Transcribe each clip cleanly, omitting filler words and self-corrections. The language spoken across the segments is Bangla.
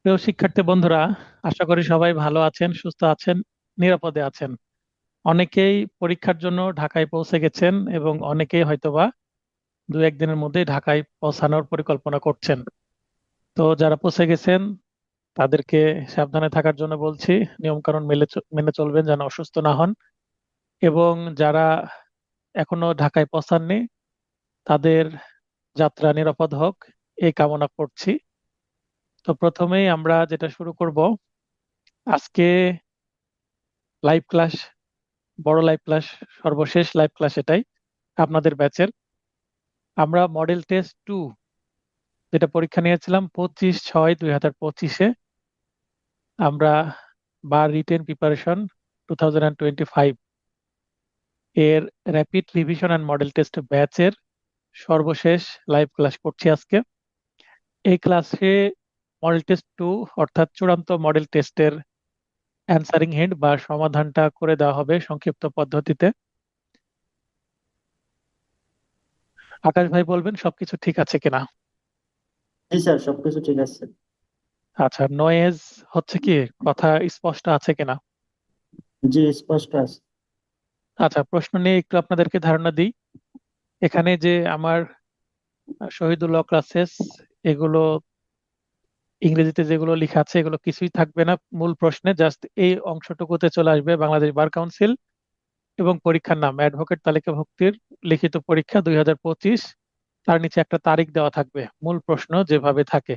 প্রিয় শিক্ষার্থী বন্ধুরা, আশা করি সবাই ভালো আছেন, সুস্থ আছেন, নিরাপদে আছেন। অনেকেই পরীক্ষার জন্য ঢাকায় পৌঁছে গেছেন এবং অনেকেই হয়তোবা দু একদিনের মধ্যেই ঢাকায় পৌঁছানোর পরিকল্পনা করছেন। তো যারা পৌঁছে গেছেন তাদেরকে সাবধানে থাকার জন্য বলছি, নিয়মকানুন মেনে চলবেন যেন অসুস্থ না হন। এবং যারা এখনো ঢাকায় পৌঁছাননি তাদের যাত্রা নিরাপদ হোক এই কামনা করছি। তো প্রথমেই আমরা যেটা শুরু করব, আজকে লাইভ ক্লাস, বড় লাইভ ক্লাস, সর্বশেষ লাইভ ক্লাস এটাই আপনাদের ব্যাচের। আমরা মডেল টেস্ট 2 যেটা পরীক্ষা নিয়েছিলাম 25/6/2025-এ, আমরা বা রিটেন প্রিপারেশন 2025 এর rapid revision and model test ব্যাচের সর্বশেষ লাইভ ক্লাস করছি আজকে। এই ক্লাসে মডেল টেস্ট 2 অর্থাৎ চূড়ান্ত মডেল টেস্টের অ্যান্সারিং হেড বা সমাধানটা করে দেওয়া হবে সংক্ষিপ্ত পদ্ধতিতে। আকাশ ভাই বলবেন সবকিছু ঠিক আছে কিনা। জি স্যার, সবকিছু ঠিক আছে। আচ্ছা, নয়েজ হচ্ছে কি, কথা স্পষ্ট আছে কিনা। জি, স্পষ্ট আছে। আচ্ছা, প্রশ্ন নিয়ে একটু আপনাদেরকে ধারণা দিই। এখানে যে আমার শহীদুল্লাহ ক্লাসেস, এগুলো ইংরেজিতে যেগুলো লেখা আছে এগুলো কিছুই থাকবে না মূল প্রশ্নে, জাস্ট এই অংশটুকুতে চলে আসবে বাংলাদেশ বার কাউন্সিল এবং পরীক্ষার নাম অ্যাডভোকেট তালিকাভুক্তির লিখিত পরীক্ষা 2025। তার নিচে একটা তারিখ দেওয়া থাকবে, মূল প্রশ্ন যেভাবে থাকে।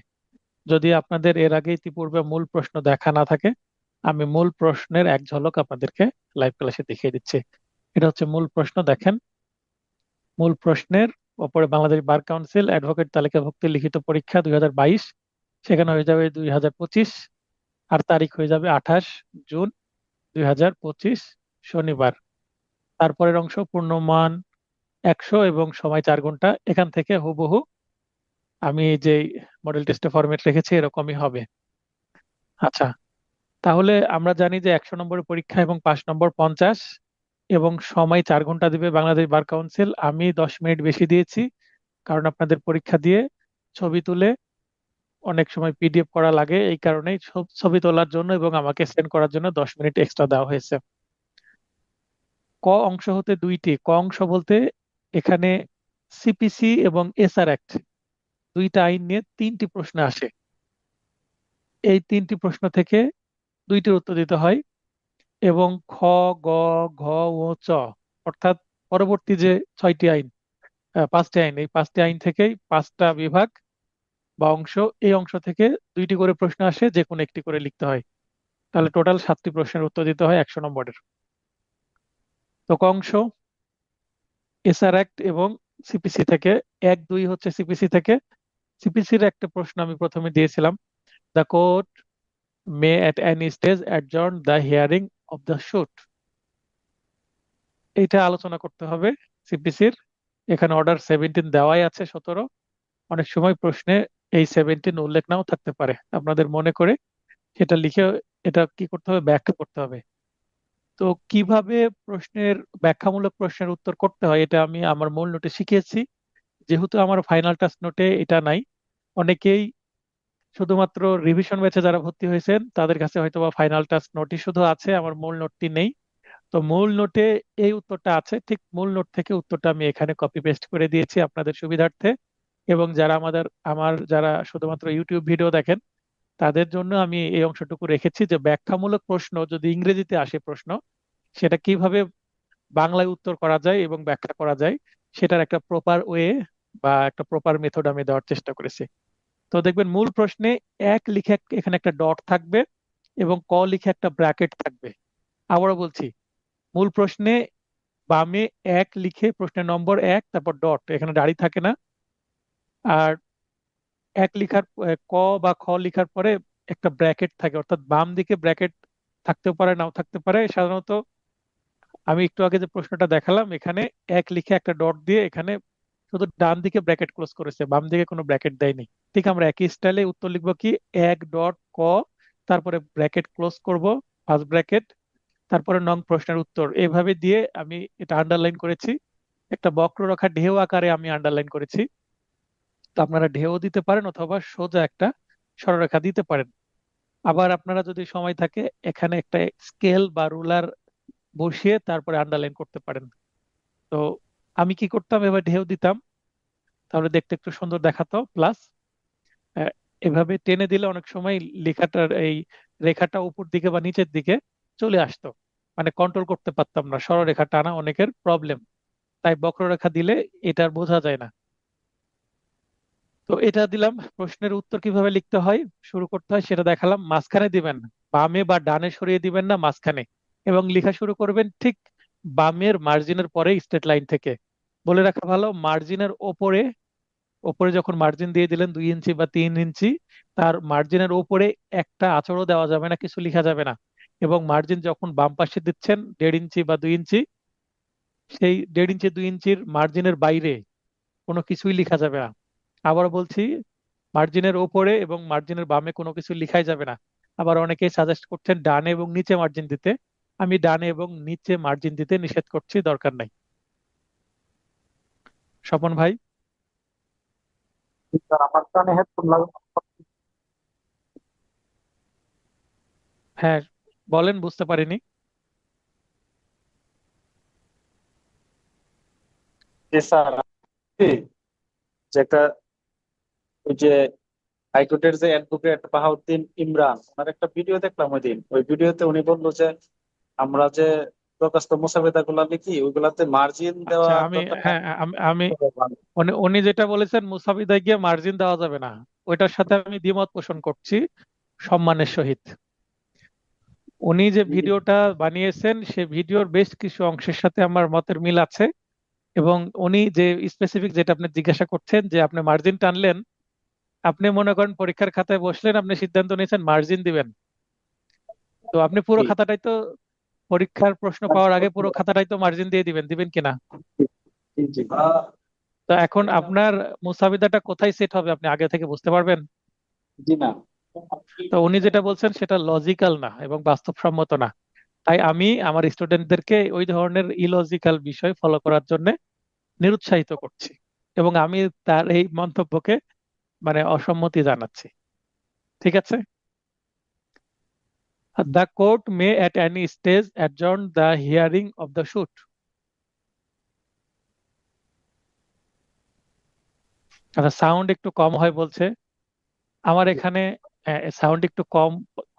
যদি আপনাদের এর আগে ইতিপূর্বে মূল প্রশ্ন দেখা না থাকে, আমি মূল প্রশ্নের এক ঝলক আপনাদেরকে লাইভ ক্লাসে দেখিয়ে দিচ্ছি। এটা হচ্ছে মূল প্রশ্ন, দেখেন। মূল প্রশ্নের ওপরে বাংলাদেশ বার কাউন্সিল অ্যাডভোকেট তালিকাভুক্তি লিখিত পরীক্ষা 2022, সেখানে হয়ে যাবে 2025, আর তারিখ হয়ে যাবে 28 জুন 2025, শনিবার। তারপরের অংশ পূর্ণমান 100 এবং সময় 4 ঘন্টা। এখান থেকে হুবহু আমি যে মডেল টেস্টে ফরম্যাট রেখেছি এরকমই হবে। আচ্ছা, তাহলে আমরা জানি যে 100 নম্বরের পরীক্ষা এবং 5 নম্বর 50 এবং সময় 4 ঘন্টা দিবে বাংলাদেশ বার কাউন্সিল। আমি 10 মিনিট বেশি দিয়েছি, কারণ আপনাদের পরীক্ষা দিয়ে ছবি তুলে অনেক সময় পিডিএফ করা লাগে, এই কারণেই ছবি তোলার জন্য এবং আমাকে সেন্ড করার জন্য 10 মিনিট এক্সট্রা দেওয়া হয়েছে। ক অংশ হতে দুইটি, ক অংশ বলতে এখানে সিপিসি এবং এসআর অ্যাক্ট দুইটা আইন নিয়ে 3টি প্রশ্ন আসে। এই 3টি প্রশ্ন থেকে দুইটির উত্তর দিতে হয়। এবং খ, গ, ঘ ও চ অর্থাৎ পরবর্তী যে 6টি আইন, 5টি আইন, এই 5টি আইন থেকেই 5টা বিভাগ বা অংশ, এই অংশ থেকে দুইটি করে প্রশ্ন আসে, যে কোনো একটি করে লিখতে হয়। তাহলে টোটাল 7টি প্রশ্নের উত্তর দিতে হয় 100 নম্বরের। তো ক অংশ এসআর অ্যাক্ট এবং সিপিসি থেকে, 1, 2 হচ্ছে সিপিসি থেকে। সিপিসির একটা প্রশ্ন আমি প্রথমে দিয়েছিলাম, the court may at any stage adjourn the hearing of the suit. এইটা আলোচনা করতে হবে সিপিসির। এখানে অর্ডার 17 দেওয়াই আছে 17। অনেক সময় প্রশ্নে এই 17 উল্লেখ নাও থাকতে পারে, আপনাদের মনে করে সেটা লিখে এটা কি করতে হবে, ব্যাখ্যা করতে হবে। তো কিভাবে প্রশ্নের, ব্যাখ্যামূলক প্রশ্নের উত্তর করতে হয় এটা আমি আমার মূল নোটে শিখিয়েছি। যেহেতু আমার ফাইনাল টাস্ক নোটে এটা নাই, অনেকেই শুধুমাত্র রিভিশন ব্যাচে যারা ভর্তি হয়েছেন তাদের কাছে হয়তো বা ফাইনাল টাস্ক নোটই শুধু আছে, আমার মূল নোটটি নেই। তো মূল নোটে এই উত্তরটা আছে, ঠিক মূল নোট থেকে উত্তরটা আমি এখানে কপি পেস্ট করে দিয়েছি আপনাদের সুবিধার্থে। এবং যারা আমার যারা শুধুমাত্র ইউটিউব ভিডিও দেখেন তাদের জন্য আমি এই অংশটুকু রেখেছি, যে ব্যাখ্যামূলক প্রশ্ন যদি ইংরেজিতে আসে প্রশ্ন, সেটা কিভাবে বাংলায় উত্তর করা যায় এবং ব্যাখ্যা করা যায়, সেটার একটা প্রপার ওয়ে বা একটা প্রপার মেথড আমি দেওয়ার চেষ্টা করেছি। তো দেখবেন মূল প্রশ্নে এক লিখে এখানে একটা ডট থাকবে এবং ক লিখে একটা ব্র্যাকেট থাকবে। আবারও বলছি, মূল প্রশ্নে বামে এক লিখে প্রশ্নের নম্বর 1, তারপর ডট, এখানে দাঁড়িয়ে থাকে না। আর এক লিখার ক বা খ লিখার পরে একটা ব্র্যাকেট থাকে, অর্থাৎ বাম দিকে ব্র্যাকেট থাকতেও পারে নাও থাকতে পারে সাধারণত। আমি একটু আগে যে প্রশ্নটা দেখালাম এখানে এক লিখে একটা ডট দিয়ে এখানে শুধু ডান দিকে ব্র্যাকেট ক্লোজ করেছে, বাম দিকে কোনো ব্র্যাকেট দেয়নি। ঠিক আমরা একই স্টাইলে উত্তর লিখবো কি, এক ডট ক, তারপরে ব্র্যাকেট ক্লোজ করব, ফার্স্ট ব্র্যাকেট, তারপরে নং প্রশ্নের উত্তর, এইভাবে দিয়ে আমি এটা আন্ডারলাইন করেছি। একটা বক্ররেখা ঢেউ আকারে আমি আন্ডারলাইন করেছি। তো আপনারা ঢেউ দিতে পারেন অথবা সোজা একটা সরলরেখা দিতে পারেন। আবার আপনারা যদি সময় থাকে এখানে একটা স্কেল বা রুলার বসিয়ে তারপরে আন্ডারলাইন করতে পারেন। তো আমি কি করতাম, এবার ঢেউ দিতাম, তাহলে দেখতে একটু সুন্দর দেখাতো। প্লাস এভাবে টেনে দিলে অনেক সময় লেখাটার এই রেখাটা উপর দিকে বা নিচের দিকে চলে আসতো, মানে কন্ট্রোল করতে পারতাম না। সরলরেখা টানা অনেকের প্রবলেম, তাই বক্ররেখা দিলে এটা আর বোঝা যায় না। তো এটা দিলাম। প্রশ্নের উত্তর কিভাবে লিখতে হয়, শুরু করতে হয় সেটা দেখালাম। মাঝখানে দিবেন না, বামে বা ডানে সরিয়ে দিবেন না, মাঝখানে। এবং লেখা শুরু করবেন ঠিক বামের মার্জিনের পরে স্ট্রেট লাইন থেকে। বলে রাখা ভালো, মার্জিনের ওপরে, ওপরে যখন মার্জিন দিয়ে দিলেন 2 ইঞ্চি বা 3 ইঞ্চি, তার মার্জিনের ওপরে একটা আঁচড়ও দেওয়া যাবে না, কিছু লেখা যাবে না। এবং মার্জিন যখন বাম পাশে দিচ্ছেন 1.5 ইঞ্চি বা 2 ইঞ্চি, সেই 1.5 ইঞ্চি 2 ইঞ্চির মার্জিনের বাইরে কোনো কিছুই লেখা যাবে না। আবার বলছি, মার্জিনের ওপরে এবং মার্জিনের বামে কোনো কিছু লেখাই যাবে না। আবার অনেকেই সাজেস্ট করছেন ডানে এবং নিচে মার্জিন দিতে। আমি ডানে এবং নিচে মার্জিন দিতে নিষেধ করছি, দরকার নাই। স্বপন ভাই। স্যার আমার কানে হেডফোন লাগানো। হ্যাঁ, বলেন, বুঝতে পারিনি। জি স্যার, কি যে একটা ওই যে হাইকোর্টের যে অ্যাডভোকেট বাহাউদ্দিন ইমরান, ওনার একটা ভিডিও দেখলাম ওই দিন। ওই ভিডিওতে উনি বললো যে আমরা যে দরখাস্ত মোসাবেদা গুলা লিখি ওইগুলাতে মার্জিন আচ্ছা, দেওয়া আমি, দরকার না। হ্যাঁ, আমি উনি উনি যেটা বলেছেন মুসাবিদায় গিয়ে মার্জিন দেওয়া যাবে না, ওইটার সাথে আমি দ্বিমত পোষণ করছি সম্মানের সহিত। উনি যে ভিডিওটা বানিয়েছেন সে ভিডিওর বেশ কিছু অংশের সাথে আমার মতের মিল আছে। এবং উনি যে স্পেসিফিক যেটা আপনি জিজ্ঞাসা করছেন যে আপনি মার্জিন টানলেন, আপনি মনে করেন পরীক্ষার খাতায় বসলেন, আপনি সিদ্ধান্ত নিয়েছেন মার্জিন দিবেন। তো আপনি পুরো জি খাতাটাই তো, পরীক্ষার প্রশ্ন পাওয়ার আগে পুরো খাতাটাই তো মার্জিন দিয়ে দিবেন, দিবেন কিনা? জি জি। তো এখন আপনার মুসাবিদাটা কোথায় সেট হবে আপনি আগে থেকে বুঝতে পারবেন। জি না। তো উনি যেটা বলছেন সেটা লজিক্যাল না এবং বাস্তবসম্মত না। তাই আমি আমার স্টুডেন্টদেরকে ওই ধরনের ইলজিক্যাল বিষয় ফলো করার জন্য নিরুৎসাহিত করছি, এবং আমি তার এই মন্তব্যকে মানে অসম্মতি জানাচ্ছি। ঠিক আছে। The court may at any stage adjourn the hearing of the suit. আচ্ছা, সাউন্ড একটু কম হয় বলছে আমার এখানে। সাউন্ড একটু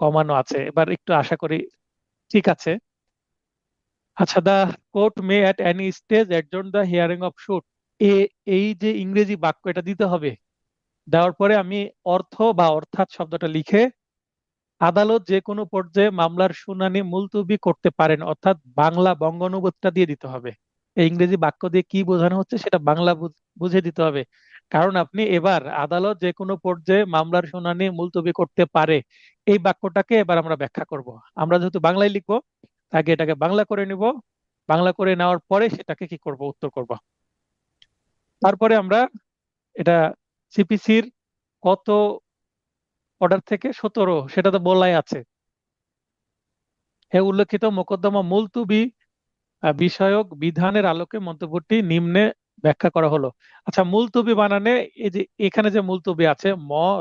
কমানো আছে, এবার একটু আশা করি ঠিক আছে। আচ্ছা, the court may at any stage adjourn the hearing of suit. এই যে ইংরেজি বাক্য, এটা দিতে হবে। দেওয়ার পরে আমি অর্থ বা অর্থাৎ শব্দটা লিখে, আদালত যে কোনো পর্যায়ে মামলার শুনানি মুলতবি করতে পারেন, অর্থাৎ বাংলা বঙ্গানুবাদটা দিয়ে দিতে হবে। এই ইংরেজি বাক্য দিয়ে কি বোঝানো হচ্ছে সেটা বাংলা বুঝে দিতে হবে। কারণ আপনি এবার আদালত যে কোনো পর্যায়ে মামলার শুনানি মুলতবি করতে পারে, এই বাক্যটাকে এবার আমরা ব্যাখ্যা করব। আমরা যেহেতু বাংলায় লিখবো, আগে এটাকে বাংলা করে নিব। বাংলা করে নেওয়ার পরে সেটাকে কি করব, উত্তর করব। তারপরে আমরা এটা সিপিসির কত অর্ডার থেকে 17, সেটা তো বলাই আছে। এ উল্লেখিত মোকদ্দমা মুলতুবি বিষয়ক বিধানের আলোকে মন্তব্যটি নিম্নে ব্যাখ্যা করা হলো। আচ্ছা, মুলতুবি বানানে এই যে এখানে যে মুলতুবি আছে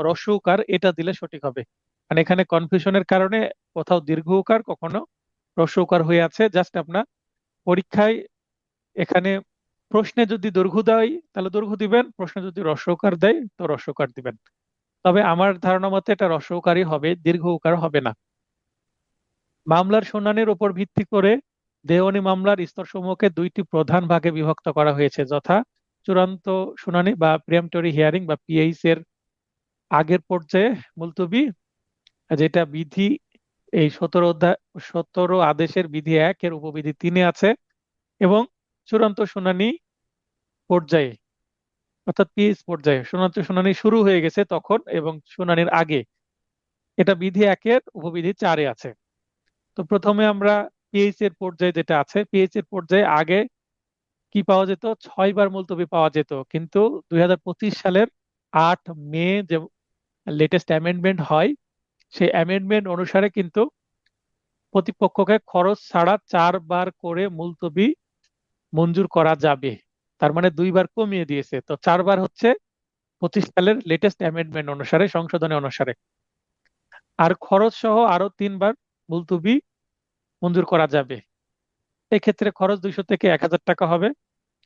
রস্য উকার, এটা দিলে সঠিক হবে। মানে এখানে কনফিউশনের কারণে কোথাও দীর্ঘ উকার, কখনো রস্য উকার হয়ে আছে। জাস্ট আপনার পরীক্ষায় এখানে প্রশ্নে যদি দৈর্ঘ্য দেয় তাহলে দৈর্ঘ্য দিবেন, প্রশ্নে যদি রস্য উকার দেয় তো রস্য উকার দিবেন। তবে আমার ধারণা মতে এটা রস্য উকারই হবে, দীর্ঘ উকার হবে না। মামলার শুনানির উপর ভিত্তি করে দেওয়ানি মামলার স্তরসমূহকে 2টি প্রধান ভাগে বিভক্ত করা হয়েছে, যথা চূড়ান্ত শুনানি বা প্রিএম্পটরি হিয়ারিং বা পিএইচ এর আগের পর্যায়ে মুলতবি, যেটা বিধি এই 17 আদেশের বিধি 1 এর উপবিধি 3-এ আছে, এবং চূড়ান্ত শুনানি পর্যায়ে, অর্থাৎ পিএইচ পর্যায়ে চূড়ান্ত শুনানি শুরু হয়ে গেছে তখন এবং শুনানির আগে, এটা বিধি 1 এর উপবিধি 4-এ আছে। তো প্রথমে আমরা পিএইচ এর পর্যায়ে যেটা আছে, পিএইচ এর পর্যায়ে আগে কি পাওয়া যেত, 6বার মুলতবি পাওয়া যেত, কিন্তু 2025 সালের 8 মে যে লেটেস্ট অ্যামেন্ডমেন্ট হয়, সেই অ্যামেন্ডমেন্ট অনুসারে কিন্তু প্রতিপক্ষকে খরচ ছাড়া 4বার করে মুলতবি মঞ্জুর করা যাবে। তার মানে 2বার কমিয়ে দিয়েছে, তো 4বার হচ্ছে সালের লেটেস্ট অ্যামেন্ডমেন্ট অনুসারে, সংশোধনী অনুসারে। আর খরচ সহ আরো 3 বার মুলতবি মঞ্জুর করা যাবে। এক্ষেত্রে খরচ 200 থেকে 1000 টাকা হবে।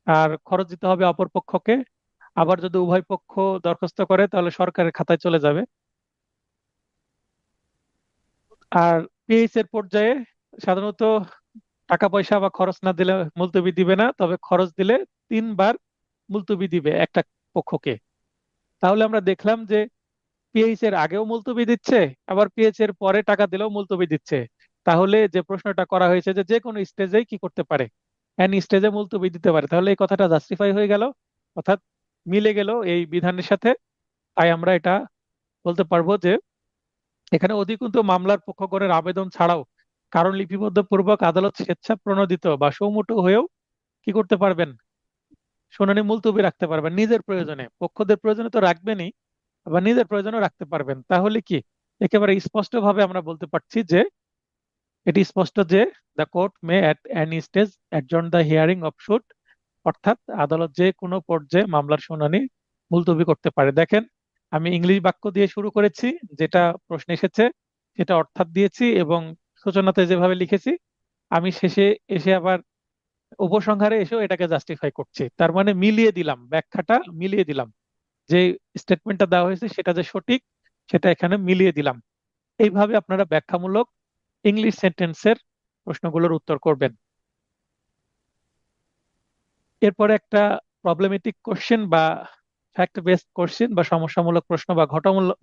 আর খরচ দিতে হবে অপর পক্ষকে। আবার যদি উভয় পক্ষ দরখাস্ত করে তাহলে সরকারের খাতায় চলে যাবে। আর পিএইচ এর পর্যায়ে সাধারণত টাকা পয়সা বা খরচ না দিলে মুলতবি দিবে না, তবে খরচ দিলে 3 বার মুলতবি দিবে একটা পক্ষকে। তাহলে আমরা দেখলাম যে পিএইচ এর আগেও মুলতবি দিচ্ছে, আবার পিএইচ এর পরে টাকা দিলেও মুলতবি দিচ্ছে। তাহলে যে প্রশ্নটা করা হয়েছে যে যে কোনো স্টেজেই কি করতে পারে, এনি স্টেজে মুলতবি দিতে পারে, তাহলে এই কথাটা জাস্টিফাই হয়ে গেল, অর্থাৎ মিলে গেল এই বিধানের সাথে। তাই আমরা এটা বলতে পারবো যে এখানে অধিকন্তু মামলার পক্ষগণের আবেদন ছাড়াও কারণ লিপিবদ্ধ পূর্বক আদালত স্বেচ্ছা প্রণোদিত বা সৌমুটো হয়েও কি করতে পারবেন, শুনানি মুলতবি রাখতে পারবেন নিজের প্রয়োজনে। পক্ষদের প্রয়োজনে তো রাখবেনই, আবার নিজের প্রয়োজনে রাখতে পারবেন। তাহলে কি একেবারে স্পষ্ট ভাবে আমরা বলতে পারছি যে এটি স্পষ্ট যে the court may at any stage adjourn the hearing of suit, অর্থাৎ আদালত যে কোনো পর্যায়ে মামলার শুনানি মুলতবি করতে পারে। দেখেন, আমি ইংলিশ বাক্য দিয়ে শুরু করেছি, যেটা প্রশ্ন এসেছে সেটা অর্থাৎ দিয়েছি এবং সূচনাতে যেভাবে লিখেছি, আমি শেষে এসে আবার উপসংহারে এসেও এটাকে জাস্টিফাই করছি। তার মানে মিলিয়ে দিলাম, ব্যাখ্যাটা মিলিয়ে দিলাম, যে স্টেটমেন্টটা দেওয়া হয়েছে সেটা যে সঠিক সেটা এখানে মিলিয়ে দিলাম। এইভাবে আপনারা ব্যাখ্যামূলক ইংলিশ সেন্টেন্সের প্রশ্নগুলোর উত্তর করবেন। এরপরে একটা প্রবলেমেটিক কোশ্চেন বা ফ্যাক্ট বেসড কোশ্চেন বা সমস্যামূলক প্রশ্ন বা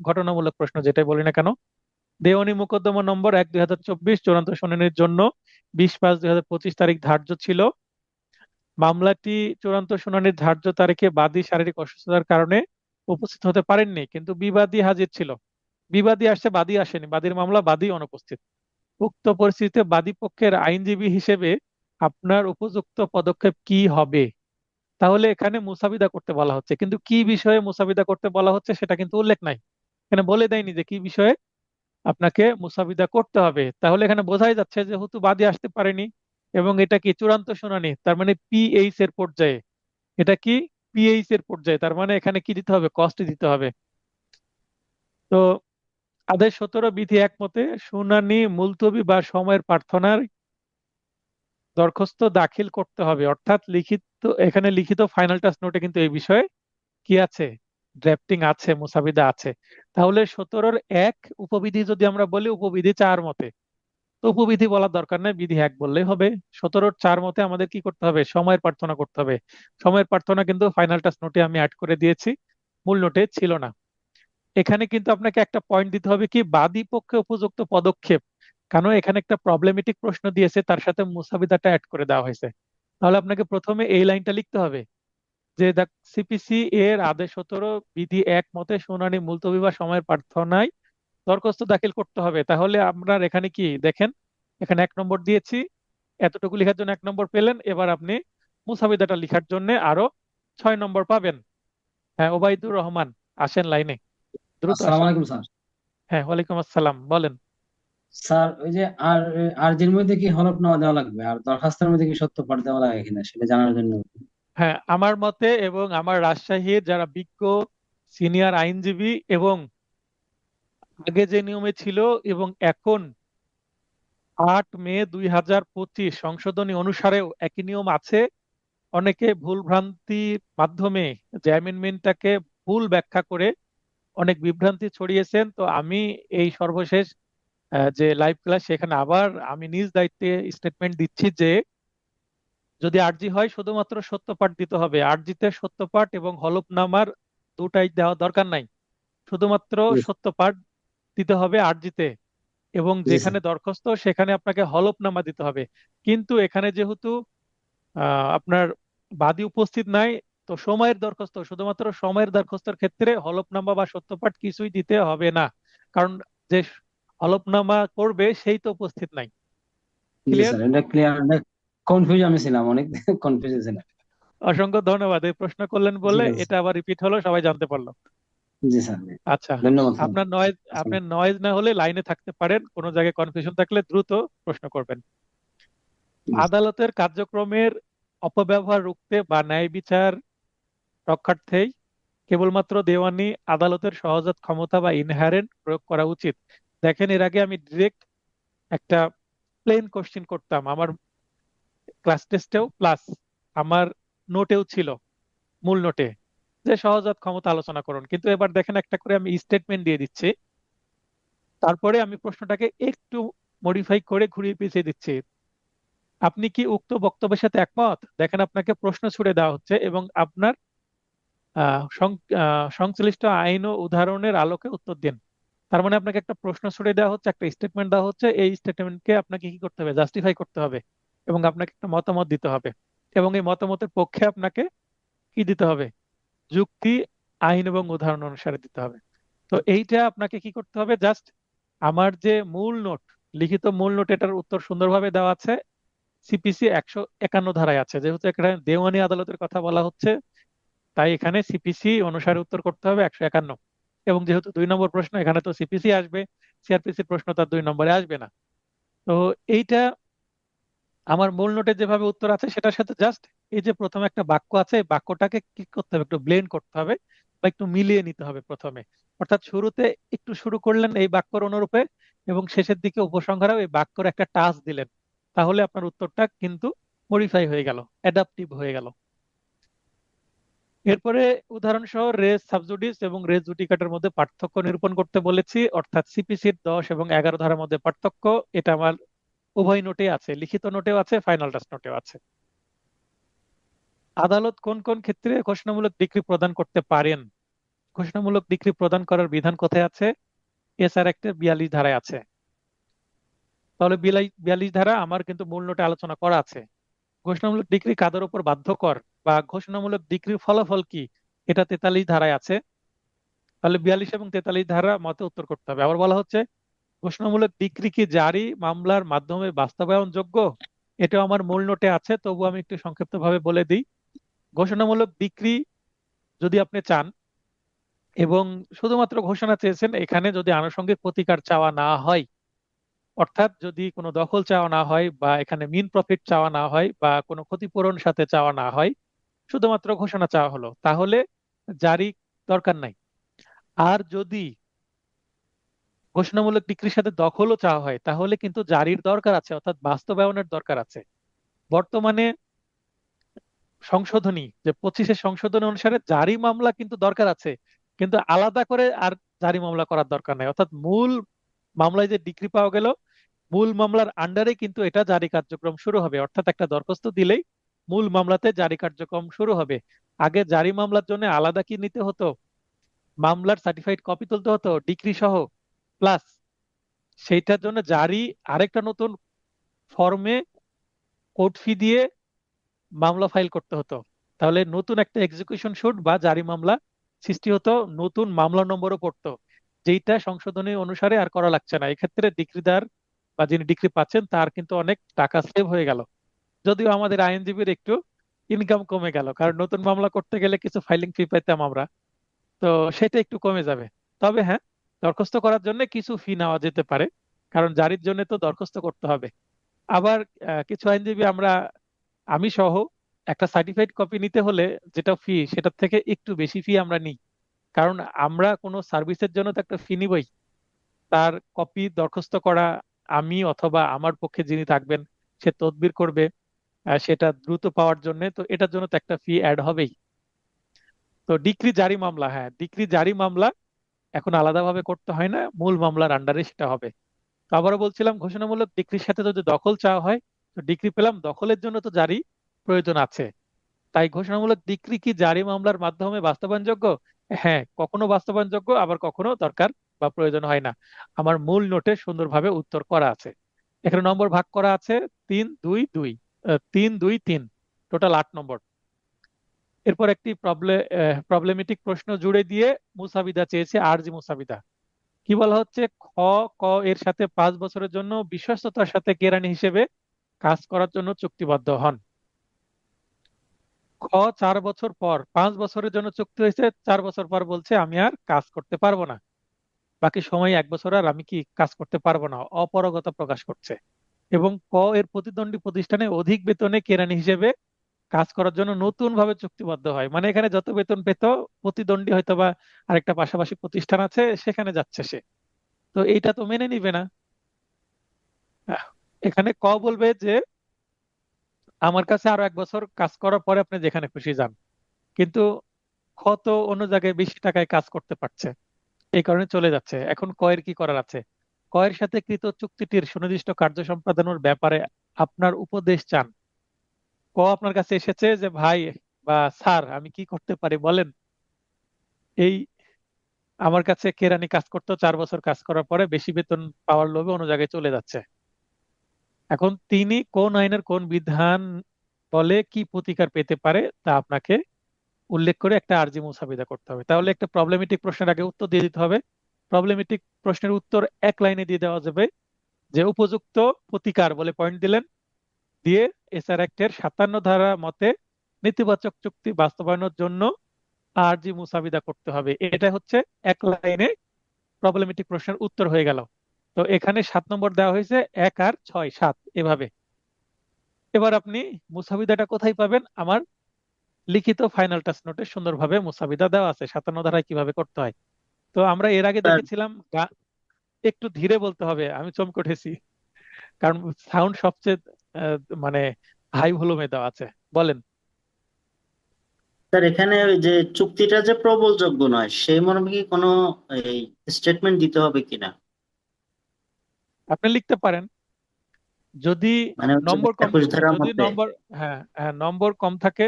ঘটনামূলক প্রশ্ন, যেটাই বলি না কেন। দেওয়ানি মোকদ্দমা নম্বর 1/2024 চূড়ান্ত শুনানির জন্য 20/5/2025 তারিখ ধার্য ছিল। মামলাটি চূড়ান্ত শুনানির ধার্য তারিখে বাদী শারীরিক অসুস্থতার কারণে উপস্থিত হতে পারেননি, কিন্তু বিবাদী হাজির ছিল। বিবাদী আসছে, বাদী আসেনি, বাদীর মামলা, বাদী অনুপস্থিত। উক্ত পরিস্থিতিতে বাদী পক্ষের আইনজীবী হিসেবে আপনার উপযুক্ত পদক্ষেপ কি হবে? তাহলে এখানে মুসাবিদা করতে বলা হচ্ছে, কিন্তু কি বিষয়ে মুসাবিদা করতে বলা হচ্ছে সেটা কিন্তু উল্লেখ নাই। এখানে বলে দেয়নি যে কি বিষয়ে আপনাকে মুসাবিদা করতে হবে। তাহলে এখানে বোঝাই যাচ্ছে যেহেতু বাদী আসতে পারেনি এবং এটা কি চূড়ান্ত শুনানি, তার মানে পিএইচ এর পর্যায়ে। এটা কি পিএইচ এর পর্যায়ে, তার মানে এখানে কি দিতে হবে, কষ্ট দিতে হবে। তো আদেশ 17 বিধি একমতে শুনানি মুলতবি বা সময়ের প্রার্থনার দরখাস্ত দাখিল করতে হবে, অর্থাৎ লিখিত, এখানে লিখিত ফাইনাল টাচ নোটে কিন্তু এই বিষয়ে কি আছে, ড্রাফটিং আছে, মুসাবিদা আছে। তাহলে 17-র 1 উপবিধি যদি আমরা বলি, উপবিধি 4 মতে, তো উপবিধি বলার দরকার নেই, বিধি 1 বললেই হবে। 17-র 4 মতে আমাদের কি করতে হবে, সময়ের প্রার্থনা করতে হবে। সময়ের প্রার্থনা কিন্তু ফাইনাল টাচ নোটে আমি অ্যাড করে দিয়েছি, মূল নোটে ছিল না। এখানে কিন্তু আপনাকে একটা পয়েন্ট দিতে হবে কি, বাদী পক্ষে উপযুক্ত পদক্ষেপ, কারণ এখানে একটা প্রবলেমেটিক প্রশ্ন দিয়েছে, তার সাথে মুসাবিদাটা অ্যাড করে দেওয়া হয়েছে। তাহলে আপনাকে প্রথমে এই লাইনটা লিখতে হবে যে দ্য সিপিসি এর আদেশ 17 বিধি 1 মতে শুনানি মুলতবি বা সময়ের প্রার্থনায় দরখাস্ত দাখিল করতে হবে। তাহলে আমরা এখানে কি দেখেন, এখানে 1 নম্বর দিয়েছি, এতটুকু লেখার জন্য 1 নম্বর পেলেন। এবার আপনি মুসাবিদাটা লেখার জন্য আরো 6 নম্বর পাবেন। হ্যাঁ, ওবায়দুর রহমান, আসেন লাইনে, দ্রুত আসসালামু আসেন। আলাইকুম স্যার। হ্যাঁ, ওয়ালাইকুম আসসালাম, বলেন। স্যার ওই যে আরজির মধ্যে কি হলফনামা দেওয়া লাগবে আর দরখাস্তের মধ্যে কি সত্য পাঠ দেওয়া লাগে কিনা সেটা জানার জন্য। হ্যাঁ, আমার মতে এবং আমার রাজশাহীর যারা বিজ্ঞ সিনিয়র আইনজীবী এবং আগে যে নিয়মে ছিল এবং এখন 8 মে 2025 সংশোধনী অনুসারেও একই নিয়ম আছে। অনেকে ভুল ভ্রান্তির মাধ্যমে যে অ্যামেন্ডমেন্টটাকে ভুল ব্যাখ্যা করে অনেক বিভ্রান্তি ছড়িয়েছেন। তো আমি এই সর্বশেষ যে লাইভ ক্লাস, সেখানে আবার আমি নিজ দায়িত্বে স্টেটমেন্ট দিচ্ছি যে যদি আরজি হয় শুধুমাত্র সত্যপাঠ দিতে হবে। আরজিতে সত্যপাঠ এবং হলফনামার দুটাই দেওয়া দরকার নাই, শুধুমাত্র জি সত্যপাঠ দিতে হবে আরজিতে, এবং জি স্যার। যেখানে দরখাস্ত সেখানে আপনাকে হলফনামা দিতে হবে। কিন্তু এখানে যেহেতু আপনার বাদী উপস্থিত নাই, তো সময়ের দরখাস্ত, শুধুমাত্র সময়ের দরখাস্তের ক্ষেত্রে হলফনামা বা সত্যপাঠ কিছুই দিতে হবে না, কারণ যে হলফনামা করবে সেই তো উপস্থিত নাই। জি ক্লিয়ার? স্যার, এটা ক্লিয়ার। কনফিউজ আমি ছিলাম, অনেক কনফিউজ ছিলাম। অসংখ্য ধন্যবাদ, এই প্রশ্ন করলেন ঠিক বলে আছে এটা আবার রিপিট হলো, সবাই জানতে পারলো। জি স্যার, জি। আচ্ছা, ধন্যবাদ স্যার। আপনার নয়েজ, আসসালাম। আপনার নয়েজ না হলে লাইনে থাকতে পারেন, কোনো জায়গায় কনফিউশন থাকলে দ্রুত প্রশ্ন করবেন। জি স্যার। আদালতের কার্যক্রমের অপব্যবহার রুখতে বা ন্যায় বিচার রক্ষার্থেই কেবলমাত্র দেওয়ানি আদালতের সহজাত ক্ষমতা বা ইনহারেন্ট প্রয়োগ করা উচিত। দেখেন, এর আগে আমি ডিরেক্ট একটা প্লেন কোশ্চেন করতাম, আমার ক্লাস টেস্টেও প্লাস আমার নোটেও ছিল, মূল নোটে, যে সহজাত ক্ষমতা আলোচনা করুন। কিন্তু এবার দেখেন একটা করে আমি স্টেটমেন্ট দিয়ে দিচ্ছি, তারপরে আমি প্রশ্নটাকে একটু মডিফাই করে ঘুরিয়ে পেঁচিয়ে দিচ্ছি। আপনি কি উক্ত বক্তব্যের সাথে একমত? দেখেন, আপনাকে প্রশ্ন ছুড়ে দেওয়া হচ্ছে এবং আপনার সংশ্লিষ্ট আইন ও উদাহরণের আলোকে উত্তর দিন। তার মানে আপনাকে একটা প্রশ্ন ছুড়ে দেওয়া হচ্ছে, একটা স্টেটমেন্ট দেওয়া হচ্ছে, এই স্টেটমেন্টকে আপনাকে কি করতে হবে? জাস্টিফাই করতে হবে এবং আপনাকে একটা মতামত দিতে হবে, এবং এই মতামতের পক্ষে আপনাকে কি দিতে হবে? যুক্তি, আইন এবং উদাহরণ অনুসারে দিতে হবে। তো এইটা আপনাকে কি করতে হবে? জাস্ট আমার যে মূল নোট, লিখিত মূল নোট, এটার উত্তর সুন্দরভাবে দেওয়া আছে, সিপিসি 151 ধারায় আছে। যেহেতু এখানে দেওয়ানি আদালতের কথা বলা হচ্ছে, তাই এখানে সিপিসি অনুসারে উত্তর করতে হবে 151। এবং যেহেতু 2 নম্বর প্রশ্ন, এখানে তো সিপিসি আসবে, সিআরপিসির প্রশ্ন তার 2 নম্বরে আসবে না। তো এইটা আমার মূল নোটে যেভাবে উত্তর আছে সেটার সাথে জাস্ট এই যে প্রথমে একটা বাক্য আছে, এই বাক্যটাকে কি করতে হবে? একটু ব্লেন্ড করতে হবে বা একটু মিলিয়ে নিতে হবে প্রথমে। অর্থাৎ শুরুতে একটু শুরু করলেন এই বাক্যর অনুরূপে, এবং শেষের দিকে উপসংহারেও এই বাক্যর একটা টাচ দিলেন, তাহলে আপনার উত্তরটা কিন্তু মডিফাই হয়ে গেল, অ্যাডাপটিভ হয়ে গেল। এরপরে উদাহরণসহ রেস সাবজুডিস এবং রেস জুডিকাটার মধ্যে পার্থক্য নিরূপণ করতে বলেছি, অর্থাৎ সিপিসির 10 এবং 11 ধারার মধ্যে পার্থক্য। এটা আমার উভয় নোটে আছে, লিখিত নোটেও আছে, ফাইনাল ড্রাফট নোটেও আছে। আদালত কোন কোন ক্ষেত্রে ঘোষণামূলক ডিক্রি প্রদান করতে পারেন? ঘোষণামূলক ডিক্রি প্রদান করার বিধান কোথায় আছে? এসআর অ্যাক্টের 42 ধারায় আছে। তাহলে 42 ধারা আমার কিন্তু মূল নোটে আলোচনা করা আছে। ঘোষণামূলক ডিক্রি কাদের উপর বাধ্যকর বা ঘোষণামূলক ডিক্রির ফলাফল কি, এটা 43 ধারায় আছে। তাহলে 42 এবং 43 ধারা মতে উত্তর করতে হবে। আবার বলা হচ্ছে, ঘোষণামূলক ডিক্রি কি জারি মামলার মাধ্যমে বাস্তবায়নযোগ্য? এটাও আমার মূল নোটে আছে, তবু আমি একটু সংক্ষিপ্তভাবে বলে দিই। ঘোষণামূলক ডিক্রি যদি আপনি চান এবং শুধুমাত্র ঘোষণা চেয়েছেন, এখানে যদি আনুষঙ্গিক প্রতিকার চাওয়া না হয়, অর্থাৎ যদি কোনো দখল চাওয়া না হয় বা এখানে মিন প্রফিট চাওয়া না হয় বা কোনো ক্ষতিপূরণ সাথে চাওয়া না হয়, শুধুমাত্র ঘোষণা চাওয়া হলো, তাহলে জারি দরকার নাই। আর যদি ঘোষণামূলক ডিক্রির সাথে দখলও চাওয়া হয়, তাহলে কিন্তু জারির দরকার আছে, অর্থাৎ বাস্তবায়নের দরকার আছে। বর্তমানে সংশোধনী যে 25-এর সংশোধনী অনুসারে জারি মামলা কিন্তু দরকার আছে, কিন্তু আলাদা করে আর জারি মামলা করার দরকার নাই। অর্থাৎ মূল মামলায় যে ডিক্রি পাওয়া গেল, মূল মামলার আন্ডারে কিন্তু এটা জারি কার্যক্রম শুরু হবে। অর্থাৎ একটা দরখাস্ত দিলেই মূল মামলাতে জারি কার্যক্রম শুরু হবে। আগে জারি মামলার জন্য আলাদা কি নিতে হতো? মামলার সার্টিফাইড কপি তুলতে হতো ডিক্রি সহ, প্লাস সেইটার জন্য জারি আরেকটা নতুন ফর্মে কোর্ট ফি দিয়ে মামলা ফাইল করতে হতো। তাহলে নতুন একটা এক্সিকিউশন শুট বা জারি মামলা সৃষ্টি হতো, নতুন মামলা নম্বরও পড়তো, যেইটা সংশোধনী অনুসারে আর করা লাগছে না। এক্ষেত্রে ডিক্রিদার বা যিনি ডিক্রি পাচ্ছেন তার কিন্তু অনেক টাকা সেভ হয়ে গেল। যদিও আমাদের আইনজীবীর একটু ইনকাম কমে গেল, কারণ নতুন মামলা করতে গেলে কিছু ফাইলিং ফি পেতাম আমরা, তো সেটা একটু কমে যাবে। তবে হ্যাঁ, দরখাস্ত করার জন্য কিছু ফি নেওয়া যেতে পারে, কারণ জারির জন্য তো দরখাস্ত করতে হবে। আবার কিছু আইনজীবী আমি সহ একটা সার্টিফাইড কপি নিতে হলে যেটা ফি, সেটার থেকে একটু বেশি ফি আমরা নিই। কারণ আমরা কোনো সার্ভিসের জন্য তো একটা ফি নিবই, তার কপি দরখাস্ত করা, আমি অথবা আমার পক্ষে যিনি থাকবেন সে তদবির করবে সেটা দ্রুত পাওয়ার জন্য, তো এটার জন্য তো একটা ফি অ্যাড হবেই। তো ডিক্রি জারি মামলা, হ্যাঁ, ডিক্রি জারি মামলা এখন আলাদাভাবে করতে হয় না, মূল মামলার আন্ডারে সেটা হবে। তো আবারও বলছিলাম, ঘোষণামূলক ডিক্রির সাথে যদি দখল চাওয়া হয়, তো ডিক্রি পেলাম, দখলের জন্য তো জারি প্রয়োজন আছে। তাই ঘোষণামূলক ডিক্রি কি জারি মামলার মাধ্যমে বাস্তবায়নযোগ্য? হ্যাঁ, কখনো বাস্তবায়নযোগ্য, আবার কখনো দরকার বা প্রয়োজন হয় না। আমার মূল নোটে সুন্দরভাবে উত্তর করা আছে। এখানে নম্বর ভাগ করা আছে 3-2-2, 3-2-3, টোটাল 8 নম্বর। এরপর একটি প্রবলেমেটিক প্রশ্ন জুড়ে দিয়ে মুসাবিদা চেয়েছে, আরজি মুসাবিদা। কি বলা হচ্ছে? খ, ক এর সাথে 5 বছরের জন্য বিশ্বস্ততার সাথে কেরানি হিসেবে কাজ করার জন্য চুক্তিবদ্ধ হন। খ 4 বছর পর, 5 বছরের জন্য চুক্তি হয়েছে, 4 বছর পর বলছে আমি আর কাজ করতে পারবো না, বাকি সময় 1 বছর আর আমি কি কাজ করতে পারবো না, অপারগতা প্রকাশ করছে। এবং ক এর প্রতিদ্বন্দ্বী প্রতিষ্ঠানে অধিক বেতনে কেরানি হিসেবে কাজ করার জন্য নতুন ভাবে চুক্তিবদ্ধ হয়, মানে এখানে যত বেতন পেত প্রতিদ্বন্দ্বী হয়তো বা আরেকটা পাশাপাশি প্রতিষ্ঠান আছে সেখানে যাচ্ছে সে, তো এইটা তো মেনে নিবে না। আহ, এখানে বলবে যে আমার কাছে আরো 1 বছর কাজ করার পরে আপনি যেখানে খুশি যান, কিন্তু তো অন্য জায়গায় বেশি টাকায় কাজ করতে পারছে, এই কারণে চলে যাচ্ছে। এখন এর কি করার আছে? এর সাথে কৃত চুক্তিটির সুনির্দিষ্ট কার্য সম্পাদনের ব্যাপারে আপনার উপদেশ চান। আপনার কাছে এসেছে যে ভাই বা স্যার আমি কি করতে পারি বলেন, এই আমার কাছে কেরানি কাজ করতো 4 বছর কাজ করার পরে বেশি বেতন পাওয়ার লোভে অন্য জায়গায় চলে যাচ্ছে। এখন তিনি কোন আইনের কোন বিধান বলে কি প্রতিকার পেতে পারে তা আপনাকে উল্লেখ করে একটা আর্জি মুসাবিদা করতে হবে। তাহলে একটা প্রবলেমেটিক প্রশ্নের আগে উত্তর দিয়ে দিতে হবে। প্রবলেমেটিক প্রশ্নের উত্তর 1 লাইনে দিয়ে দেওয়া যাবে, যে উপযুক্ত প্রতিকার বলে পয়েন্ট দিলেন, দিয়ে এসআর অ্যাক্টের 57 ধারা মতে নেতিবাচক চুক্তি বাস্তবায়নের জন্য আরজি মুসাবিদা করতে হবে। এটা হচ্ছে 1 লাইনে প্রবলেমেটিক প্রশ্নের উত্তর হয়ে গেল। তো এখানে 7 নম্বর দেওয়া হয়েছে, 1 আর 6 7 এভাবে। এবার আপনি মুসাবিদাটা কোথায় পাবেন? আমার লিখিত ফাইনাল টাচ নোটে সুন্দরভাবে মুসাবিদা দেওয়া আছে 57 ধারায় কিভাবে করতে হয়। তো আমরা এর আগে স্যার দেখেছিলাম একটু ধীরে বলতে হবে, আমি চমকে উঠেছি কারণ সাউন্ড সবচেয়ে মানে হাই ভলিউমে দেওয়া আছে। বলেন। স্যার এখানে ওই যে চুক্তিটা যে প্রবলযোগ্য নয় সেই মর্মে কি কোনো এই স্টেটমেন্ট দিতে হবে কিনা? আপনি লিখতে পারেন যদি মানে হচ্ছে নম্বর কম, 21 ধারার যদি মধ্যে। নম্বর, হ্যাঁ হ্যাঁ নম্বর কম থাকে,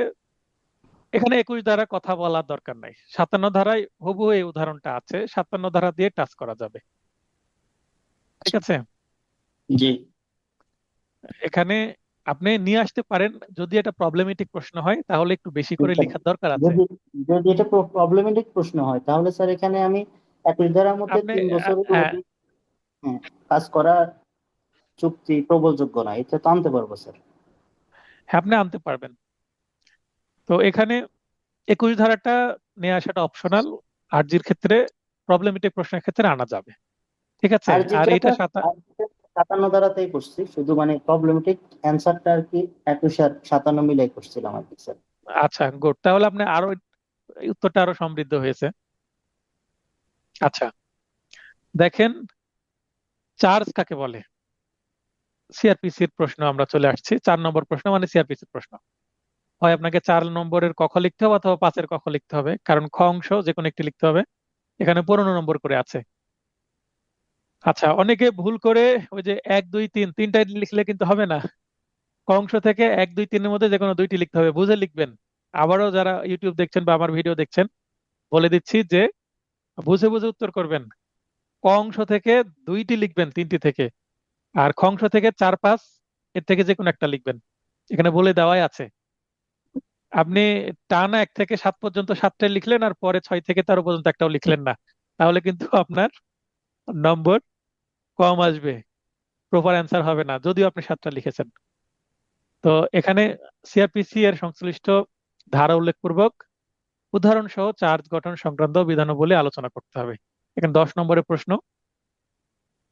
এখানে 21 ধারা কথা বলার দরকার নাই, 57 ধারায় হুবহু এই উদাহরণটা আছে, 57 ধারা দিয়ে টাচ করা যাবে। ঠিক আছে। জি। এখানে আপনি নিয়ে আসতে পারেন, যদি এটা প্রবলেমেটিক প্রশ্ন হয় তাহলে একটু বেশি জি করে স্যার। লেখার দরকার আছে। যদি যদি এটা প্রবলেমেটিক প্রশ্ন হয় তাহলে স্যার এখানে আমি 21 ধারার মধ্যে আপনি 3 বছরের হ্যাঁ অধিক হ্যাঁ, কাজ করা চুক্তি প্রবলযোগ্য না, এটা তো আনতে পারবো স্যার। হ্যাঁ, আপনি আনতে পারবেন। তো এখানে 21 ধারাটা নিয়ে আসাটা অপশনাল, আরজির ক্ষেত্রে প্রবলেমেটিক প্রশ্নের ক্ষেত্রে আনা যাবে। ঠিক আছে। আর আর যেটা এটা স্যার আর যেটা 57 ধারাতেই করছি, শুধু মানে প্রবলেমেটিক অ্যান্সারটা আর কি 21 আর 57 মিলাই করছিলাম আর কি স্যার। আচ্ছা গুড, তাহলে আপনি আরো উত্তরটা আরো সমৃদ্ধ হয়েছে। আচ্ছা দেখেন, চার্জ কাকে বলে? সিআরপিসির প্রশ্ন আমরা চলে আসছি, 4 নম্বর প্রশ্ন মানে সিআরপিসির প্রশ্ন। হয় আপনাকে 4 নম্বরের কখ লিখতে হবে অথবা 5-এর কখ লিখতে হবে, কারণ খ অংশ যে কোনো একটি লিখতে হবে। এখানে 15 নম্বর করে আছে। আচ্ছা অনেকে ভুল করে ওই যে 1 2 3 তিনটাই লিখলে কিন্তু হবে না, ক অংশ থেকে 1 2 3-এর মধ্যে যে কোনো দুইটি লিখতে হবে, বুঝে লিখবেন। আবারও যারা ইউটিউব দেখছেন বা আমার ভিডিও দেখছেন বলে দিচ্ছি যে বুঝে বুঝে উত্তর করবেন। ক অংশ থেকে দুইটি লিখবেন 3টি থেকে, আর খ অংশ থেকে 4 5 এর থেকে যে কোনো একটা লিখবেন, এখানে বলে দেওয়াই আছে। আপনি টানা 1 থেকে 7 পর্যন্ত 7টাই লিখলেন আর পরে 6 থেকে 13 পর্যন্ত একটাও লিখলেন না, তাহলে কিন্তু আপনার নম্বর কম আসবে, প্রপার অ্যান্সার হবে না যদিও আপনি 7টা লিখেছেন। তো এখানে সিআরপিসি এর সংশ্লিষ্ট ধারা উল্লেখপূর্বক উদাহরণ সহ চার্জ গঠন সংক্রান্ত বিধানাবলী আলোচনা করতে হবে। এখানে 10 নম্বরের প্রশ্ন।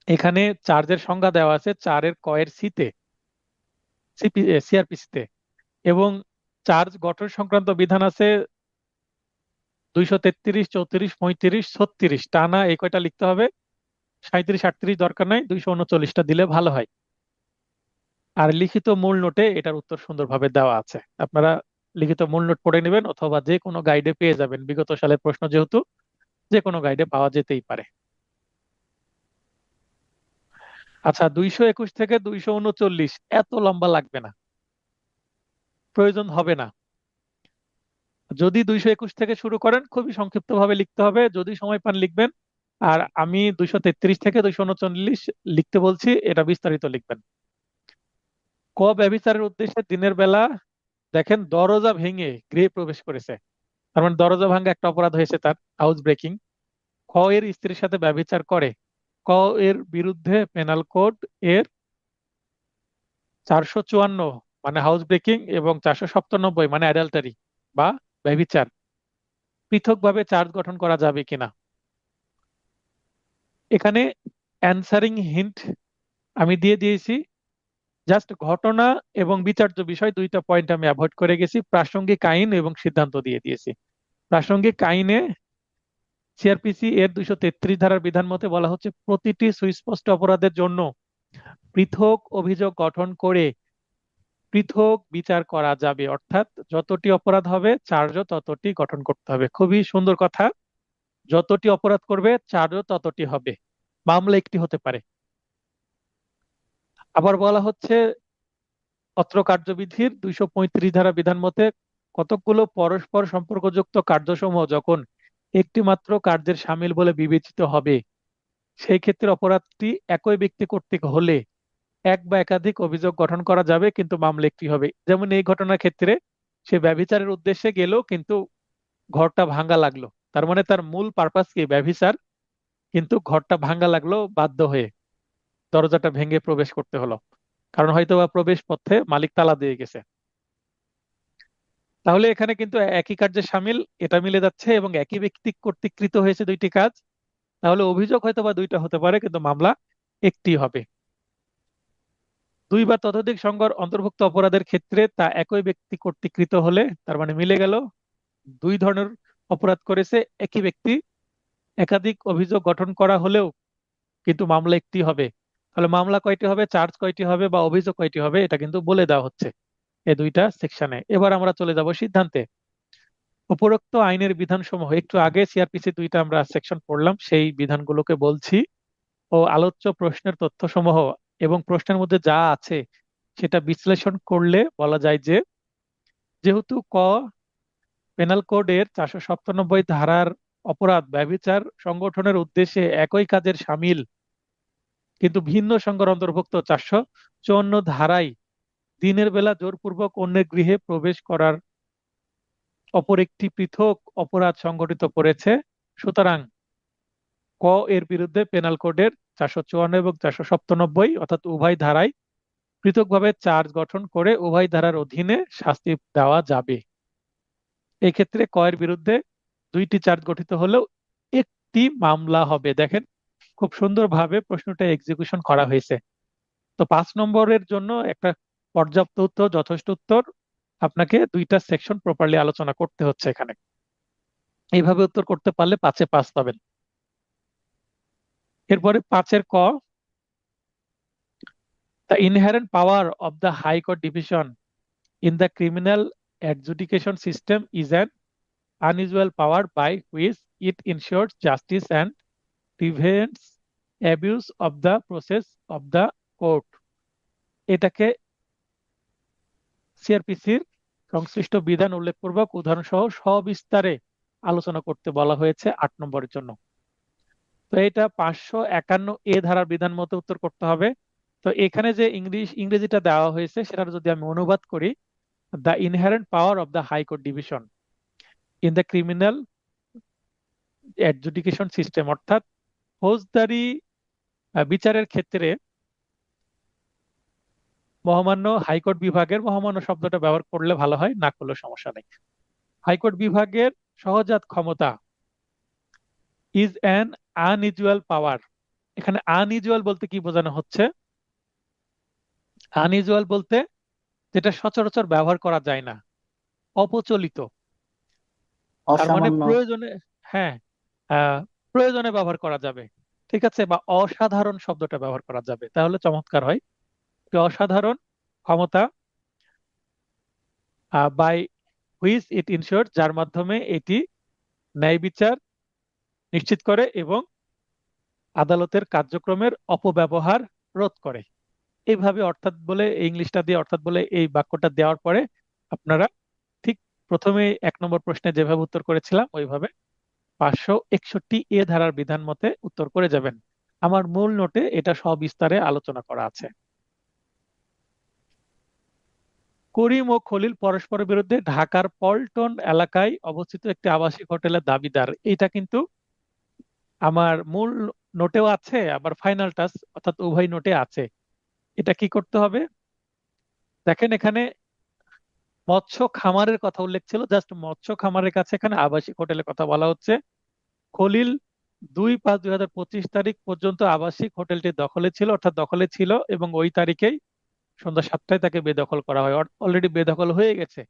এখানে চার্জের সংজ্ঞা দেওয়া আছে 4-এর ক-এর সিতে, সিআরপিসিতে, এবং চার্জ গঠন সংক্রান্ত বিধান আছে 233 34 35 36, টানা এই কয়টা লিখতে হবে। 37 38 দরকার নাই, 239টা দিলে ভালো হয়। আর লিখিত মূল নোটে এটার উত্তর সুন্দরভাবে দেওয়া আছে, আপনারা লিখিত মূল নোট পড়ে নেবেন অথবা যে কোনো গাইডে পেয়ে যাবেন, বিগত সালের প্রশ্ন যেহেতু যে কোনো গাইডে পাওয়া যেতেই পারে। আচ্ছা 221 থেকে 239 এত লম্বা লাগবে না, প্রয়োজন হবে না। যদি 221 থেকে শুরু করেন খুবই সংক্ষিপ্ত ভাবে লিখতে হবে, যদি সময় পান লিখবেন। আর আমি 233 থেকে 239 লিখতে বলছি, এটা বিস্তারিত লিখবেন। ব্যভিচারের উদ্দেশ্যে দিনের বেলা দেখেন দরজা ভেঙে গৃহে প্রবেশ করেছে, তার মানে দরজা ভাঙা একটা অপরাধ হয়েছে তার, হাউস ব্রেকিং। এর স্ত্রীর সাথে ব্যভিচার করে, ক এর বিরুদ্ধে পেনাল কোড এর 454 মানে হাউস ব্রেকিং এবং 497 মানে অ্যাডাল্টারি বা ব্যভিচার পৃথকভাবে চার্জ গঠন করা যাবে কিনা। এখানে অ্যানসারিং হিন্ট আমি দিয়ে দিয়েছি, জাস্ট ঘটনা এবং বিচার্য বিষয় দুইটা পয়েন্ট আমি অ্যাভয়েড করে গেছি, প্রাসঙ্গিক আইন এবং সিদ্ধান্ত দিয়ে দিয়েছি। প্রাসঙ্গিক আইনে সিআরপিসি এর 233 ধারার বিধান মতে বলা হচ্ছে প্রতিটি সুস্পষ্ট অপরাধের জন্য পৃথক অভিযোগ গঠন করে পৃথক বিচার করা যাবে, অর্থাৎ যতটি অপরাধ হবে চার্জও ততটি গঠন করতে হবে। খুবই সুন্দর কথা, যতটি অপরাধ করবে চার্জও ততটি হবে, মামলা একটি হতে পারে। আবার বলা হচ্ছে অত্র কার্যবিধির 235 ধারা বিধান মতে কতকগুলো পরস্পর সম্পর্কযুক্ত কার্যসমূহ যখন একটি মাত্র কার্যের সামিল বলে বিবেচিত হবে, সেই ক্ষেত্রে অপরাধটি একই ব্যক্তি কর্তৃক হলে এক বা একাধিক অভিযোগ গঠন করা যাবে, কিন্তু মামলা একটি হবে। যেমন এই ঘটনার ক্ষেত্রে সে ব্যভিচারের উদ্দেশ্যে গেল, কিন্তু ঘরটা ভাঙা লাগলো, তার মানে তার মূল পারপাস কি ব্যভিচার, কিন্তু ঘরটা ভাঙা লাগলো বাধ্য হয়ে, দরজাটা ভেঙে প্রবেশ করতে হলো, কারণ হয়তো বা প্রবেশ পথে মালিক তালা দিয়ে গেছে। তাহলে এখানে কিন্তু একই কার্যে সামিল, এটা মিলে যাচ্ছে, এবং একই ব্যক্তি কর্তৃক কৃত হয়েছে দুইটি কাজ। তাহলে অভিযোগ হয়তো বা দুইটা হতে পারে, কিন্তু মামলা একটি হবে। দুই বা ততোধিক সংঘর অন্তর্ভুক্ত অপরাধের ক্ষেত্রে তা একই ব্যক্তি কর্তৃক কৃত হলে, তার মানে মিলে গেল, দুই ধরনের অপরাধ করেছে একই ব্যক্তি, একাধিক অভিযোগ গঠন করা হলেও কিন্তু মামলা একটি হবে। তাহলে মামলা কয়টি হবে, চার্জ কয়টি হবে, বা অভিযোগ কয়টি হবে, এটা কিন্তু বলে দেওয়া হচ্ছে এই দুইটা সেকশনে। এবার আমরা চলে যাব সিদ্ধান্তে। উপরোক্ত আইনের বিধানসমূহ, একটু আগে সিআরপিসি দুইটা আমরা সেকশন পড়লাম, সেই বিধানগুলোকে বলছি, ও আলোচ্য প্রশ্নের তথ্যসমূহ এবং প্রশ্নের মধ্যে যা আছে সেটা বিশ্লেষণ করলে বলা যায় যে, যেহেতু পেনাল কোডের 497 ধারার অপরাধ ব্যভিচার সংগঠনের উদ্দেশ্যে একই কাজের সামিল, কিন্তু ভিন্ন সংজ্ঞার অন্তর্ভুক্ত 454 ধারায় দিনের বেলা জোরপূর্বক অন্যের গৃহে প্রবেশ করার অপর একটি পৃথক অপরাধ সংগঠিত করেছে, সুতরাং ক এর বিরুদ্ধে পেনাল কোডের 454 এবং 497 অর্থাৎ উভয় ধারায় পৃথকভাবে চার্জ গঠন করে উভয় ধারার অধীনে শাস্তি দেওয়া যাবে। এই ক্ষেত্রে ক এর বিরুদ্ধে দুইটি চার্জ গঠিত হলেও একটি মামলা হবে। দেখেন খুব সুন্দরভাবে প্রশ্নটা এক্সিকিউশন করা হয়েছে। তো 5 নম্বরের জন্য একটা পর্যাপ্ত উত্তর, যথেষ্ট উত্তর, আপনাকে দুইটা সেকশন প্রপারলি আলোচনা করতে হচ্ছে এখানে। এইভাবে উত্তর করতে পারলে 5-এ 5 পাবেন। এরপরে 5-এর ক, the inherent power of the High Court Division in the criminal adjudication system is an unusual power by which it ensures justice and prevents abuse of the process of the court. এটাকে সিআরপিসির সংশ্লিষ্ট বিধান উল্লেখপূর্বক উদাহরণ সহ সবিস্তারে আলোচনা করতে বলা হয়েছে 8 নম্বরের জন্য। তো এটা 551 ধারার বিধান মতো উত্তর করতে হবে। তো এখানে যে ইংরেজিটা দেওয়া হয়েছে সেটা যদি আমি অনুবাদ করি, the inherent power of the high court division in the criminal adjudication system, অর্থাৎ ফৌজদারি বিচারের ক্ষেত্রে মহামান্য হাইকোর্ট বিভাগের, মহামান্য শব্দটা ব্যবহার করলে ভালো হয়, না করলে সমস্যা নেই। হাইকোর্ট বিভাগের সহজাত ক্ষমতা ইজ অ্যান আনইউজুয়াল পাওয়ার। এখানে আনইউজুয়াল বলতে কি বোঝানো হচ্ছে? আনইউজুয়াল বলতে যেটা সচরাচর ব্যবহার করা যায় না, অপ্রচলিত, তার মানে অসামান্য। প্রয়োজনে, হ্যাঁ, প্রয়োজনে ব্যবহার করা যাবে, ঠিক আছে, বা অসাধারণ শব্দটা ব্যবহার করা যাবে, তাহলে চমৎকার হয়। অসাধারণ ক্ষমতা বাই হুইচ ইট ইনশিওর, যার মাধ্যমে এটি ন্যায় বিচার নিশ্চিত করে এবং আদালতের কার্যক্রমের অপব্যবহার রোধ করে। এইভাবে অর্থাৎ বলে, ইংলিশটা দিয়ে অর্থাৎ বলে এই বাক্যটা দেওয়ার পরে আপনারা ঠিক প্রথমে 1 নম্বর প্রশ্নে যেভাবে উত্তর করেছিলাম ওইভাবে 561 ধারার বিধান মতে উত্তর করে যাবেন। আমার মূল নোটে এটা সবিস্তারে আলোচনা করা আছে। করিম ও খলিল পরস্পরের বিরুদ্ধে ঢাকার পল্টন এলাকায় অবস্থিত একটি আবাসিক হোটেলের দাবিদার। এটা কিন্তু আমার মূল নোটেও আছে, আবার ফাইনাল টাচ অর্থাৎ উভয় নোটে আছে। এটা কি করতে হবে? দেখেন এখানে মৎস্য খামারের কথা উল্লেখ ছিল, জাস্ট মৎস্য খামারের কাছে এখানে আবাসিক হোটেলের কথা বলা হচ্ছে। খলিল 2/5/2025 তারিখ পর্যন্ত আবাসিক হোটেলটি দখলে ছিল, অর্থাৎ দখলে ছিল, এবং ওই তারিখেই সন্ধ্যা 7টায় তাকে বেদখল করা হয়, অলরেডি বেদখল হয়ে গেছে,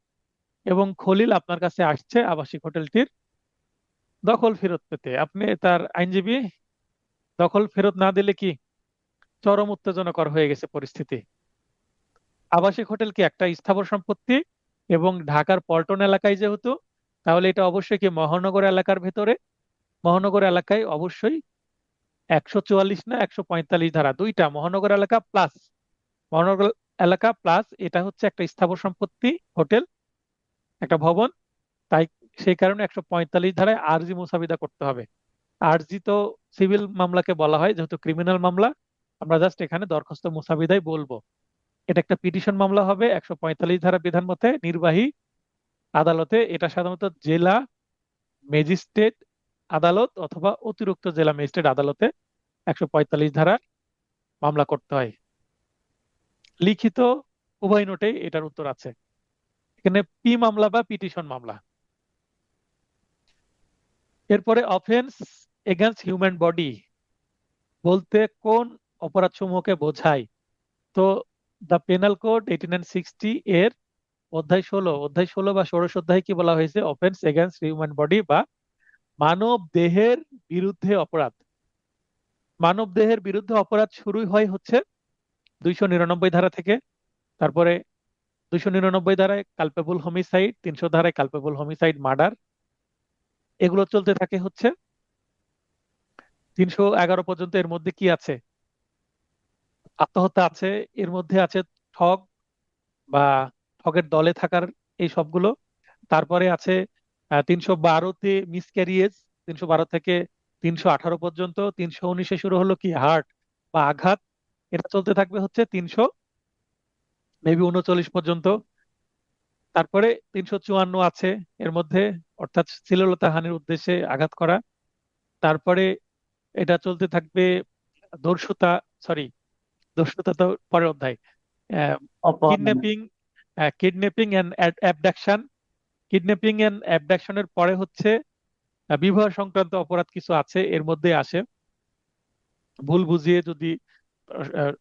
এবং খলিল আপনার কাছে আসছে আবাসিক হোটেলটির দখল ফেরত পেতে। আপনি তার আইনজীবী, দখল ফেরত না দিলে কি চরম উত্তেজনাকর হয়ে গেছে পরিস্থিতি। আবাসিক হোটেল কি একটা স্থাবর সম্পত্তি, এবং ঢাকার পল্টন এলাকায় যেহেতু, তাহলে এটা অবশ্যই কি মহানগর এলাকার ভেতরে, মহানগর এলাকায় অবশ্যই 144 না 145 ধারা, দুইটা মহানগর এলাকা প্লাস, মহানগর এলাকা প্লাস এটা হচ্ছে একটা স্থাবর সম্পত্তি হোটেল, একটা ভবন। তাই সেই কারণে 145 ধারায় আরজি মুসাবিদা করতে হবে। আরজি তো সিভিল মামলাকে বলা হয়, যেহেতু ক্রিমিনাল মামলা আমরা জাস্ট এখানে দরখাস্ত মুসাবিদাই বলবো। এটা একটা পিটিশন মামলা হবে 145 ধারা বিধান মতে নির্বাহী আদালতে। এটা সাধারণত জেলা ম্যাজিস্ট্রেট আদালত অথবা অতিরিক্ত জেলা ম্যাজিস্ট্রেট আদালতে 145 ধারা মামলা করতে হয়। লিখিত উভয় নোটেই এটার উত্তর আছে। এখানে পি মামলা বা পিটিশন মামলা। এরপরে অফেন্স এগেন্স্ট হিউম্যান বডি বলতে কোন অপরাধ সমূহকে বোঝায়? তো দ্য পেনাল কোড 8960 এর অধ্যায় 16 বা ষোড়শ অধ্যায় কি বলা হয়েছে? অফেন্স এগেন্স্ট হিউম্যান বডি বা মানব দেহের বিরুদ্ধে অপরাধ। মানব দেহের বিরুদ্ধে অপরাধ শুরুই হয় হচ্ছে 299 ধারা থেকে। তারপরে 299 ধারায় কালপেবল হোমিসাইড, 300 ধারায় কালপেবল হোমিসাইড মার্ডার, এগুলো চলতে থাকে হচ্ছে 311 পর্যন্ত। এর মধ্যে কি আছে? আত্মহত্যা আছে, এর মধ্যে আছে ঠগ বা ঠগের দলে থাকার এই সবগুলো। তারপরে আছে 312তে মিসক্যারিয়েজ, 312 থেকে 318 পর্যন্ত। 319-এ শুরু হলো কি হার্ট বা আঘাত, এটা চলতে থাকবে হচ্ছে 300 মেবি 39 পর্যন্ত। তারপরে 354 আছে এর মধ্যে, অর্থাৎ শ্লীলতাহানির উদ্দেশ্যে আঘাত করা। তারপরে এটা চলতে থাকবে দর্শুতা, সরি দর্শুতা তো পরের অধ্যায়। অপহরণ। Kidnapping, kidnapping and abduction. Kidnapping and অ্যাবডাকশনের পরে হচ্ছে বিবাহ সংক্রান্ত অপরাধ কিছু আছে, এর মধ্যে আসে ভুল বুঝিয়ে যদি আহ,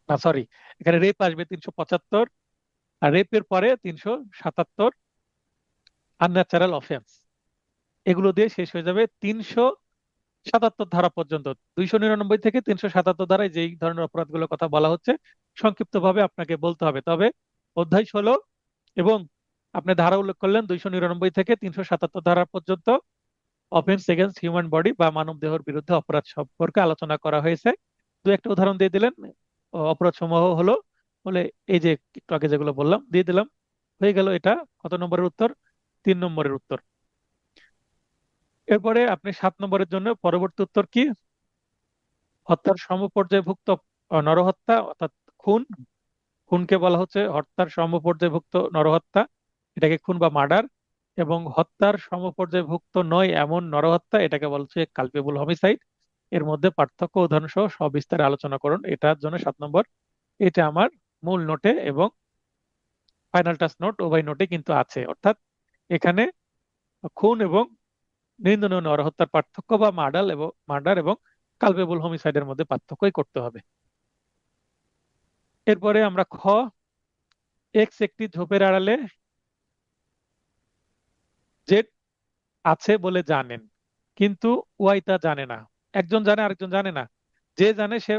না সরি, এখানে রেপ আসবে 375, আর রেপের পরে 377 আনন্যাচারাল অফেন্স। এগুলো দিয়ে শেষ হয়ে যাবে 377 ধারা পর্যন্ত। 299 থেকে 377 ধারায় যেই ধরনের অপরাধগুলোর কথা বলা হচ্ছে সংক্ষিপ্তভাবে আপনাকে বলতে হবে। তবে অধ্যায় 16 এবং আপনি ধারা উল্লেখ করলেন 299 থেকে 377 ধারা পর্যন্ত অফেন্স এগেন্স্ট হিউম্যান বডি বা মানব দেহের বিরুদ্ধে অপরাধ সম্পর্কে আলোচনা করা হয়েছে। দু একটা উদাহরণ দিয়ে দিলেন। অপরাধ সমূহ হলো বলে এই যে একটু আগে যেগুলো বললাম দিয়ে দিলাম, হয়ে গেল। এটা কত নম্বরের উত্তর? 3 নম্বরের উত্তর। এরপরে আপনি 7 নম্বরের জন্য পরবর্তী উত্তর কি? হত্যার সমপর্যায়ভুক্ত নরহত্যা, অর্থাৎ খুন। খুনকে বলা হচ্ছে হত্যার সমপর্যায়ভুক্ত নরহত্যা, এটাকে খুন বা মার্ডার। এবং হত্যার সমপর্যায়ভুক্ত নয় এমন নরহত্যা, এটাকে বলা হচ্ছে কালপেবল হোমিসাইড। এর মধ্যে পার্থক্য উদাহরণ সহ সবিস্তারে আলোচনা করুন। এটার জন্য 7 নম্বর। এটা আমার মূল নোটে এবং ফাইনাল টাচ নোট উভয় নোটে কিন্তু আছে। অর্থাৎ এখানে খুন এবং নিন্দনীয় নরহত্যার পার্থক্য বা মার্ডার এবং কালপেবল হোমিসাইডের মধ্যে পার্থক্যই করতে হবে। এরপরে আমরা খ, এক্স একটি ঝোপের আড়ালে জেড আছে বলে জানেন, কিন্তু ওয়াই তা জানে না। একজন জানে আরেকজন জানে না। যে জানে সে,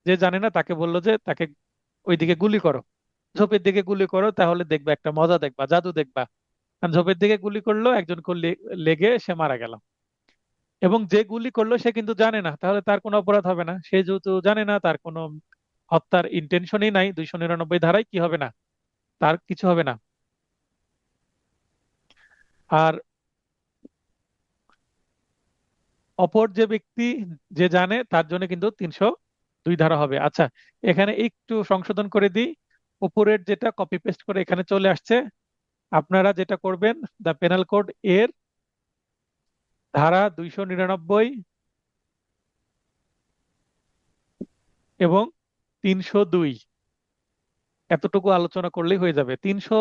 যে জানে না তাকে বললো যে তাকে ওইদিকে গুলি করো, ঝোপের দিকে গুলি করো, তাহলে দেখবা একটা মজা, দেখবা জাদু দেখবা। কারণ ঝোপের দিকে গুলি করলো, একজনকে লেগে সে মারা গেল। এবং যে গুলি করলো সে কিন্তু জানে না, তাহলে তার কোনো অপরাধ হবে না। সে যেহেতু জানে না, তার কোনো হত্যার ইন্টেনশনই নাই, 299 ধারায় কি হবে না, তার কিছু হবে না। আর অপর যে ব্যক্তি যে জানে তার জন্য কিন্তু 302 ধারা হবে। আচ্ছা, এখানে একটু সংশোধন করে দিই। উপরের যেটা কপি পেস্ট করে এখানে চলে আসছে, আপনারা যেটা করবেন দ্য পেনাল কোড এর ধারা 299 এবং 302 এতটুকু আলোচনা করলেই হয়ে যাবে। 300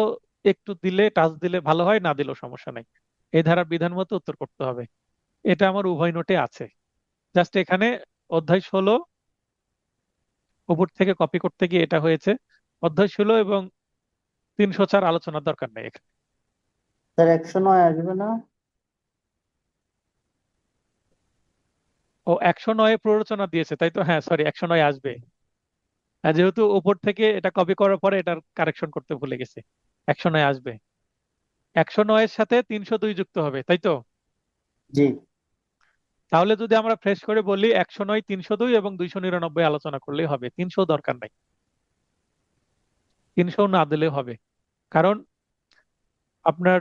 একটু দিলে, টাচ দিলে ভালো হয়, না দিলেও সমস্যা নাই। এই ধারার বিধান মতো উত্তর করতে হবে। এটা আমার উভয় নোটে আছে। জাস্ট এখানে অধ্যায় 16 উপর থেকে কপি করতে গিয়ে এটা হয়েছে। অধ্যায় 16 এবং 304 আলোচনার দরকার নেই এখানে। স্যার 109 আসবে না? ও 109 প্ররোচনা দিয়েছে তাই তো, হ্যাঁ সরি 109 আসবে। আর যেহেতু উপর থেকে এটা কপি করার পরে এটার কারেকশন করতে ভুলে গেছি, 109 আসবে। 109 এর সাথে 302 যুক্ত হবে তাই তো। জি। তাহলে যদি আমরা ফ্রেশ করে বলি 109, 302 এবং 299 আলোচনা করলেই হবে, 300 দরকার নাই, 300 না দিলেও হবে। কারণ আপনার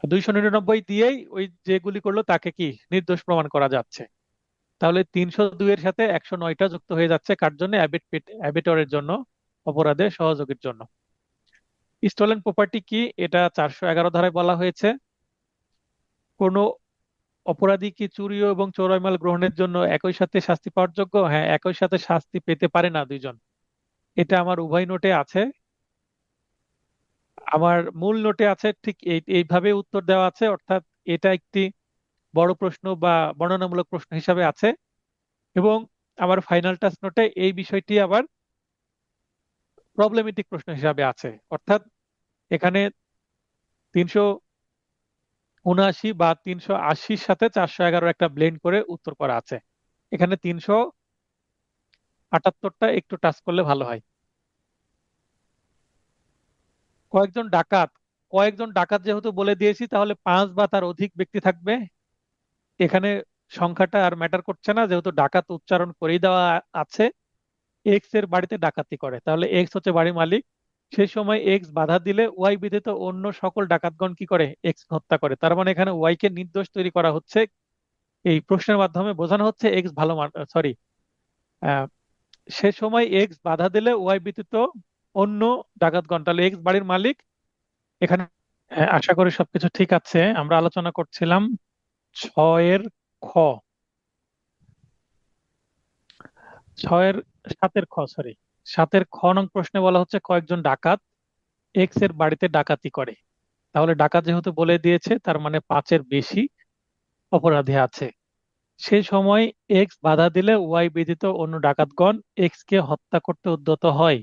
299 দিয়েই ওই যেগুলি করলো তাকে কি নির্দোষ প্রমাণ করা যাচ্ছে। তাহলে 302 এর সাথে 109টা যুক্ত হয়ে যাচ্ছে কার জন্য? অ্যাবিটরের জন্য, অপরাধে সহযোগীর জন্য। স্টলেন প্রপার্টি কি, এটা 411 ধারায় বলা হয়েছে, কোনো অপরাধী কি চুরি এবং চোরাই মাল গ্রহণের জন্য একই সাথে শাস্তি পাওয়ার যোগ্য? হ্যাঁ, একই সাথে শাস্তি পেতে পারে না দুইজন। এটা আমার উভয় নোটে আছে, আমার মূল নোটে আছে, ঠিক এইভাবে উত্তর দেওয়া আছে, অর্থাৎ এটা একটি বড় প্রশ্ন বা বর্ণনামূলক প্রশ্ন হিসাবে আছে। এবং আমার ফাইনাল টাচ নোটে এই বিষয়টি আবার প্রবলেমেটিক প্রশ্ন হিসাবে আছে, অর্থাৎ এখানে 379 বা 380-র সাথে 411 একটা ব্লেন্ড করে উত্তর করা আছে। এখানে 378টা একটু টাচ করলে ভালো হয়। কয়েকজন ডাকাত, কয়েকজন ডাকাত যেহেতু বলে দিয়েছি, তাহলে 5 বা তার অধিক ব্যক্তি থাকবে। এখানে সংখ্যাটা আর ম্যাটার করছে না, যেহেতু ডাকাত উচ্চারণ করেই দেওয়া আছে। এক্স এর বাড়িতে ডাকাতি করে, তাহলে এক্স হচ্ছে বাড়ির মালিক। সেই সময় এক্স বাধা দিলে ওয়াই ব্যতীত অন্য সকল ডাকাতগণ কি করে? এক্স হত্যা করে। তার মানে এখানে ওয়াই কে নির্দোষ তৈরি করা হচ্ছে। এই প্রশ্নের মাধ্যমে বোঝানো হচ্ছে এক্স ভালো, সরি, সে সময় এক্স বাধা দিলে ওয়াই ব্যতীত অন্য ডাকাতগণ, তাহলে এক্স বাড়ির মালিক এখানে। আশা করি সবকিছু ঠিক আছে। আমরা আলোচনা করছিলাম 6-এর খ, 6-এর 7-এর খ, সরি, 7-এর খ নং প্রশ্নে বলা হচ্ছে কয়েকজন ডাকাত এক্স এর বাড়িতে ডাকাতি করে। তাহলে ডাকাত যেহেতু বলে দিয়েছে, তার মানে 5-এর বেশি অপরাধী আছে। সেই সময় এক্স বাধা দিলে ওয়াই ব্যতীত অন্য ডাকাতগণ এক্স কে হত্যা করতে উদ্যত হয়।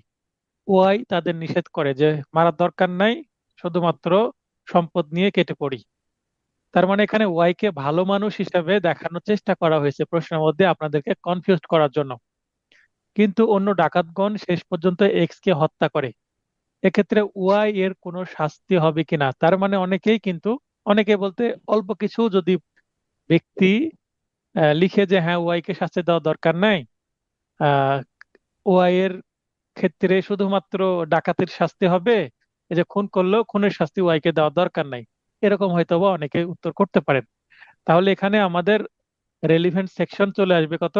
ওয়াই তাদের নিষেধ করে যে মারার দরকার নাই, শুধুমাত্র সম্পদ নিয়ে কেটে পড়ি। তার মানে এখানে ওয়াই কে ভালো মানুষ হিসেবে দেখানোর চেষ্টা করা হয়েছে প্রশ্নের মধ্যে আপনাদেরকে কনফিউজ করার জন্য। কিন্তু অন্য ডাকাতগণ শেষ পর্যন্ত এক্স কে হত্যা করে। এক্ষেত্রে ওয়াই এর কোনো শাস্তি হবে কিনা, তার মানে অনেকেই কিন্তু, অনেকে বলতে অল্প কিছু যদি ব্যক্তি লিখে যে হ্যাঁ ওয়াই কে শাস্তি দেওয়া দরকার নাই, ওয়াই এর ক্ষেত্রে শুধুমাত্র ডাকাতির শাস্তি হবে, এই যে খুন করলো খুনের শাস্তি ওয়াই কে দেওয়া দরকার নাই, এরকম হয়তো বা অনেকে উত্তর করতে পারেন। তাহলে এখানে আমাদের রেলিভেন্ট সেকশন চলে আসবে কত?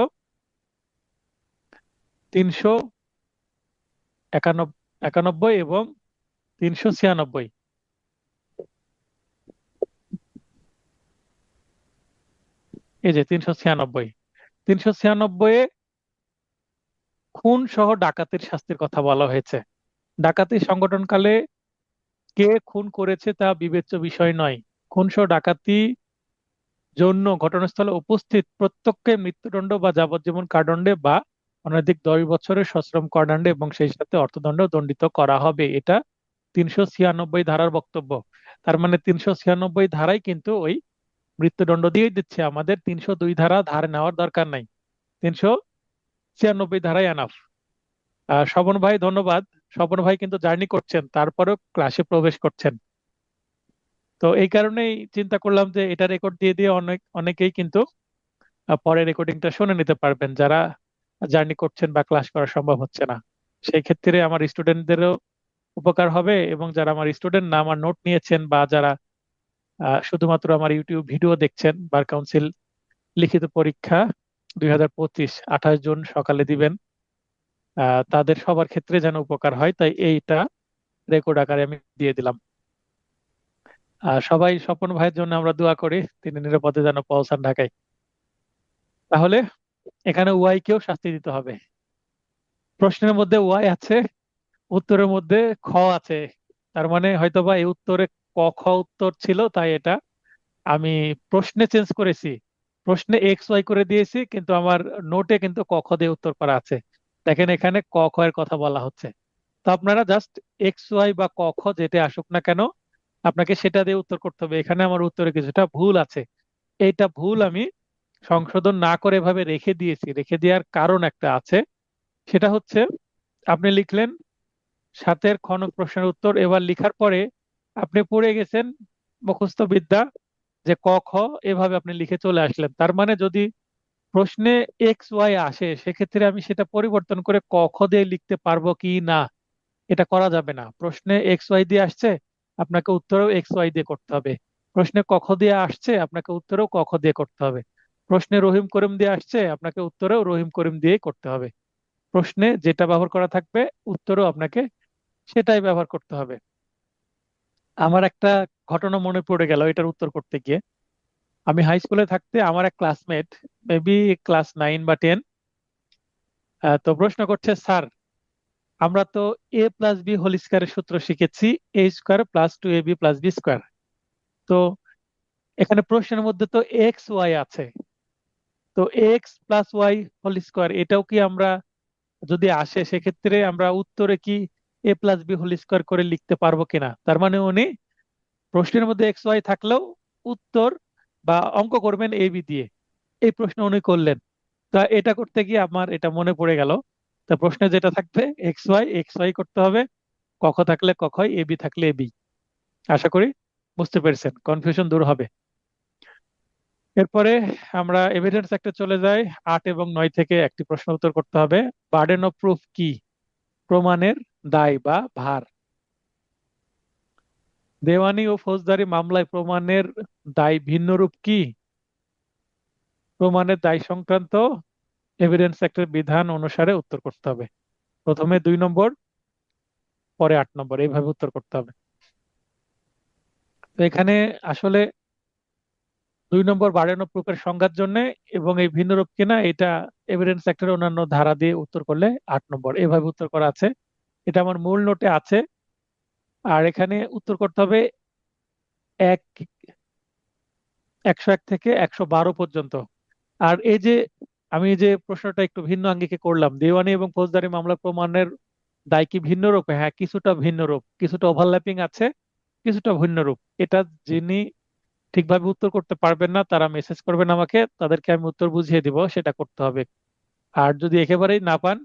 391 এবং 396। এই যে 396, 396 খুন সহ ডাকাতির শাস্তির কথা বলা হয়েছে। ডাকাতি সংগঠনকালে কে খুন করেছে তা বিবেচ্য বিষয় নয়। খুন সহ ডাকাতি জন্য ঘটনাস্থলে উপস্থিত প্রত্যেককে মৃত্যুদণ্ড বা যাবজ্জীবন কারাদণ্ডে বা অনধিক 10 বছরের সশ্রম কারাদণ্ডে এবং সেই সাথে অর্থদণ্ড দণ্ডিত করা হবে। এটা 396 ধারার বক্তব্য। তার মানে 396 ধারাই কিন্তু ওই মৃত্যুদণ্ড দিয়ে দিচ্ছে, আমাদের 302 ধারা ধার নেওয়ার দরকার নাই, 396 ধারাই এনাফ। স্বপন ভাই ধন্যবাদ। স্বপন ভাই কিন্তু জার্নি করছেন, তারপরেও ক্লাসে প্রবেশ করছেন। তো এই কারণেই চিন্তা করলাম যে এটা রেকর্ড দিয়ে দিয়ে অনেকেই কিন্তু পরে রেকর্ডিংটা শুনে নিতে পারবেন, যারা জার্নি করছেন বা ক্লাস করা সম্ভব হচ্ছে না। সেই ক্ষেত্রে আমার স্টুডেন্টদেরও উপকার হবে, এবং যারা আমার স্টুডেন্ট না, আমার নোট নিয়েছেন, বা যারা শুধুমাত্র আমার ইউটিউব ভিডিও দেখছেন, বার কাউন্সিল লিখিত পরীক্ষা 2025 28 জুন সকালে দিবেন, তাদের সবার ক্ষেত্রে যেন উপকার হয়, তাই এইটা রেকর্ড আকারে আমি দিয়ে দিলাম। সবাই স্বপন ভাইয়ের জন্য আমরা দোয়া করি, তিনি নিরাপদে যেন পৌঁছান ঢাকায়। তাহলে এখানে ওয়াই কেও শাস্তি দিতে হবে। প্রশ্নের মধ্যে ওয়াই আছে, উত্তরের মধ্যে খ আছে। তার মানে হয়তোবা এই উত্তরে ক খ উত্তর ছিল, তাই এটা আমি প্রশ্নে চেঞ্জ করেছি। প্রশ্নে এক্স ওয়াই করে দিয়েছি, কিন্তু আমার নোটে কিন্তু ক খ দিয়ে উত্তর করা আছে। দেখেন এখানে ক খ এর কথা বলা হচ্ছে। তো আপনারা জাস্ট এক্স ওয়াই বা ক খ যেটা আসুক না কেন, আপনাকে সেটা দিয়ে উত্তর করতে হবে। এখানে আমার উত্তরে কিছুটা ভুল আছে, এইটা ভুল আমি সংশোধন না করে এভাবে রেখে দিয়েছি। রেখে দেওয়ার কারণ একটা আছে, সেটা হচ্ছে আপনি লিখলেন 7-এর খ নং প্রশ্নের উত্তর, এবার লিখার পরে আপনি পড়ে গেছেন মুখস্থ বিদ্যা যে ক খ, এভাবে আপনি লিখে চলে আসলেন। তার মানে যদি প্রশ্নে এক্স ওয়াই আসে, সেক্ষেত্রে আমি সেটা পরিবর্তন করে ক খ দিয়ে লিখতে পারবো কি না? এটা করা যাবে না। প্রশ্নে এক্স ওয়াই দিয়ে আসছে, আপনাকে উত্তরেও এক্স ওয়াই দিয়ে করতে হবে। প্রশ্নে ক খ দিয়ে আসছে, আপনাকে উত্তরেও ক খ দিয়ে করতে হবে। প্রশ্নে রহিম করিম দিয়ে আসছে, আপনাকে উত্তরেও রহিম করিম দিয়ে করতে হবে। প্রশ্নে যেটা ব্যবহার করা থাকবে, উত্তরেও আপনাকে সেটাই ব্যবহার করতে হবে। আমার একটা ঘটনা মনে পড়ে গেল এটার উত্তর করতে গিয়ে। আমি হাই স্কুলে থাকতে আমার এক ক্লাসমেট, মেবি ক্লাস 9 বা 10, তো প্রশ্ন করছে, স্যার আমরা তো a+b হোল স্কয়ারের সূত্র শিখেছি, a² + 2ab + b²। তো এখানে প্রশ্নের মধ্যে তো এক্স ওয়াই আছে, তো x+y² এটাও কি আমরা, যদি আসে সেক্ষেত্রে আমরা উত্তরে কি a+b² করে লিখতে পারবো কিনা? তার মানে উনি প্রশ্নের মধ্যে এক্স ওয়াই থাকলেও উত্তর বা অঙ্ক করবেন এ বি দিয়ে, এই প্রশ্ন উনি করলেন। তা এটা করতে গিয়ে আমার এটা মনে পড়ে গেল। তা প্রশ্নে যেটা থাকবে এক্স ওয়াই করতে হবে, কখ থাকলে কখই, এ বি থাকলে এ বি। আশা করি বুঝতে পেরেছেন, কনফিউশন দূর হবে। এরপরে আমরা এভিডেন্স একটা চলে যাই। 8 এবং 9 থেকে একটি প্রশ্ন উত্তর করতে হবে। বার্ডেন অফ প্রুফ কি? প্রমাণের দায় বা ভার। দেওয়ানি ও ফৌজদারি মামলায় প্রমাণের দায় ভিন্ন রূপ কি? প্রমাণের দায় সংক্রান্ত এভিডেন্স অ্যাক্টের বিধান অনুসারে উত্তর করতে হবে। প্রথমে 2 নম্বর, পরে 8 নম্বর, এইভাবে উত্তর করতে হবে। তো এখানে আসলে 2 নম্বর বার্ডেন অফ প্রুফের সংজ্ঞার জন্য এবং এই ভিন্নরূপ কিনা এটা এভিডেন্স অ্যাক্টের অন্যান্য ধারা দিয়ে উত্তর করলে 8 নম্বর, এভাবে উত্তর করা আছে। এটা আমার মূল নোটে আছে। আর এখানে উত্তর করতে হবে এক 101 থেকে 112 পর্যন্ত। আর এই যে আমি যে প্রশ্নটা একটু ভিন্ন আঙ্গিকে করলাম, দেওয়ানি এবং ফৌজদারি মামলা প্রমাণের দায় কি ভিন্ন রূপ? হ্যাঁ, কিছুটা ভিন্ন রূপ, কিছুটা ওভারল্যাপিং আছে, কিছুটা ভিন্ন রূপ। এটা যিনি ঠিকভাবে উত্তর করতে পারবেন না তারা মেসেজ করবেন আমাকে, তাদেরকে আমি উত্তর বুঝিয়ে দিব সেটা করতে হবে। আর যদি একেবারেই না পান,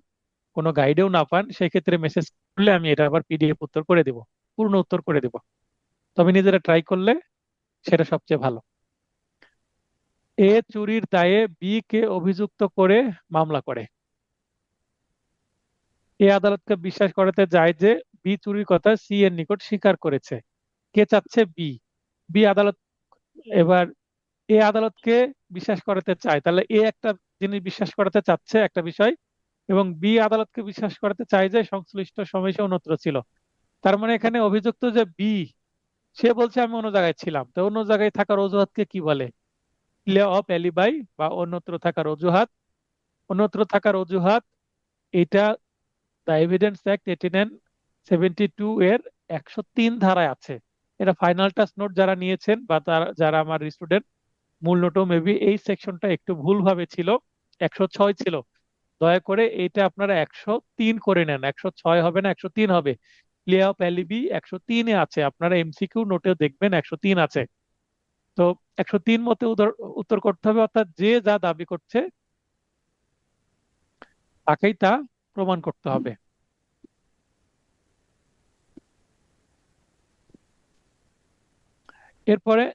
কোনো গাইডেও না পান, সেই ক্ষেত্রে মেসেজ করলে আমি এটা আবার পিডিএফ উত্তর করে দিব, পূর্ণ উত্তর করে দিব। তবে নিজেরা ট্রাই করলে সেটা সবচেয়ে ভালো। এ চুরির দায়ে বি কে অভিযুক্ত করে মামলা করে। এ আদালতকে বিশ্বাস করাতে যায় যে বি চুরির কথা সি এর নিকট স্বীকার করেছে। কে চাচ্ছে? বি। বি আদালত, এবার এ আদালতকে বিশ্বাস করাতে চায়, তাহলে এ একটা জিনিস বিশ্বাস করাতে চাচ্ছে একটা বিষয়, এবং বি আদালতকে বিশ্বাস করাতে চায় যে সংশ্লিষ্ট সময় সে অন্যত্র ছিল। তার মানে এখানে অভিযুক্ত যে বি, সে বলছে আমি অন্য জায়গায় ছিলাম। তো অন্য জায়গায় থাকার অজুহাতকে কি বলে? প্লে অফ অ্যালিবাই বা অন্যত্র থাকার অজুহাত। অন্যত্র থাকার অজুহাত, এটা দ্য এভিডেন্স অ্যাক্ট 1872 এর 103 ধারায় আছে। এটা ফাইনাল টাচ নোট যারা নিয়েছেন বা যারা আমার স্টুডেন্ট, মূল নোটও মেবি এই সেকশনটা একটু ভুলভাবে ছিল, 106 ছিল। দয়া করে এটা আপনারা 103 করে নেন, 106 হবে না, 103 হবে। প্লে অফ অ্যালিবি 103-এ আছে, আপনারা এমসিকিউ নোটেও দেখবেন 103 আছে। তো 103 মতে উত্তর করতে হবে, অর্থাৎ যে যা দাবি করছে তাকেই তা প্রমাণ করতে হবে। এরপরে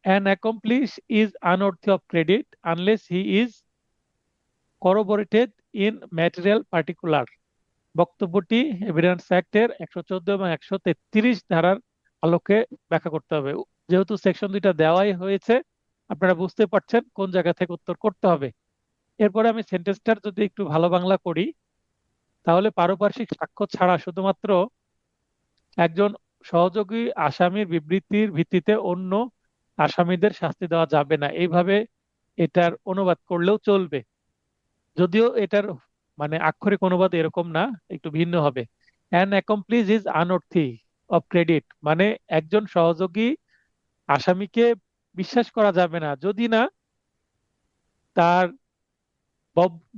an accomplice is unworthy of credit unless he is corroborated in material particular। বক্তব্যটি এভিডেন্স অ্যাক্টের 114 এবং 133 ধারার আলোকে ব্যাখ্যা করতে হবে। যেহেতু সেকশন 2টা দেওয়াই হয়েছে, আপনারা বুঝতে পারছেন কোন জায়গা থেকে উত্তর করতে হবে। এরপরে আমি সেন্টেন্সটার যদি একটু ভালো বাংলা করি, তাহলে পারপার্শ্বিক সাক্ষ্য ছাড়া শুধুমাত্র একজন সহযোগী আসামির বিবৃতির ভিত্তিতে অন্য আসামিদের শাস্তি দেওয়া যাবে না, এইভাবে এটার অনুবাদ করলেও চলবে। যদিও এটার মানে আক্ষরিক অনুবাদ এরকম না, একটু ভিন্ন হবে। An accomplice is unworthy of credit, মানে একজন সহযোগী আসামিকে বিশ্বাস করা যাবে না যদি না তার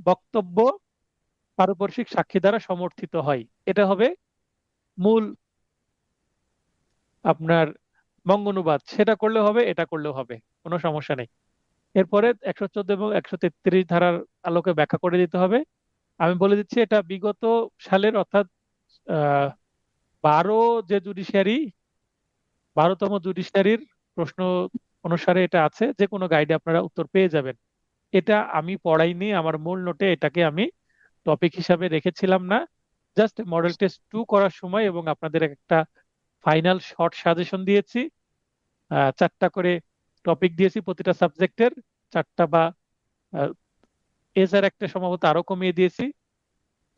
বক্তব্য পারপার্শ্বিক সাক্ষী দ্বারা সমর্থিত হয়। এটা হবে মূল আপনার বঙ্গানুবাদ। সেটা করলে হবে, এটা করলেও হবে, কোনো সমস্যা নেই। এরপরে 114 এবং 133 ধারার আলোকে ব্যাখ্যা করে দিতে হবে। আমি বলে দিচ্ছি, এটা বিগত সালের অর্থাৎ আহ 12 যে জুডিশিয়ারি 12তম জুডিশিয়ারির প্রশ্ন অনুসারে এটা আছে, যে কোনো গাইডে আপনারা উত্তর পেয়ে যাবেন। এটা আমি পড়াইনি, আমার মূল নোটে এটাকে আমি টপিক হিসাবে রেখেছিলাম না। জাস্ট মডেল টেস্ট 2 করার সময় এবং আপনাদের একটা ফাইনাল শর্ট সাজেশন দিয়েছি। 4টা করে টপিক দিয়েছি প্রতিটা সাবজেক্টের, 4টা বা এছাড়া একটা সম্ভবত আরো কমিয়ে দিয়েছি।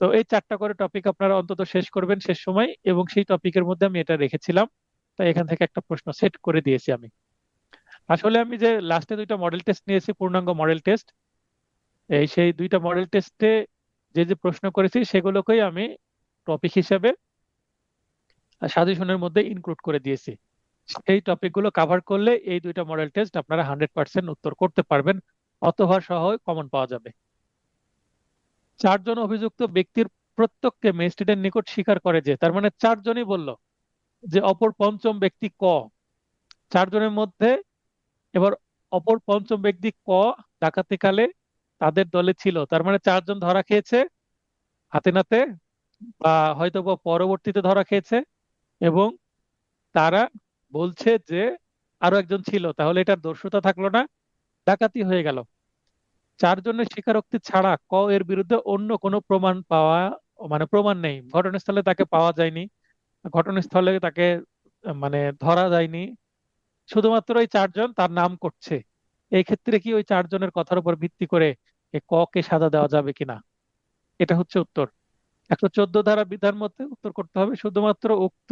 তো এই 4টা করে টপিক আপনারা অন্তত শেষ করবেন শেষ সময়, এবং সেই টপিকের মধ্যে আমি এটা রেখেছিলাম। তাই এখান থেকে একটা প্রশ্ন সেট করে দিয়েছি আমি। আসলে আমি যে লাস্টে 2টা মডেল টেস্ট নিয়েছি, পূর্ণাঙ্গ মডেল টেস্ট, সেই 2টা মডেল টেস্টে যে যে প্রশ্ন করেছি সেগুলোকেই আমি টপিক হিসেবে সাজেশনের মধ্যে ইনক্লুড করে দিয়েছি। এই টপিকগুলো কাভার করলে এই 2টা মডেল টেস্ট আপনারা 100% উত্তর করতে পারবেন, অথবা সহ কমন পাওয়া যাবে। 4জন অভিযুক্ত ব্যক্তির প্রত্যেককে ম্যাজিস্ট্রেটের নিকট স্বীকার করে যে, তার মানে 4জনই বলল যে অপর পঞ্চম ব্যক্তি ক। 4জনের মধ্যে এবার অপর পঞ্চম ব্যক্তি ক ডাকাতিকালে তাদের দলে ছিল, তার মানে 4জন ধরা খেয়েছে হাতে নাতে, বা হয়তো বা পরবর্তীতে ধরা খেয়েছে, এবং তারা বলছে যে আরো একজন ছিল, তাহলে এটার দোষতা থাকলো না, ডাকাতি হয়ে গেল। 4জনের স্বীকারোক্তি ছাড়া ক এর বিরুদ্ধে অন্য কোনো প্রমাণ পাওয়া, মানে প্রমাণ নেই, ঘটনাস্থলে তাকে পাওয়া যায়নি, ঘটনাস্থলে তাকে মানে ধরা যায়নি, শুধুমাত্র ওই 4জন তার নাম করছে। এই ক্ষেত্রে কি ওই 4জনের কথার উপর ভিত্তি করে এ ক কে সাজা দেওয়া যাবে কিনা, এটা হচ্ছে উত্তর। 114 ধারা বিধান মতে উত্তর করতে হবে, শুধুমাত্র উক্ত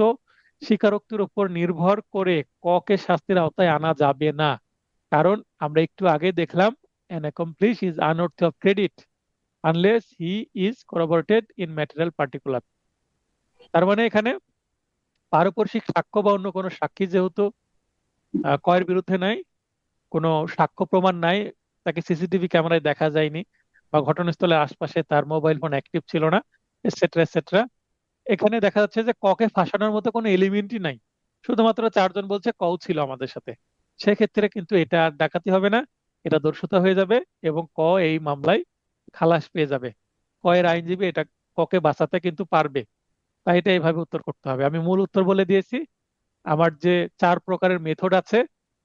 স্বীকারোক্তির উপর নির্ভর করে ক কে শাস্তির আওতায় আনা যাবে না। কারণ আমরা একটু আগে দেখলাম, an accomplice is unworthy of credit unless he is corroborated in material particular। তার মানে এখানে পারপার্শ্বিক সাক্ষ্য বা অন্য কোনো সাক্ষী যেহেতু কয়ের বিরুদ্ধে নাই, কোনো সাক্ষ্য প্রমাণ নাই, তাকে সিসিটিভি ক্যামেরায় দেখা যায়নি, বা ঘটনাস্থলের আশপাশে তার মোবাইল ফোন অ্যাক্টিভ ছিল না, এটসেট্রা এটসেট্রা, এখানে দেখা যাচ্ছে যে ককে ফাঁসানোর মতো কোনো এলিমেন্টই নাই, শুধুমাত্র 4জন বলছে কও ছিল আমাদের সাথে। সেক্ষেত্রে কিন্তু এটা আর ডাকাতি হবে না, এটা দর্শুতা হয়ে যাবে, এবং ক এই মামলায় খালাস পেয়ে যাবে। ক এর আইনজীবী এটা ককে বাঁচাতে কিন্তু পারবে। তাই এটা এইভাবে উত্তর করতে হবে। আমি মূল উত্তর বলে দিয়েছি। আমার যে 4 প্রকারের মেথড আছে,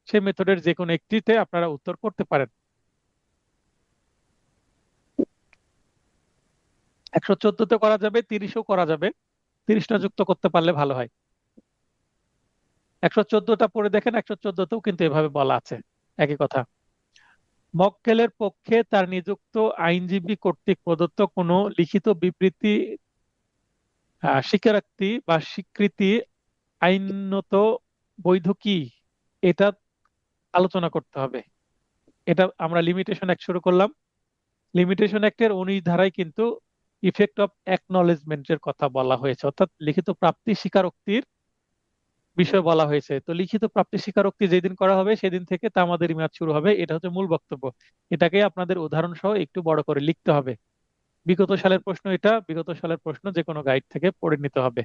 সেই মেথডের যে কোনো একটিতে আপনারা উত্তর করতে পারেন। 114তে করা যাবে, 30ও করা যাবে, 30টা যুক্ত করতে পারলে ভালো হয়। 114টা পড়ে দেখেন, 114তেও কিন্তু এভাবে বলা আছে একই কথা। মক্কেলের পক্ষে তার নিযুক্ত আইনজীবী কর্তৃক প্রদত্ত কোনো লিখিত বিবৃতি, স্বীকারোক্তি বা স্বীকৃতি আইনত বৈধ কি, এটা আলোচনা করতে হবে। এটা আমরা লিমিটেশন অ্যাক্ট শুরু করলাম। লিমিটেশন অ্যাক্টের 19 ধারায় কিন্তু ইফেক্ট অফ অ্যাকনলেজমেন্টের কথা বলা হয়েছে, অর্থাৎ লিখিত প্রাপ্তি স্বীকারোক্তির বিষয় বলা হয়েছে। তো লিখিত প্রাপ্তি স্বীকারোক্তি যেদিন করা হবে সেদিন থেকে তা আমাদের মেয়াদ শুরু হবে, এটা হচ্ছে মূল বক্তব্য। এটাকে আপনাদের উদাহরণ সহ একটু বড় করে লিখতে হবে। বিগত সালের প্রশ্ন, এটা বিগত সালের প্রশ্ন যে কোনো গাইড থেকে পড়ে নিতে হবে।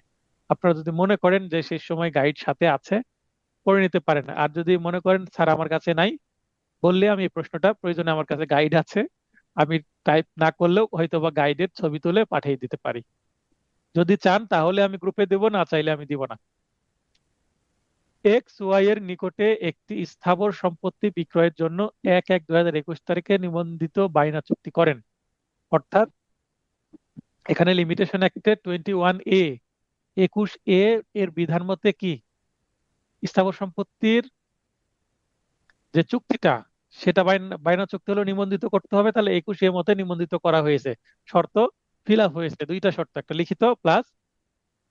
আপনারা যদি মনে করেন যে সেই সময় গাইড সাথে আছে, পড়ে নিতে পারেন। আর যদি মনে করেন স্যার আমার কাছে নাই, বললে আমি এই প্রশ্নটা প্রয়োজনে আমার কাছে গাইড আছে, আমি টাইপ না করলেও হয়তো বা গাইডের ছবি তুলে পাঠিয়ে দিতে পারি। যদি চান তাহলে আমি গ্রুপে দেব, না চাইলে আমি দিব না। এক্স ওয়াই এর নিকটে একটি স্থাবর সম্পত্তি বিক্রয়ের জন্য 1/1/2021 তারিখে নিবন্ধিত বায়না চুক্তি করেন। অর্থাৎ এখানে লিমিটেশন অ্যাক্টে 21A 21A এর বিধান মতে কি, স্থাবর সম্পত্তির যে চুক্তিটা, সেটা বায়না চুক্তি হলো নিবন্ধিত করতে হবে। তাহলে 21A মতে নিবন্ধিত করা হয়েছে, শর্ত ফিল আপ হয়েছে, 2টা শর্ত, একটা লিখিত প্লাস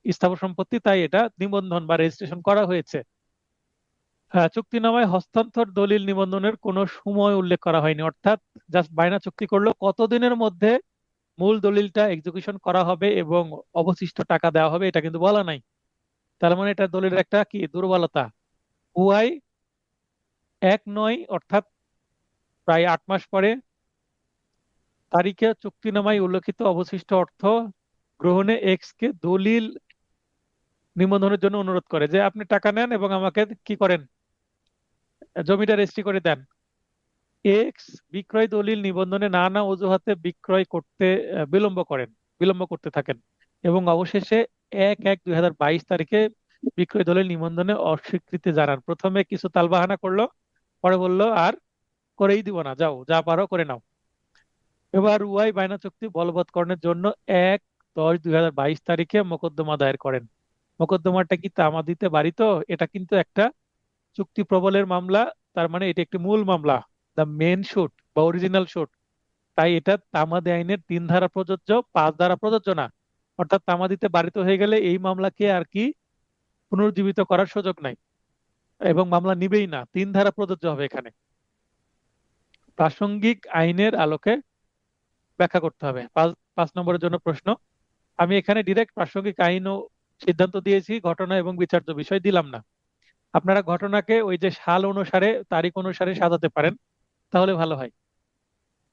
স্থাবর সম্পত্তি, তাই এটা নিবন্ধন বা রেজিস্ট্রেশন করা হয়েছে। চুক্তিনামায় হস্তান্তর দলিল নিবন্ধনের কোনো সময় উল্লেখ করা হয়নি, অর্থাৎ জাস্ট বায়না চুক্তি করলো, কতদিনের মধ্যে মূল দলিলটা এক্সিকিউশন করা হবে এবং অবশিষ্ট টাকা দেওয়া হবে এটা কিন্তু বলা নাই। তার মানে এটা দলিলের একটা কি দুর্বলতা। ওয়াই 1/9 অর্থাৎ প্রায় 8 মাস পরে, তারিখে চুক্তিনামায় উল্লেখিত অবশিষ্ট অর্থ গ্রহণে এক্স কে দলিল নিবন্ধনের জন্য অনুরোধ করে, যে আপনি টাকা নেন এবং আমাকে কি করেন, জমিটা রেজিস্ট্রি করে দেন। এক্স বিক্রয় দলিল নিবন্ধনে নানা অজুহাতে বিক্রয় করতে বিলম্ব করতে থাকেন এবং অবশেষে 1/1/2022 তারিখে বিক্রয় দলিল নিবন্ধনে অস্বীকৃতি জানান। প্রথমে কিছু তালবাহানা করলো, পরে বলল আর করেই দিব না, যাও যা পারো করে নাও। এবার উভয় বায়না চুক্তি বলবৎকরণের জন্য 1/10/2022 তারিখে মোকদ্দমা দায়ের করেন। মোকদ্দমাটা কি তামাদিতে বাড়িত, এটা কিন্তু একটা চুক্তি প্রবলের মামলা, তার মানে এটা একটি মূল মামলা, দ্য মেন শুট বা অরিজিনাল শুট। তাই এটা তামাদি আইনের 3 ধারা প্রযোজ্য, 5 ধারা প্রযোজ্য না। অর্থাৎ তামাদিতে বাড়িত হয়ে গেলে এই মামলাকে আর কি পুনরুজ্জীবিত করার সুযোগ নাই এবং মামলা নিবেই না, 3 ধারা প্রযোজ্য হবে এখানে। প্রাসঙ্গিক আইনের আলোকে ব্যাখ্যা করতে হবে। 5 নম্বরের জন্য প্রশ্ন, আমি এখানে ডিরেক্ট প্রাসঙ্গিক আইন ও সিদ্ধান্ত দিয়েছি, ঘটনা এবং বিচার্য বিষয় দিলাম না। আপনারা ঘটনাকে ওই যে সাল অনুসারে, তারিখ অনুসারে সাজাতে পারেন, তাহলে ভালো হয়।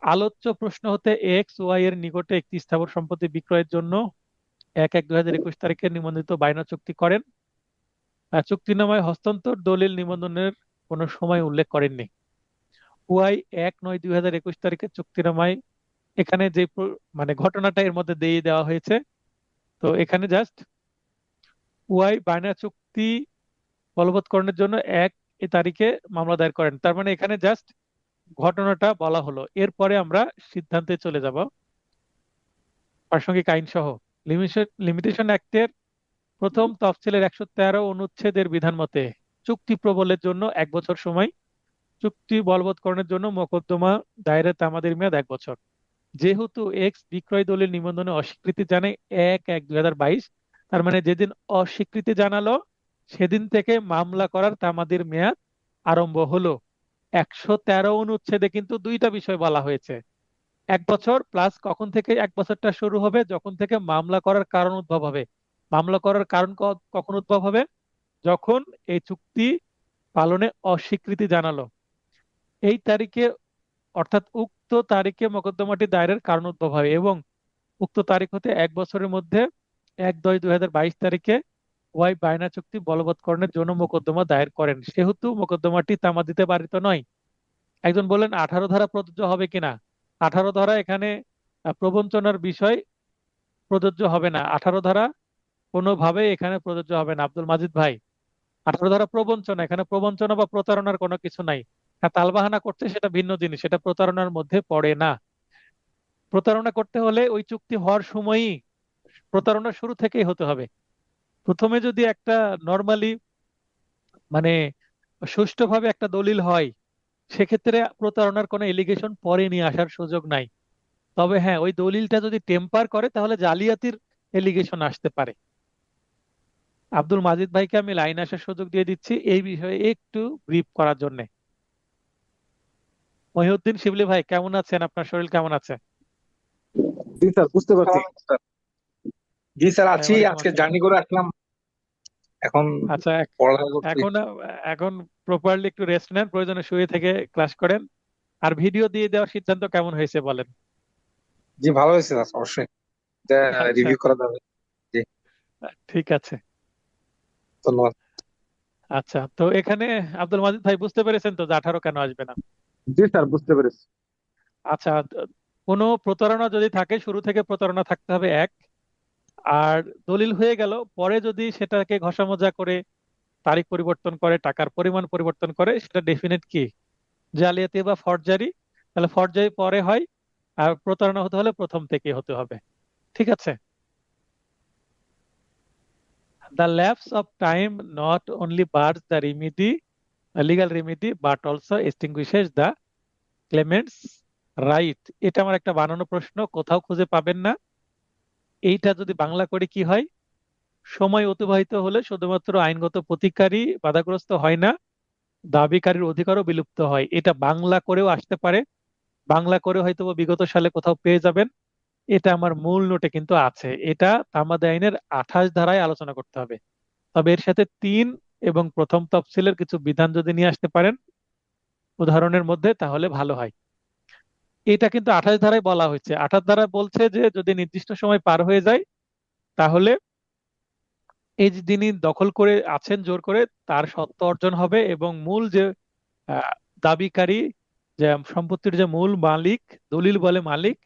আলোচ্য প্রশ্ন হতে এক্স ওয়াই এর নিকটে একটি স্থাবর সম্পত্তি বিক্রয়ের জন্য 1/1/2021 তারিখে নিবন্ধিত বায়না চুক্তি করেন। চুক্তিনামায় হস্তান্তর দলিল নিবন্ধনের কোনো সময় উল্লেখ করেননি। ওয়াই 1/9/2021 তারিখে চুক্তিনামায়, এখানে যে মানে ঘটনাটা এর মধ্যে দিয়ে দেওয়া হয়েছে, তো এখানে জাস্ট ওয়াই বায়না চুক্তি বলবৎকরণের জন্য এ তারিখে মামলা দায়ের করেন, তার মানে এখানে জাস্ট ঘটনাটা বলা হলো। এরপরে আমরা সিদ্ধান্তে চলে যাব প্রাসঙ্গিক আইন সহ। লিমিটেশন অ্যাক্টের প্রথম তফসিলের 113 অনুচ্ছেদের বিধান মতে চুক্তি প্রবলের জন্য 1 বছর সময়, চুক্তি বলবৎকরণের জন্য মোকদ্দমা দায়েরের তামাদির মেয়াদ 1 বছর। যেহেতু এক্স বিক্রয় দলিল নিবন্ধনে অস্বীকৃতি জানায় 1/1/2022, তার মানে যেদিন অস্বীকৃতি জানালো সেদিন থেকে মামলা করার তামাদির মেয়াদ আরম্ভ হলো। 113 অনুচ্ছেদে কিন্তু দুইটা বিষয় বলা হয়েছে, 1 বছর প্লাস কখন থেকে 1 বছরটা শুরু হবে, যখন থেকে মামলা করার কারণ উদ্ভব হবে। মামলা করার কারণ কখন উদ্ভব হবে, যখন এই চুক্তি পালনে অস্বীকৃতি জানালো। এই তারিখে, অর্থাৎ উক্ত তারিখে মোকদ্দমাটি দায়েরের কারণ উদ্ভব হয় এবং উক্ত তারিখ হতে 1 বছরের মধ্যে 1/10/2022 তারিখে ওয়াই বায়না চুক্তি বলবৎকরণের জন্য মোকদ্দমা দায়ের করেন। সেহেতু মোকদ্দমাটি তামাদিতে বারিত নয়। একজন বললেন 18 ধারা প্রযোজ্য হবে কিনা। 18 ধারা এখানে প্রবঞ্চনার বিষয় প্রযোজ্য হবে না। 18 ধারা কোনোভাবে এখানে প্রযোজ্য হবে না আব্দুল মাজিদ ভাই। 18 ধারা প্রবঞ্চনা, এখানে প্রবঞ্চনা বা প্রতারণার কোনো কিছু নাই। হ্যাঁ, তালবাহানা করছে সেটা ভিন্ন জিনিস, সেটা প্রতারণার মধ্যে পড়ে না। প্রতারণা করতে হলে ওই চুক্তি হওয়ার সময়ই, প্রতারণা শুরু থেকেই হতে হবে। প্রথমে যদি একটা নর্মালি মানে সুষ্ঠুভাবে একটা দলিল হয়, সেক্ষেত্রে প্রতারণার কোনো এলিগেশন পরে নিয়ে আসার সুযোগ নাই। তবে হ্যাঁ, ওই দলিলটা যদি টেম্পার করে তাহলে জালিয়াতির এলিগেশন আসতে পারে। আব্দুল মাজিদ ভাইকে আমি লাইন আসার সুযোগ দিয়ে দিচ্ছি এই বিষয়ে একটু ব্রিফ করার জন্য। মহিউদ্দিন শিবলি ভাই কেমন আছেন, আপনার শরীর কেমন আছে? জি স্যার, বুঝতে পারছি। জি স্যার, আছি। ওয়ালাইকুম আজকে আসসালাম। জার্নি করে আসলাম, এখন আচ্ছা, পড়ালেখা করছি। এখন এখন প্রপারলি একটু রেস্ট নেন, প্রয়োজনে শুয়ে থেকে ক্লাস করেন। আর ভিডিও দিয়ে দেওয়ার সিদ্ধান্ত কেমন হয়েছে বলেন। জি, ভালো হয়েছে স্যার, অবশ্যই আচ্ছা, রিভিউ করা যাবে। জি, ঠিক আছে। ধন্যবাদ। আচ্ছা, তো এখানে আব্দুল মাজিদ ভাই বুঝতে পেরেছেন তো যে 18 কেন আসবে না? জি স্যার, বুঝতে পেরেছি। আচ্ছা, কোনো প্রতারণা যদি থাকে শুরু থেকে প্রতারণা থাকতে হবে এক। আর দলিল হয়ে গেল, পরে যদি সেটাকে ঘষামজা করে তারিখ পরিবর্তন করে, টাকার পরিমাণ পরিবর্তন করে, সেটা ডেফিনেট কি জালিয়াতি বা ফর্জারি। তাহলে ফর্জারি পরে হয়, আর প্রতারণা হতে হলে প্রথম থেকে হতে হবে। ঠিক আছে। The lapse of time not only bars the legal remedy, but also extinguishes the claimant's right. এটা আমার একটা বানানো প্রশ্ন, কোথাও খুঁজে পাবেন না। এইটা যদি বাংলা করে কি হয়, সময় অতিবাহিত হলে শুধুমাত্র আইনগত প্রতিকারই বাধাগ্রস্ত হয় না, দাবিকারীর অধিকারও বিলুপ্ত হয়। এটা বাংলা করেও আসতে পারে, বাংলা করে হয়তো বা বিগত সালে কোথাও পেয়ে যাবেন। এটা আমার মূল নোটে কিন্তু আছে। এটা তামাদি আইনের 28 ধারায় আলোচনা করতে হবে। তবে এর সাথে 3 এবং প্রথম তফসিলের কিছু বিধান যদি নিয়ে আসতে পারেন উদাহরণের মধ্যে, তাহলে ভালো হয়। এটা কিন্তু 28 ধারায় বলা হয়েছে। 28 ধারায় বলছে যে যদি নির্দিষ্ট সময় পার হয়ে যায় তাহলে এই যে যিনি দখল করে আছেন জোর করে তার সত্ত্ব অর্জন হবে, এবং মূল যে আহ, দাবিকারী, যে সম্পত্তির যে মূল মালিক, দলিল বলে মালিক,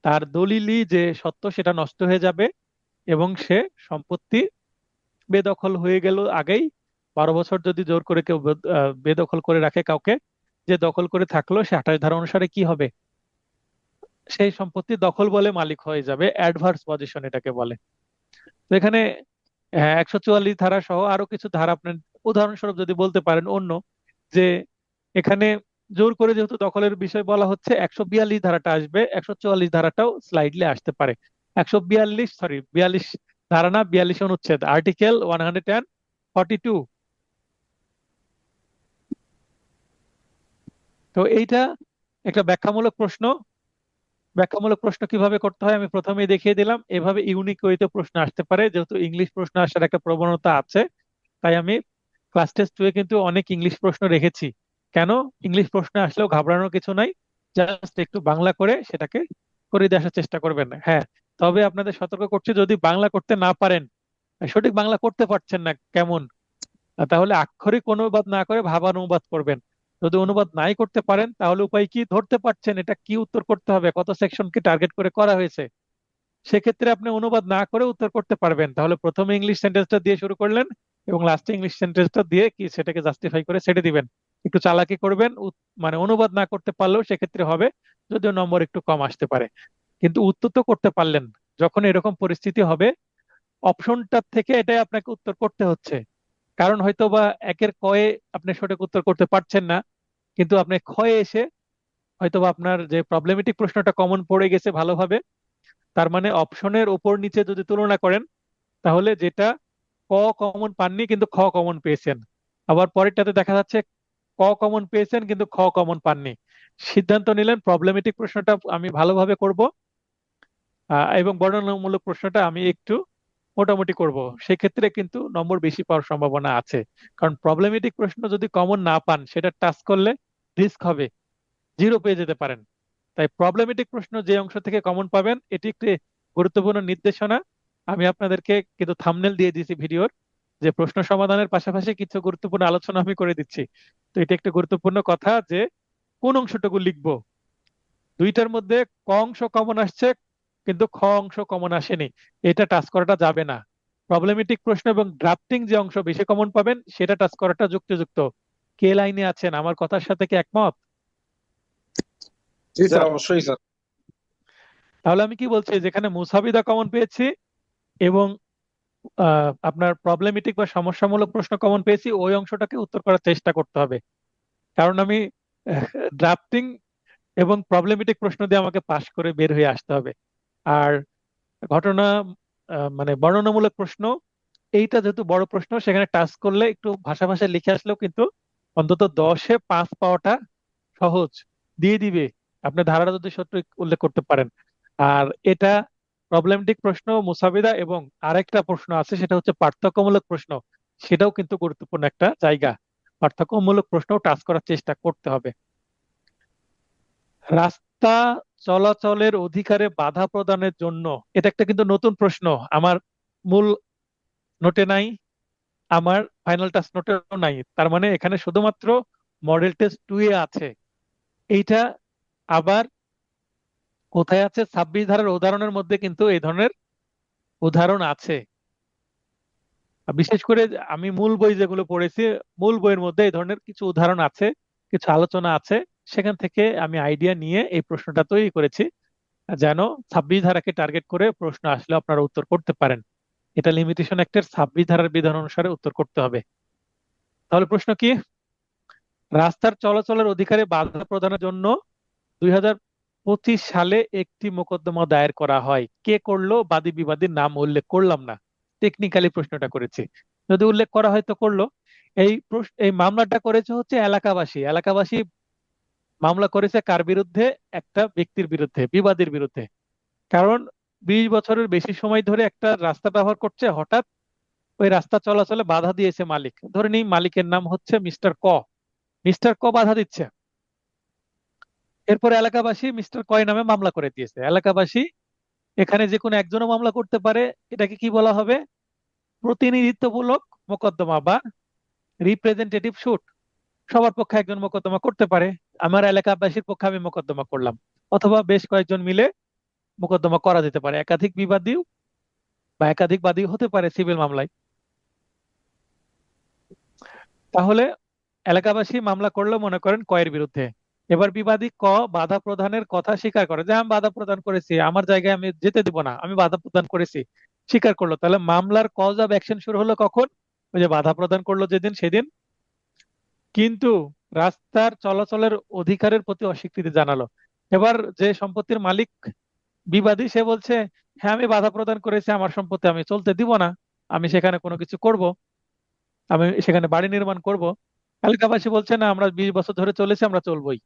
তার দলিলই যে সত্য সেটা নষ্ট হয়ে যাবে, এবং সে সম্পত্তি বেদখল হয়ে গেল আগেই। 12 বছর যদি জোর করে কেউ বেদখল করে রাখে কাউকে, যে দখল করে থাকলো সে 28 ধারা অনুসারে কি হবে, সেই সম্পত্তি দখল বলে মালিক হয়ে যাবে, অ্যাডভার্স পজিশন এটাকে বলে। তো এখানে 144 ধারা সহ আরো কিছু ধারা আপনার উদাহরণস্বরূপ যদি বলতে পারেন অন্য, যে এখানে জোর করে যেহেতু দখলের বিষয় বলা হচ্ছে, 142 ধারাটা আসবে, 144 ধারাটাও স্লাইডলি আসতে পারে। 42 ধারা না, 42 অনুচ্ছেদ, আর্টিকেল 142। তো এইটা একটা ব্যাখ্যামূলক প্রশ্ন। ব্যাখ্যামূলক প্রশ্ন কিভাবে করতে হয় আমি প্রথমেই দেখিয়ে দিলাম। এভাবে ইউনিক ওয়েতে প্রশ্ন আসতে পারে, যেহেতু ইংলিশ প্রশ্ন আসার একটা প্রবণতা আছে, তাই আমি ক্লাস টেস্ট 2 এ কিন্তু অনেক ইংলিশ প্রশ্ন রেখেছি। কেন? ইংলিশ প্রশ্ন আসলেও ঘাবড়ানোর কিছু নাই, জাস্ট একটু বাংলা করে সেটাকে করে দিয়ে আসার চেষ্টা করবেন। হ্যাঁ, তবে আপনাদের সতর্ক করছি, যদি বাংলা করতে না পারেন, সঠিক বাংলা করতে পারছেন না কেমন, তাহলে আক্ষরিক অনুবাদ না করে ভাবানুবাদ করবেন। যদি অনুবাদ নাই করতে পারেন তাহলে উপায় কি, ধরতে পারছেন এটা কি উত্তর করতে হবে, কত সেকশনকে টার্গেট করে করা হয়েছে, সেক্ষেত্রে আপনি অনুবাদ না করে উত্তর করতে পারবেন। তাহলে প্রথমে ইংলিশ সেন্টেন্সটা দিয়ে শুরু করলেন এবং লাস্টে ইংলিশ সেন্টেন্সটা দিয়ে কি সেটাকে জাস্টিফাই করে ছেড়ে দিবেন। একটু চালাকি করবেন, মানে অনুবাদ না করতে পারলেও সেক্ষেত্রে হবে, যদিও নম্বর একটু কম আসতে পারে, কিন্তু উত্তর তো করতে পারলেন। যখন এরকম পরিস্থিতি হবে, অপশনটা থেকে এটাই আপনাকে উত্তর করতে হচ্ছে। কারণ হয়তো বা একের কয়ে আপনি সঠিক উত্তর করতে পারছেন না, কিন্তু আপনি ক্ষয়ে এসে হয়তো বা আপনার যে প্রবলেমেটিক প্রশ্নটা কমন পড়ে গেছে ভালোভাবে, তার মানে অপশনের উপর নিচে যদি তুলনা করেন, তাহলে যেটা ক কমন পাননি কিন্তু খ কমন পেয়েছেন, আবার পরেরটাতে দেখা যাচ্ছে ক কমন পেয়েছেন কিন্তু খ কমন পাননি। সিদ্ধান্ত নিলেন প্রবলেমেটিক প্রশ্নটা আমি ভালোভাবে করব, এবং বর্ণনামূলক প্রশ্নটা আমি একটু মোটামুটি করব, সেক্ষেত্রে কিন্তু নম্বর বেশি পাওয়ার সম্ভাবনা আছে। কারণ প্রবলেমেটিক প্রশ্ন যদি কমন না পান, সেটা টাচ করলে রিস্ক হবে, 0 পেয়ে যেতে পারেন। তাই প্রবলেমেটিক প্রশ্ন যে অংশ থেকে কমন পাবেন এটি একটি গুরুত্বপূর্ণ নির্দেশনা। আমি আপনাদেরকে কিন্তু থাম্বনেল দিয়ে দিয়েছি ভিডিওর, যে প্রশ্ন সমাধানের পাশাপাশি কিছু গুরুত্বপূর্ণ আলোচনা আমি করে দিচ্ছি। তো এটা একটা গুরুত্বপূর্ণ কথা যে কোন অংশটুকু লিখবো। দুইটার মধ্যে ক অংশ কমন আসছে কিন্তু খ অংশ কমন আসেনি, এটা টাচ করাটা যাবে না। প্রবলেমেটিক প্রশ্ন এবং ড্রাফটিং যে অংশ বেশি কমন পাবেন সেটা টাচ করাটা যুক্তিযুক্ত। কে লাইনে আছেন, আমার কথার সাথে কি একমত? জি স্যার, অবশ্যই স্যার। তাহলে আমি কি বলছি, যেখানে মুসাবিদা কমন পেয়েছি এবং আপনার প্রবলেমেটিক বা সমস্যামূলক প্রশ্ন কমন পেয়েছি, ওই অংশটাকে উত্তর করার চেষ্টা করতে হবে। কারণ আমি ড্রাফটিং এবং প্রবলেমেটিক প্রশ্ন দিয়ে আমাকে পাশ করে বের হয়ে আসতে হবে। আর ঘটনা মানে বর্ণনামূলক প্রশ্ন, এইটা যেহেতু বড় প্রশ্ন, সেখানে টাচ করলে একটু ভাষা ভাষায় লিখে আসলেও কিন্তু অন্তত 10-এ 5 পাওয়াটা সহজ, দিয়ে দিবে আপনি ধারাটা যদি সত্যি উল্লেখ করতে পারেন। আর এটা প্রবলেমেটিক প্রশ্ন, মুসাবিদা এবং আরেকটা প্রশ্ন আছে সেটা হচ্ছে পার্থক্যমূলক প্রশ্ন, সেটাও কিন্তু গুরুত্বপূর্ণ একটা জায়গা। পার্থক্যমূলক প্রশ্ন টাচ করার চেষ্টা করতে হবে। রাস্তা চলাচলের অধিকারে বাধা প্রদানের জন্য, এটা একটা কিন্তু নতুন প্রশ্ন, আমার মূল নোটে নাই, আমার ফাইনাল টাস্ক নোটেও নাই, তার মানে এখানে শুধুমাত্র মডেল টেস্ট 2 এ আছে এইটা। আবার কোথায় আছে? 26 ধারার উদাহরণের মধ্যে কিন্তু এই ধরনের উদাহরণ আছে। বিশেষ করে আমি মূল বই যেগুলো পড়েছি, মূল বইয়ের মধ্যে এই ধরনের কিছু উদাহরণ আছে, কিছু আলোচনা আছে, সেখান থেকে আমি আইডিয়া নিয়ে এই প্রশ্নটা তৈরি করেছি, যেন 26 ধারাকে টার্গেট করে প্রশ্ন আসলে আপনারা উত্তর করতে পারেন। এটা লিমিটেশন অ্যাক্টের 26 ধারার বিধান অনুসারে উত্তর করতে হবে। তাহলে প্রশ্ন কি? রাস্তার চলাচলের অধিকারে বাধা প্রদানের জন্য 2025 সালে একটি মোকদ্দমা দায়ের করা হয়। কে করলো? বাদী বিবাদীর নাম উল্লেখ করলাম না, টেকনিক্যালি প্রশ্নটা করেছি। যদি উল্লেখ করা হয় তো করলো। এই মামলাটা করেছে হচ্ছে এলাকাবাসী। এলাকাবাসী মামলা করেছে কার বিরুদ্ধে? একটা ব্যক্তির বিরুদ্ধে, বিবাদীর বিরুদ্ধে। কারণ 20 বছরের বেশি সময় ধরে একটা রাস্তা ব্যবহার করছে, হঠাৎ ওই রাস্তা চলাচলে বাধা দিয়েছে মালিক। ধরে নিই মালিকের নাম হচ্ছে মিস্টার ক। মিস্টার ক বাধা দিচ্ছে, এরপর এলাকাবাসী মিস্টার কয় নামে মামলা করে দিয়েছে। এলাকাবাসী এখানে যে কোনো একজনও মামলা করতে পারে। এটাকে কি বলা হবে? প্রতিনিধিত্বমূলক মোকদ্দমা বা রিপ্রেজেন্টেটিভ শুট। সবার পক্ষে একজন মোকদ্দমা করতে পারে। আমার এলাকাবাসীর পক্ষে আমি মোকদ্দমা করলাম, অথবা বেশ কয়েকজন মিলে মোকদ্দমা করা যেতে পারে। একাধিক বিবাদী বা একাধিক বাদী হতে পারে সিভিল মামলায়। তাহলে এলাকাবাসী মামলা করলো মনে করেন কয়ের বিরুদ্ধে। এবার বিবাদী ক বাধা প্রদানের কথা স্বীকার করে, যে আমি বাধা প্রদান করেছি, আমার জায়গায় আমি যেতে দিব না, আমি বাধা প্রদান করেছি, স্বীকার করলো। তাহলে মামলার কজ অফ অ্যাকশন শুরু হলো কখন? ওই যে বাধা প্রদান করলো যেদিন, সেদিন। কিন্তু রাস্তার চলাচলের অধিকারের প্রতি অস্বীকৃতি জানালো। এবার যে সম্পত্তির মালিক বিবাদী, সে বলছে হ্যাঁ আমি বাধা প্রদান করেছি, আমার সম্পত্তি আমি চলতে দিব না, আমি সেখানে কোনো কিছু করব, আমি সেখানে বাড়ি নির্মাণ করব। এলাকাবাসী বলছে না, আমরা 20 বছর ধরে চলেছি, আমরা চলবোই।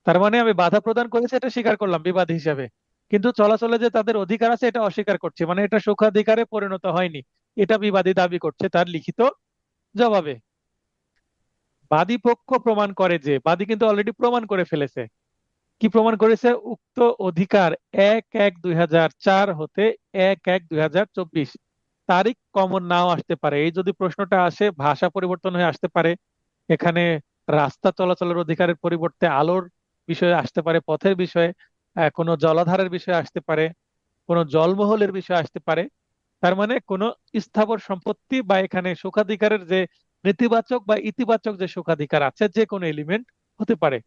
তার মানে আমি বাধা প্রদান করেছি, এটা স্বীকার করলাম বিবাদী হিসাবে, কিন্তু চলাচলে যে তাদের অধিকার আছে এটা অস্বীকার করছে, মানে এটা সুখাধিকারে পরিণত হয়নি। এটা বিবাদী দাবি করছে তার লিখিত জবাবে। বাদী পক্ষ প্রমাণ করে যে, বাদী কিন্তু অলরেডি প্রমাণ করে ফেলেছে। কি প্রমাণ করেছে? উক্ত অধিকার 1/1/2004 হতে 1/1/2024 তারিখ কমন নাও আসতে পারে। এই যদি প্রশ্নটা আসে, ভাষা পরিবর্তন হয়ে আসতে পারে। এখানে রাস্তা চলাচলের অধিকারের পরিবর্তে আলোর বিষয়ে আসতে পারে, পথের বিষয়ে, কোনো জলাধারের বিষয়ে আসতে পারে, কোনো জলমহলের বিষয়ে আসতে পারে। তার মানে কোনো স্থাবর সম্পত্তি বা এখানে সুখাধিকারের যে নেতিবাচক বা ইতিবাচক যে সুখাধিকার আছে, যে কোনো এলিমেন্ট হতে পারে।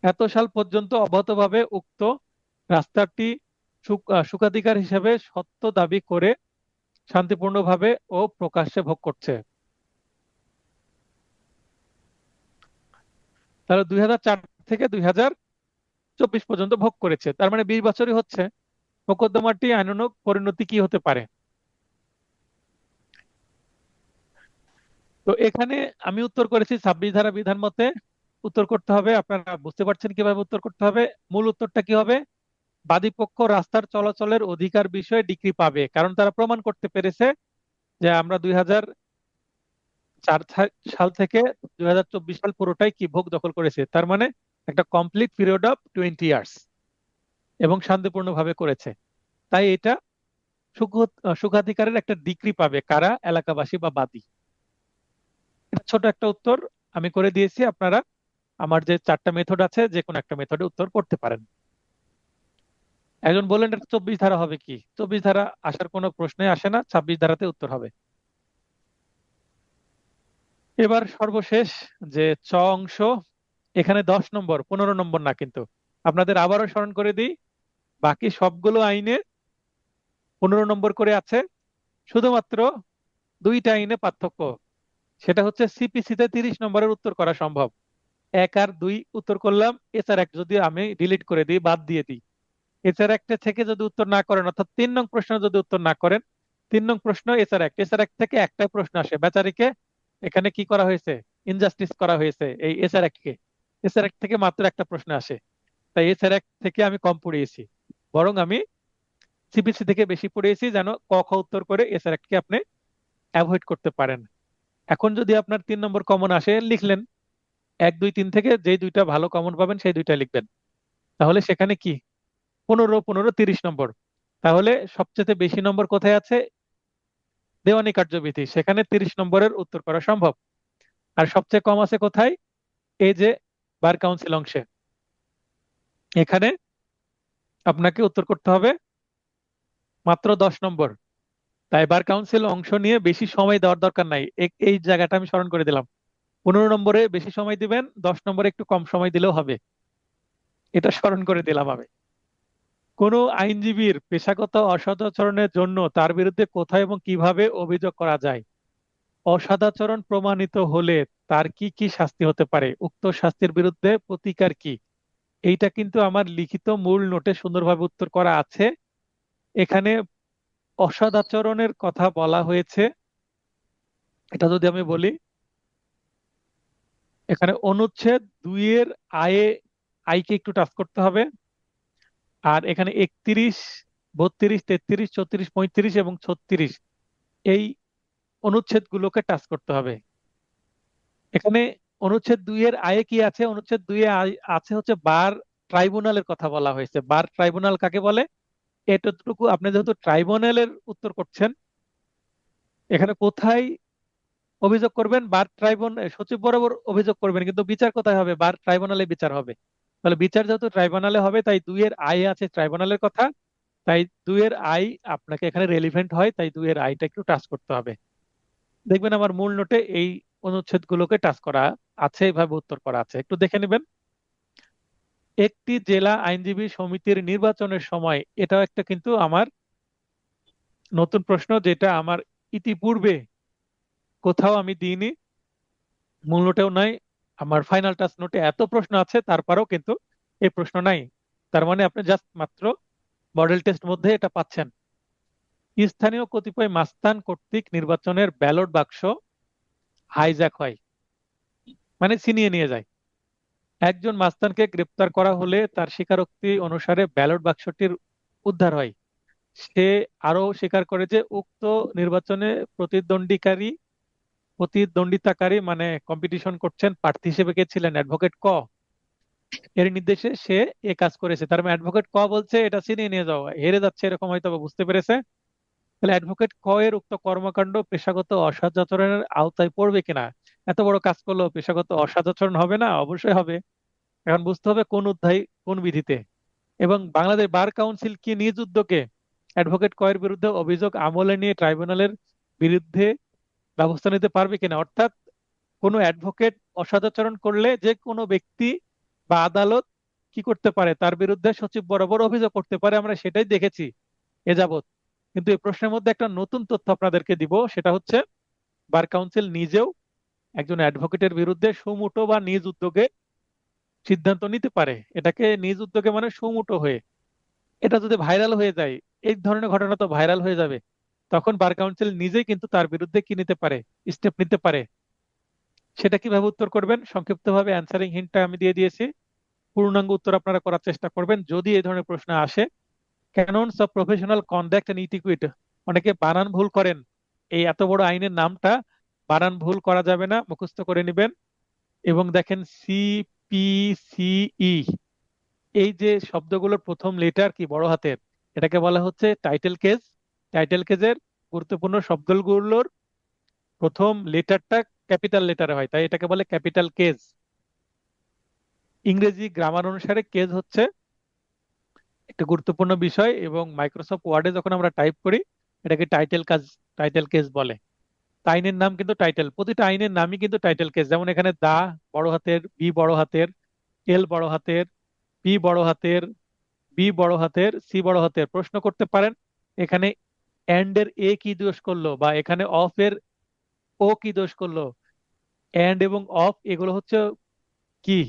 এত সাল পর্যন্ত অব্যাহতভাবে উক্ত রাস্তাটি সুখাধিকার হিসেবে সত্য দাবি করে শান্তিপূর্ণভাবে ও প্রকাশ্যে ভোগ করছে। তাহলে 2004 থেকে 2024 পর্যন্ত ভোগ করেছে, তার মানে 20 বছরই হচ্ছে। মোকদ্দমাটি আইনানুগ পরিণতি কি হতে পারে? তো এখানে আমি উত্তর করেছি 26 ধারা বিধান মতে উত্তর করতে হবে। আপনারা বুঝতে পারছেন কিভাবে উত্তর করতে হবে। মূল উত্তরটা কি হবে? বাদীপক্ষ রাস্তার চলাচলের অধিকার বিষয়ে ডিগ্রি পাবে, কারণ তারা প্রমাণ করতে পেরেছে যে আমরা 2004 সাল থেকে 2024 সাল পুরোটাই কি ভোগ দখল করেছে। তার মানে একটা কমপ্লিট পিরিয়ড অফ 20 ইয়ার্স, এবং শান্তিপূর্ণভাবে করেছে। তাই এটা সুখাধিকারের একটা ডিগ্রি পাবে কারা? এলাকাবাসী বা বাদী। এটা ছোট একটা উত্তর আমি করে দিয়েছি। আপনারা আমার যে 4টা মেথড আছে, যে কোনো একটা মেথডে উত্তর করতে পারেন। একজন বললেন এটা 24 ধারা হবে কি? 24 ধারা আসার কোনো প্রশ্নই আসে না, 26 ধারাতে উত্তর হবে। এবার সর্বশেষ যে চ অংশ, এখানে 10 নম্বর, 15 নম্বর না কিন্তু। আপনাদের আবারও স্মরণ করে দিই, বাকি সবগুলো আইনে 15 নম্বর করে আছে। শুধুমাত্র 2টা আইনে পার্থক্য। সেটা হচ্ছে সিপিসিতে 30 নম্বরের উত্তর করা সম্ভব। 1 আর 2 উত্তর করলাম, এসআর এক যদি আমি ডিলিট করে দিই, বাদ দিয়ে দিই, এসআর একটা থেকে যদি উত্তর না করেন, অর্থাৎ 3 নং প্রশ্ন যদি উত্তর না করেন, 3 নং প্রশ্ন এসআর এক থেকে একটাই প্রশ্ন আসে। বেচারিকে এখানে কি করা হয়েছে? ইনজাস্টিস করা হয়েছে এই এসআর এক থেকে মাত্র একটা প্রশ্ন আসে। তাই এসআর এক থেকে আমি কম পড়িয়েছি, বরং আমি সিপিসি থেকে বেশি পড়িয়েছি, যেন ক খ উত্তর করে এসআর1কে আপনি অ্যাভয়েড করতে পারেন। এখন যদি আপনার 3 নম্বর কমন আসে, লিখলেন 1 2 3 থেকে যেই 2টা ভালো কমন পাবেন সেই 2টা লিখবেন। তাহলে সেখানে কি 15 15 30 নম্বর। তাহলে সবচেয়ে বেশি নম্বর কোথায় আছে? দেওয়ানি কার্যবিধি, সেখানে 30 নম্বরের উত্তর করা সম্ভব। আর সবচেয়ে কম আছে কোথায়? এই যে বার কাউন্সিল অংশে, এখানে আপনাকে উত্তর করতে হবে মাত্র 10 নম্বর। তাই বার কাউন্সিল অংশ নিয়ে বেশি সময় দেওয়ার দরকার নাই। এই জায়গাটা আমি স্মরণ করে দিলাম। 15 নম্বরে বেশি সময় দিবেন, 10 নম্বরে একটু কম সময় দিলেও হবে। এটা স্মরণ করে দিলাম আমি। কোনো আইনজীবীর পেশাগত অসদাচরণের জন্য তার বিরুদ্ধে কোথায় এবং কিভাবে অভিযোগ করা যায়? অসদাচরণ প্রমাণিত হলে তার কি কি শাস্তি হতে পারে? উক্ত শাস্তির বিরুদ্ধে প্রতিকার কি? এইটা কিন্তু আমার লিখিত মূল নোটে সুন্দরভাবে উত্তর করা আছে। এখানে অসদাচরণের কথা বলা হয়েছে। এটা যদি আমি বলি, এখানে অনুচ্ছেদ 2 এর আয়ে আইকে একটু টাচ করতে হবে। আর এখানে 31 32 33 34 35 এবং 36 এই অনুচ্ছেদ গুলোকে টাচ করতে হবে। এখানে অনুচ্ছেদ 2 এর আয়ে কি আছে? অনুচ্ছেদ 2 এ আছে হচ্ছে বার ট্রাইব্যুনালের কথা বলা হয়েছে। বার ট্রাইব্যুনাল কাকে বলে? এতটুকু আপনি যেহেতু ট্রাইব্যুনালের উত্তর করছেন, এখানে কোথায় অভিযোগ করবেন? বার ট্রাইব্যুনাল সচিব বরাবর অভিযোগ করবেন, কিন্তু বিচার কোথায় হবে? বার ট্রাইব্যুনালে বিচার হবে। তাহলে বিচার যেহেতু ট্রাইব্যুনালে হবে, তাই 2 এর আয়ে আছে ট্রাইব্যুনালের কথা, তাই 2 এর আই আপনাকে এখানে রেলিভেন্ট হয়, তাই 2 এর আইটা একটু টাচ করতে হবে। দেখবেন আমার মূল নোটে এই অনুচ্ছেদ গুলোকে টাচ করা আছে, এইভাবে উত্তর করা আছে, একটু দেখে নেবেন। একটি জেলা আইনজীবী সমিতির নির্বাচনের সময়, এটাও একটা কিন্তু আমার নতুন প্রশ্ন, যেটা আমার ইতিপূর্বে কোথাও আমি দিইনি, মূল নোটেও নাই, আমার ফাইনাল টাচ নোটে এত প্রশ্ন আছে, তারপরেও কিন্তু এই প্রশ্ন নাই। তার মানে আপনি জাস্ট মাত্র মডেল টেস্ট মধ্যে এটা পাচ্ছেন। স্থানীয় কতিপয় মাস্তান কর্তৃক নির্বাচনের ব্যালট বাক্স হাইজ্যাক হয়, মানে ছিনিয়ে নিয়ে যায়। একজন মাস্তানকে গ্রেপ্তার করা হলে তার স্বীকারোক্তি অনুসারে ব্যালট বাক্সটির উদ্ধার হয়। সে আরো স্বীকার করে যে উক্ত নির্বাচনে প্রতিদ্বন্দ্বিতাকারী মানে কম্পিটিশন করছেন প্রার্থী হিসেবে কে ছিলেন? অ্যাডভোকেট ক। এর নির্দেশে সে এ কাজ করেছে। তার মানে অ্যাডভোকেট ক বলছে এটা ছিনিয়ে নিয়ে যাওয়া, হেরে যাচ্ছে এরকম হয়তো বা বুঝতে পেরেছে। তাহলে অ্যাডভোকেট ক এর উক্ত কর্মকাণ্ড পেশাগত অসদাচরণের আওতায় পড়বে কিনা? এত বড় কাজ করলো পেশাগত অসদাচরণ হবে না? অবশ্যই হবে। এখন বুঝতে হবে কোন অধ্যায় কোন বিধিতে। এবং বাংলাদেশ বার কাউন্সিল কি নিজ উদ্যোগে অ্যাডভোকেট কয়ের বিরুদ্ধে অভিযোগ আমলে নিয়ে ট্রাইব্যুনালের বিরুদ্ধে ব্যবস্থা নিতে পারবে কিনা? অর্থাৎ কোনো অ্যাডভোকেট অসদাচরণ করলে যে কোনো ব্যক্তি বা আদালত কি করতে পারে? তার বিরুদ্ধে সচিব বরাবর অভিযোগ করতে পারে, আমরা সেটাই দেখেছি এ যাবৎ। কিন্তু এই প্রশ্নের মধ্যে একটা নতুন তথ্য আপনাদেরকে দিব, সেটা হচ্ছে বার কাউন্সিল নিজেও একজন অ্যাডভোকেটের বিরুদ্ধে সুমোটো বা নিজ উদ্যোগে সিদ্ধান্ত নিতে পারে। এটাকে নিজ উদ্যোগে মানে সুমোটো হয়ে, এটা যদি ভাইরাল হয়ে যায়, এই ধরনের ঘটনা তো ভাইরাল হয়ে যাবে, তখন বার কাউন্সিল নিজেই কিন্তু তার বিরুদ্ধে কি নিতে পারে? স্টেপ নিতে পারে। সেটা কিভাবে উত্তর করবেন? সংক্ষিপ্তভাবে অ্যান্সারিং হিন্টটা আমি দিয়ে দিয়েছি, পূর্ণাঙ্গ উত্তর আপনারা করার চেষ্টা করবেন যদি এই ধরনের প্রশ্ন আসে। ক্যাননস অফ প্রফেশনাল কন্ডাক্ট এন্ড ইটিকুইট, অনেকে বানান ভুল করেন, এই এত বড় আইনের নামটা বানান ভুল করা যাবে না, মুখস্থ করে নেবেন। এবং দেখেন CPCE, এই যে শব্দগুলোর প্রথম লেটার কি বড় হাতের, এটাকে বলা হচ্ছে টাইটেল কেস। টাইটেল কেসের গুরুত্বপূর্ণ শব্দগুলোর প্রথম লেটারটা ক্যাপিটাল লেটারে হয়, তাই এটাকে বলে ক্যাপিটাল কেস। ইংরেজি গ্রামার অনুসারে কেস হচ্ছে একটা গুরুত্বপূর্ণ বিষয়, এবং মাইক্রোসফট ওয়ার্ডে যখন আমরা টাইপ করি এটাকে টাইটেল কেস বলে। আইনের নাম কিন্তু টাইটেল, প্রতিটা আইনের নামই কিন্তু টাইটেল কেস। যেমন এখানে দা বড় হাতের, বি বড় হাতের, এল বড় হাতের, পি বড় হাতের, বি বড় হাতের, সি বড় হাতের। প্রশ্ন করতে পারেন এখানে এন্ড এর এ কি দোষ করলো, বা এখানে অফ এর ও কি দোষ করলো। এন্ড এবং অফ এগুলো হচ্ছে কি,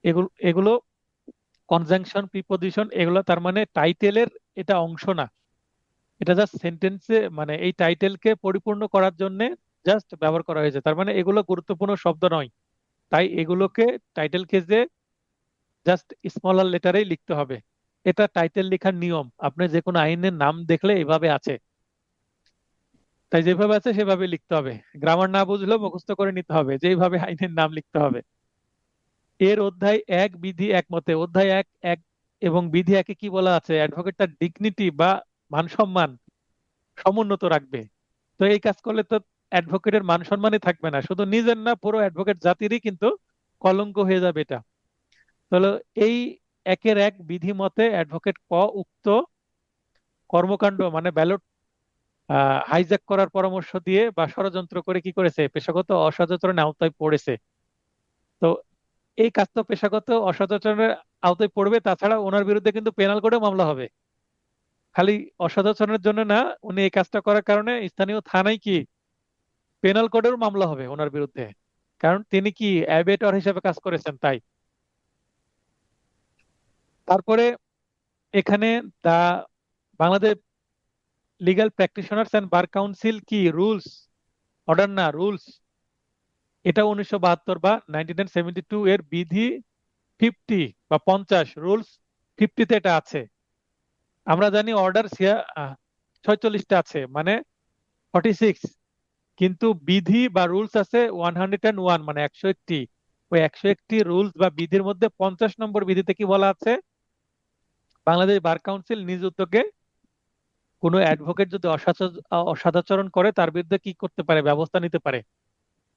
এগুলো এগুলো কনজাংশন প্রিপোজিশন, এগুলো তার মানে টাইটেলের এটা অংশ না, এটা জাস্ট সেন্টেন্সে মানে এই টাইটেলকে পরিপূর্ণ করার জন্য জাস্ট ব্যবহার করা হয়েছে। তার মানে এগুলো গুরুত্বপূর্ণ শব্দ নয়, তাই এগুলোকে টাইটেল কেসে জাস্ট স্মলার লেটারেই লিখতে হবে। এটা টাইটেল লেখার নিয়ম, আপনি যে কোনো আইনের নাম দেখলে এভাবে আছে, তাই যেভাবে আছে সেভাবে লিখতে হবে। গ্রামার না বুঝলেও মুখস্থ করে নিতে হবে যে এইভাবে আইনের নাম লিখতে হবে। এর অধ্যায় 1 বিধি 1 মতে, অধ্যায় 1 এক এবং বিধি 1-এ কি বলা আছে? অ্যাডভোকেট তার ডিগনিটি বা মান সম্মান সমুন্নত রাখবে। তো এই কাজ করলে তো অ্যাডভোকেটের মান সম্মানই থাকবে না, শুধু নিজের না পুরো অ্যাডভোকেট জাতিরই কিন্তু কলঙ্ক হয়ে যাবে এটা। তাহলে এই 1-এর 1 বিধি মতে অ্যাডভোকেট ক উক্ত কর্মকাণ্ড মানে ব্যালট হাইজ্যাক করার পরামর্শ দিয়ে বা ষড়যন্ত্র করে কি করেছে? পেশাগত অসদাচরণের আওতায় পড়েছে। তো এই কাজ তো পেশাগত অসদাচরণের আওতায় পড়বে, তাছাড়া ওনার বিরুদ্ধে কিন্তু পেনাল কোডে মামলা হবে। খালি অসদাচরণের জন্য না, উনি এই কাজটা করার কারণে স্থানীয় থানায় কি পেনাল কোডের মামলা হবে ওনার বিরুদ্ধে, কারণ তিনি কি অ্যাবেটর হিসেবে কাজ করেছেন তাই। তারপরে এখানে the Bangladesh legal practitioners and bar council কি রুলস, অর্ডার না রুলস, এটা 1972 বা 1972 এর বিধি 50 বা 50, রুলস 50-তে এটা আছে। আমরা জানি অর্ডার 46টা আছে, মানে 46। কিন্তু বিধি বা রুলস আছে 101, মানে 101টি। ওই 101টি রুলস বা বিধির মধ্যে 50 নম্বর বিধিতে কি বলা আছে? বাংলাদেশ বার কাউন্সিল নিজ উদ্যোগে কোনো অ্যাডভোকেট যদি অসদাচরণ করে তার বিরুদ্ধে কি করতে পারে, ব্যবস্থা নিতে পারে।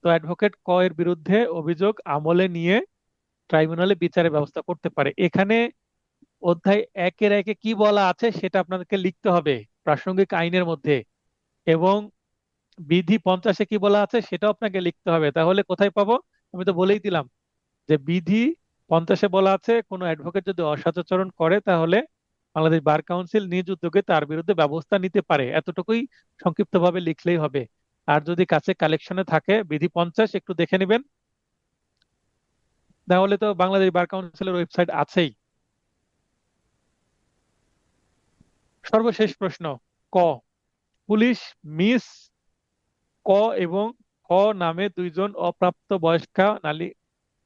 তো অ্যাডভোকেট ক এর বিরুদ্ধে অভিযোগ আমলে নিয়ে ট্রাইব্যুনালে বিচারের ব্যবস্থা করতে পারে। এখানে অধ্যায় 1-এ কি বলা আছে সেটা আপনাদেরকে লিখতে হবে প্রাসঙ্গিক আইনের মধ্যে, এবং বিধি 50-এ কি বলা আছে সেটাও আপনাকে লিখতে হবে। তাহলে কোথায় পাবো? আমি তো বলেই দিলাম যে বিধি 50-এ বলা আছে কোনো অ্যাডভোকেট যদি অসদাচরণ করে তাহলে বাংলাদেশ বার কাউন্সিল নিজ উদ্যোগে তার বিরুদ্ধে ব্যবস্থা নিতে পারে। এতটুকুই সংক্ষিপ্তভাবে লিখলেই হবে। আর যদি কাছে কালেকশনে থাকে বিধি 50 একটু দেখে নেবেন, তাহলে তো বাংলাদেশ বার কাউন্সিলের ওয়েবসাইট আছেই। সর্বশেষ প্রশ্ন ক, পুলিশ মিস ক এবং খ নামে দুইজন অপ্রাপ্ত বয়স্কা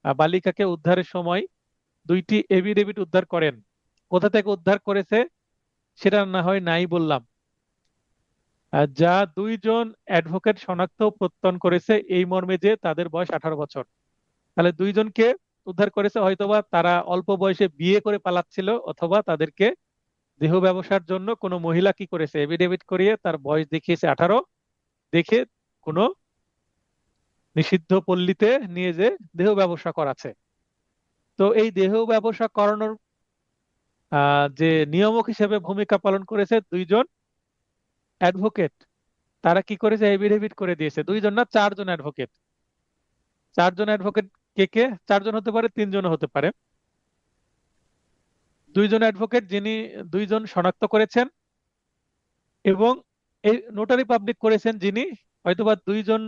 বালিকাকে উদ্ধারের সময় দুইটি এফিডেভিট উদ্ধার করেন। কোথা থেকে উদ্ধার করেছে সেটা না হয় নাই বললাম। যা দুইজন অ্যাডভোকেট শনাক্ত ও প্রত্যয়ন করেছে এই মর্মে যে তাদের বয়স 18 বছর। তাহলে দুইজনকে উদ্ধার করেছে, হয়তোবা তারা অল্প বয়সে বিয়ে করে পালাচ্ছিল, অথবা তাদেরকে দেহ ব্যবসার জন্য কোনো মহিলা কি করেছে, এফিডেভিট করিয়ে তার বয়স দেখিয়েছে 18, দেখে কোনো নিষিদ্ধ পল্লীতে নিয়ে যে দেহ ব্যবসা করাছে। তো এই দেহ ব্যবসা করানোর যে নিয়ামক হিসেবে ভূমিকা পালন করেছে দুইজন অ্যাডভোকেট। তারা কি করেছে, এফিডেভিট করে দিয়েছে। দুইজন না, 4জন অ্যাডভোকেট। 4জন অ্যাডভোকেট কে কে? 4জন হতে পারে, 3জনও হতে পারে। দুইজন অ্যাডভোকেট যিনি দুইজন শনাক্ত করেছেন, এবং এই নোটারি পাবলিক করেছেন যিনি, হয়তোবা দুইজন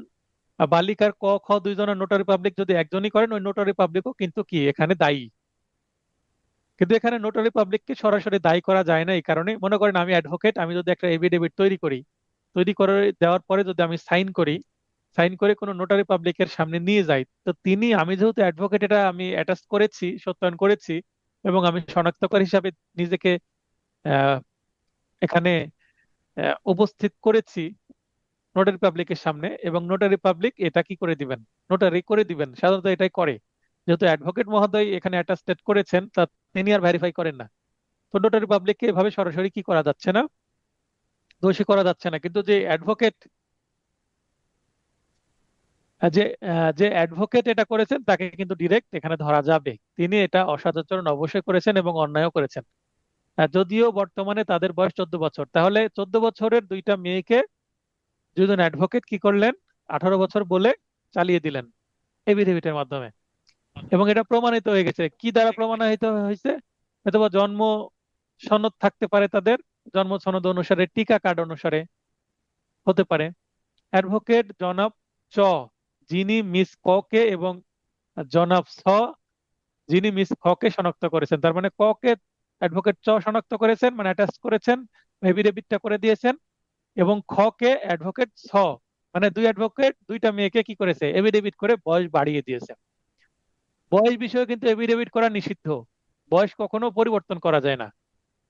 বালিকার ক খ দুইজনের নোটারি পাবলিক যদি একজনই করেন, ওই নোটারি পাবলিকও কিন্তু কি এখানে দায়ী। কিন্তু এখানে নোটারি পাবলিককে সরাসরি দায়ী করা যায় না। এই কারণে মনে করেন আমি অ্যাডভোকেট, আমি যদি একটা এফিডেভিট তৈরি করে দেওয়ার পরে যদি আমি সাইন করে কোনো নোটারি পাবলিকের সামনে নিয়ে যাই, তো আমি যেহেতু অ্যাডভোকেট, এটা আমি অ্যাটাস্ট করেছি, সত্যায়ন করেছি, এবং আমি শনাক্তকারী হিসাবে নিজেকে আহ, এখানে উপস্থিত করেছি নোটারি পাবলিকের সামনে, এবং নোটারি পাবলিক এটা কি করে দিবেন, নোটারি করে দিবেন। সাধারণত এটাই করে, যেহেতু অ্যাডভোকেট মহোদয় এখানে অ্যাটাস্টেড করেছেন, তা তিনি আর ভেরিফাই করেন না। তো নোটারি পাবলিককে এভাবে সরাসরি কি করা যাচ্ছে না, দোষী করা যাচ্ছে না। কিন্তু যে অ্যাডভোকেট যে যে অ্যাডভোকেট এটা করেছেন তাকে কিন্তু ডিরেক্ট এখানে ধরা যাবে। তিনি এটা অসদাচরণ অবশ্যই করেছেন এবং অন্যায়ও করেছেন। যদিও বর্তমানে তাদের বয়স 14 বছর। তাহলে 14 বছরের দুইটা মেয়েকে দুজন অ্যাডভোকেট কি করলেন, 18 বছর বলে চালিয়ে দিলেন এফিডেভিটের মাধ্যমে। এবং এটা প্রমাণিত হয়ে গেছে। কি দ্বারা প্রমাণিত হয়েছে? অথবা জন্ম সনদ থাকতে পারে, তাদের জন্ম সনদ অনুসারে, টিকা কার্ড অনুসারে হতে পারে। অ্যাডভোকেট জনাব চ যিনি মিস কে এবং জনাব স যিনি মিস কে শনাক্ত করেছেন, তার মানে কে অ্যাডভোকেট চ শনাক্ত করেছেন, মানে অ্যাটাচ করেছেন, এফিডেভিটটা করে দিয়েছেন, এবং কে অ্যাডভোকেট ছ, মানে দুই অ্যাডভোকেট দুইটা মেয়েকে কি করেছে, এফিডেভিট করে বয়স বাড়িয়ে দিয়েছে। বয়স বিষয়ে কিন্তু এফিডেভিট করা নিষিদ্ধ। বয়স কখনো পরিবর্তন করা যায় না।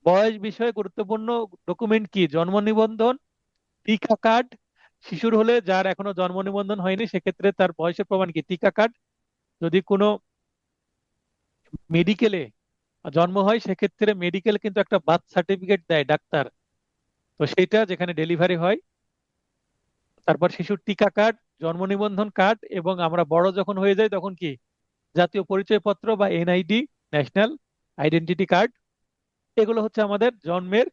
বয়স বিষয়ে গুরুত্বপূর্ণ ডকুমেন্ট কি? জন্ম নিবন্ধন, টিকা কার্ড। শিশুর হলে, যার এখনো জন্ম নিবন্ধন হয়নি, সেক্ষেত্রে তার বয়সের প্রমাণ কি? টিকা কার্ড। যদি কোনো মেডিকেলে জন্ম হয়, সেক্ষেত্রে মেডিকেল কিন্তু একটা বার্থ সার্টিফিকেট দেয় ডাক্তার, তো সেইটা যেখানে ডেলিভারি হয়। তারপর শিশুর টিকা কার্ড, জন্ম নিবন্ধন কার্ড, এবং আমরা বড় যখন হয়ে যাই তখন কি, জাতীয় পরিচয়পত্র বা এনআইডি, ন্যাশনাল আইডেন্টিটি কার্ড। এগুলো হচ্ছে আমাদের জন্মের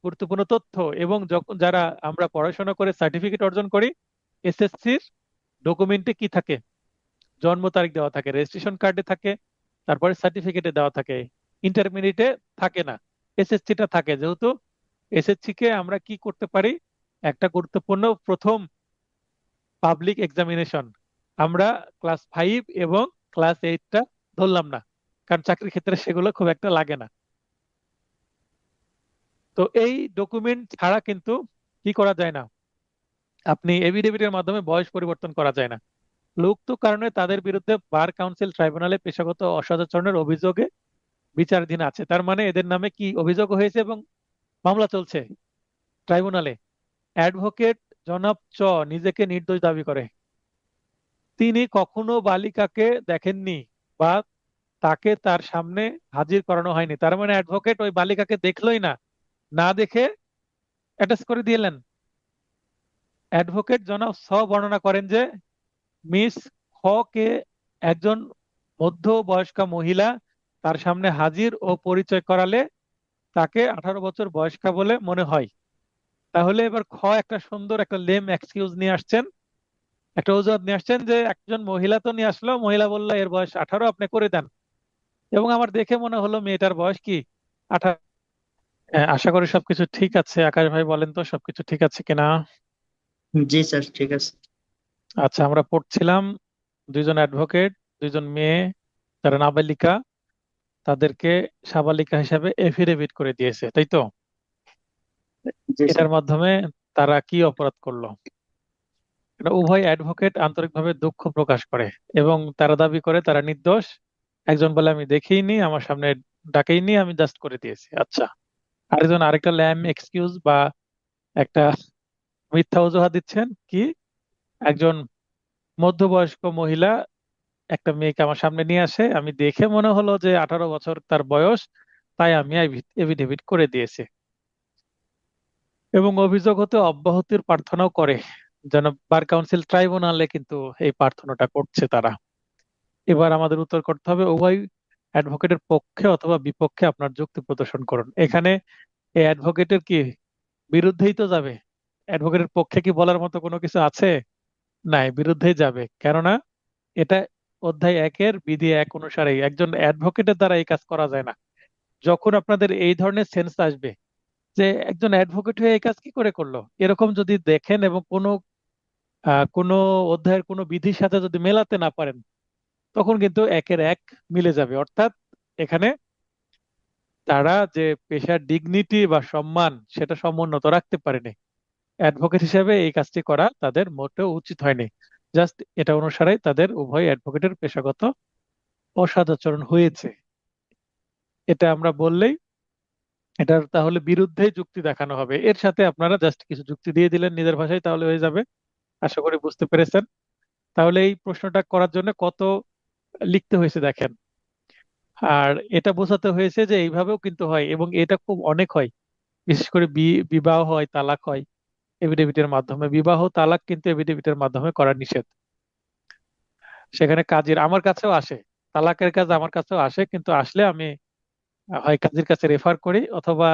গুরুত্বপূর্ণ তথ্য। এবং যখন যারা আমরা পড়াশোনা করে সার্টিফিকেট অর্জন করি, এসএসসির ডকুমেন্টে কি থাকে, জন্ম তারিখ দেওয়া থাকে, রেজিস্ট্রেশন কার্ডে থাকে, তারপরে সার্টিফিকেটে দেওয়া থাকে। ইন্টারমিডিয়েটে থাকে না, এসএসসিটা থাকে। যেহেতু এসএসসি কে আমরা কি করতে পারি, একটা গুরুত্বপূর্ণ প্রথম পাবলিক এক্সামিনেশন, আমরা ক্লাস 5 এবং ক্লাস 8টা ধরলাম না, কারণ চাকরির ক্ষেত্রে সেগুলো খুব একটা লাগে না। তো এই ডকুমেন্ট ছাড়া কিন্তু কি করা যায় না, আপনি এফিডেভিটের মাধ্যমে বয়স পরিবর্তন করা যায় না। লোকত কারণে তাদের বিরুদ্ধে বার কাউন্সিল ট্রাইব্যুনালে পেশাগত অসদাচরণের অভিযোগে বিচারাধীন আছে। তার মানে এদের নামে কি অভিযোগ হয়েছে এবং মামলা চলছে ট্রাইব্যুনালে। অ্যাডভোকেট জনাব চ নিজেকে নির্দোষ দাবি করে, তিনি কখনো বালিকাকে দেখেননি বা তাকে তার সামনে হাজির করানো হয়নি। তার মানে অ্যাডভোকেট ওই বালিকাকে দেখলোই না, না দেখে অ্যাটাচ করে দিলেন। অ্যাডভোকেট জনাব স বর্ণনা করেন যে মিস খ কে একজন মধ্যবয়স্কা মহিলা তার সামনে হাজির ও পরিচয় করালে তাকে 18 বছর বয়স্কা বলে মনে হয়। তাহলে এবার খ একটা সুন্দর একটা লেম এক্সকিউজ নিয়ে আসছেন, একটা অজুহাত নিয়ে আসছেন যে একজন মহিলা তো নিয়ে আসলো, মহিলা বললো এর বয়স 18, আপনি করে দেন। এবং আমার দেখে মনে হলো মেয়েটার বয়স কি 18। আশা করি সবকিছু ঠিক আছে। আকাশ ভাই বলেন তো সবকিছু ঠিক আছে কিনা। জি স্যার, ঠিক আছে। আচ্ছা, আমরা পড়ছিলাম দুইজন অ্যাডভোকেট, দুইজন মেয়ে যারা নাবালিকা, তাদেরকে সাবালিকা হিসাবে এফিডেভিট করে দিয়েছে, তাই তো? জি স্যার। এটার মাধ্যমে তারা কি অপরাধ করলো? এটা উভয় অ্যাডভোকেট আন্তরিকভাবে দুঃখ প্রকাশ করে এবং তারা দাবি করে তারা নির্দোষ। একজন বলে আমি দেখিনি, আমার সামনে ডাকেইনি, আমি জাস্ট করে দিয়েছি। আচ্ছা, আরেকজন আরেকটা ল্যাম এক্সকিউজ বা একটা মিথ্যা অজুহাত দিচ্ছেন কি, একজন মধ্যবয়স্ক মহিলা একটা মেয়েকে আমার সামনে নিয়ে আসে, আমি দেখে মনে হলো যে 18 বছর তার বয়স, তাই আমি এফিডেভিট করে দিয়েছি। এবং অভিযোগ হতে অব্যাহতির প্রার্থনাও করে, যেন বার কাউন্সিল ট্রাইব্যুনালে কিন্তু এই প্রার্থনাটা করছে তারা। এবার আমাদের উত্তর করতে হবে উভয় অ্যাডভোকেটের পক্ষে অথবা বিপক্ষে আপনার যুক্তি প্রদর্শন করুন। এখানে এই অ্যাডভোকেটের কি বিরুদ্ধেই তো যাবে, অ্যাডভোকেটের পক্ষে কি বলার মতো কোনো কিছু আছে? নাই, বিরুদ্ধেই যাবে। কেননা এটা অধ্যায় 1-এর বিধি 1 অনুসারে একজন অ্যাডভোকেটের দ্বারা এই কাজ করা যায় না। যখন আপনাদের এই ধরনের সেন্স আসবে যে একজন অ্যাডভোকেট হয়ে এই কাজ কি করে করলো, এরকম যদি দেখেন এবং কোনো অধ্যায়ের কোনো বিধির সাথে যদি মেলাতে না পারেন, তখন কিন্তু 1-এর 1 মিলে যাবে। অর্থাৎ এখানে তারা যে পেশার ডিগনিটি বা সম্মান সেটা সমুন্নত রাখতে পারেনি। অ্যাডভোকেট হিসেবে এই কাজটি করা তাদের মোটেও উচিত হয়নি। জাস্ট এটা অনুসারে তাদের উভয় অ্যাডভোকেটের পেশাগত অসদাচরণ হয়েছে, এটা আমরা বললেই এটার তাহলে বিরুদ্ধে যুক্তি দেখানো হবে। এর সাথে আপনারা জাস্ট কিছু যুক্তি দিয়ে দিলেন নিজের ভাষায়, তাহলে হয়ে যাবে। আশা করি বুঝতে পেরেছেন। তাহলে এই প্রশ্নটা করার জন্য কত লিখতে হয়েছে দেখেন। আর এটা বোঝাতে হয়েছে যে এইভাবেও কিন্তু হয় এবং এটা খুব অনেক হয়। বিশেষ করে বিবাহ হয়, তালাক হয় এফিডেভিটের মাধ্যমে। বিবাহ তালাক কিন্তু এফিডেভিটের মাধ্যমে করা নিষেধ। সেখানে কাজীর আমার কাছেও আসে, তালাকের কাজ আমার কাছেও আসে, কিন্তু আসলে আমি হয় কাজীর কাছে রেফার করি অথবা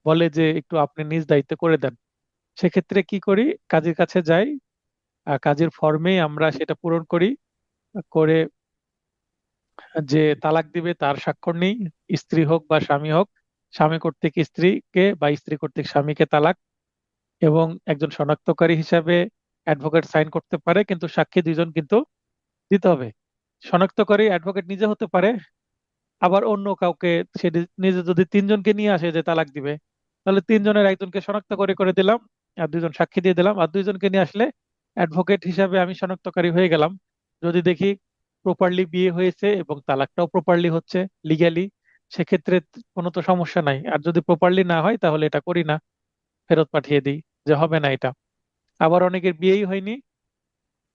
বলে যে একটু আপনি নিজ দায়িত্বে করে দেন। সেক্ষেত্রে কি করি, কাজীর কাছে যাই, কাজীর ফর্মে আমরা সেটা পূরণ করি, করে যে তালাক দিবে তার স্বাক্ষর নেই, স্ত্রী হোক বা স্বামী হোক, স্বামী কর্তৃক স্ত্রীকে বা স্ত্রী কর্তৃক স্বামীকে তালাক। এবং একজন শনাক্তকারী হিসাবে অ্যাডভোকেট সাইন করতে পারে, কিন্তু সাক্ষী দুইজন কিন্তু দিতে হবে। শনাক্তকারী অ্যাডভোকেট নিজে হতে পারে, আবার অন্য কাউকে, সে নিজে যদি 3 জনকে নিয়ে আসে যে তালাক দিবে, তাহলে 3 জনের একজনকে শনাক্ত করে করে দিলাম, আর 2 জন সাক্ষী দিয়ে দিলাম। আর 2 জনকে নিয়ে আসলে অ্যাডভোকেট হিসাবে আমি শনাক্তকারী হয়ে গেলাম। যদি দেখি প্রপারলি বিয়ে হয়েছে এবং তালাকটাও প্রপারলি হচ্ছে লিগ্যালি, সেক্ষেত্রে কোনো তো সমস্যা নাই। আর যদি প্রপারলি না হয় তাহলে এটা করি না, ফেরত পাঠিয়ে দিই, যে হবে না এটা। আবার অনেকের বিয়েই হয়নি,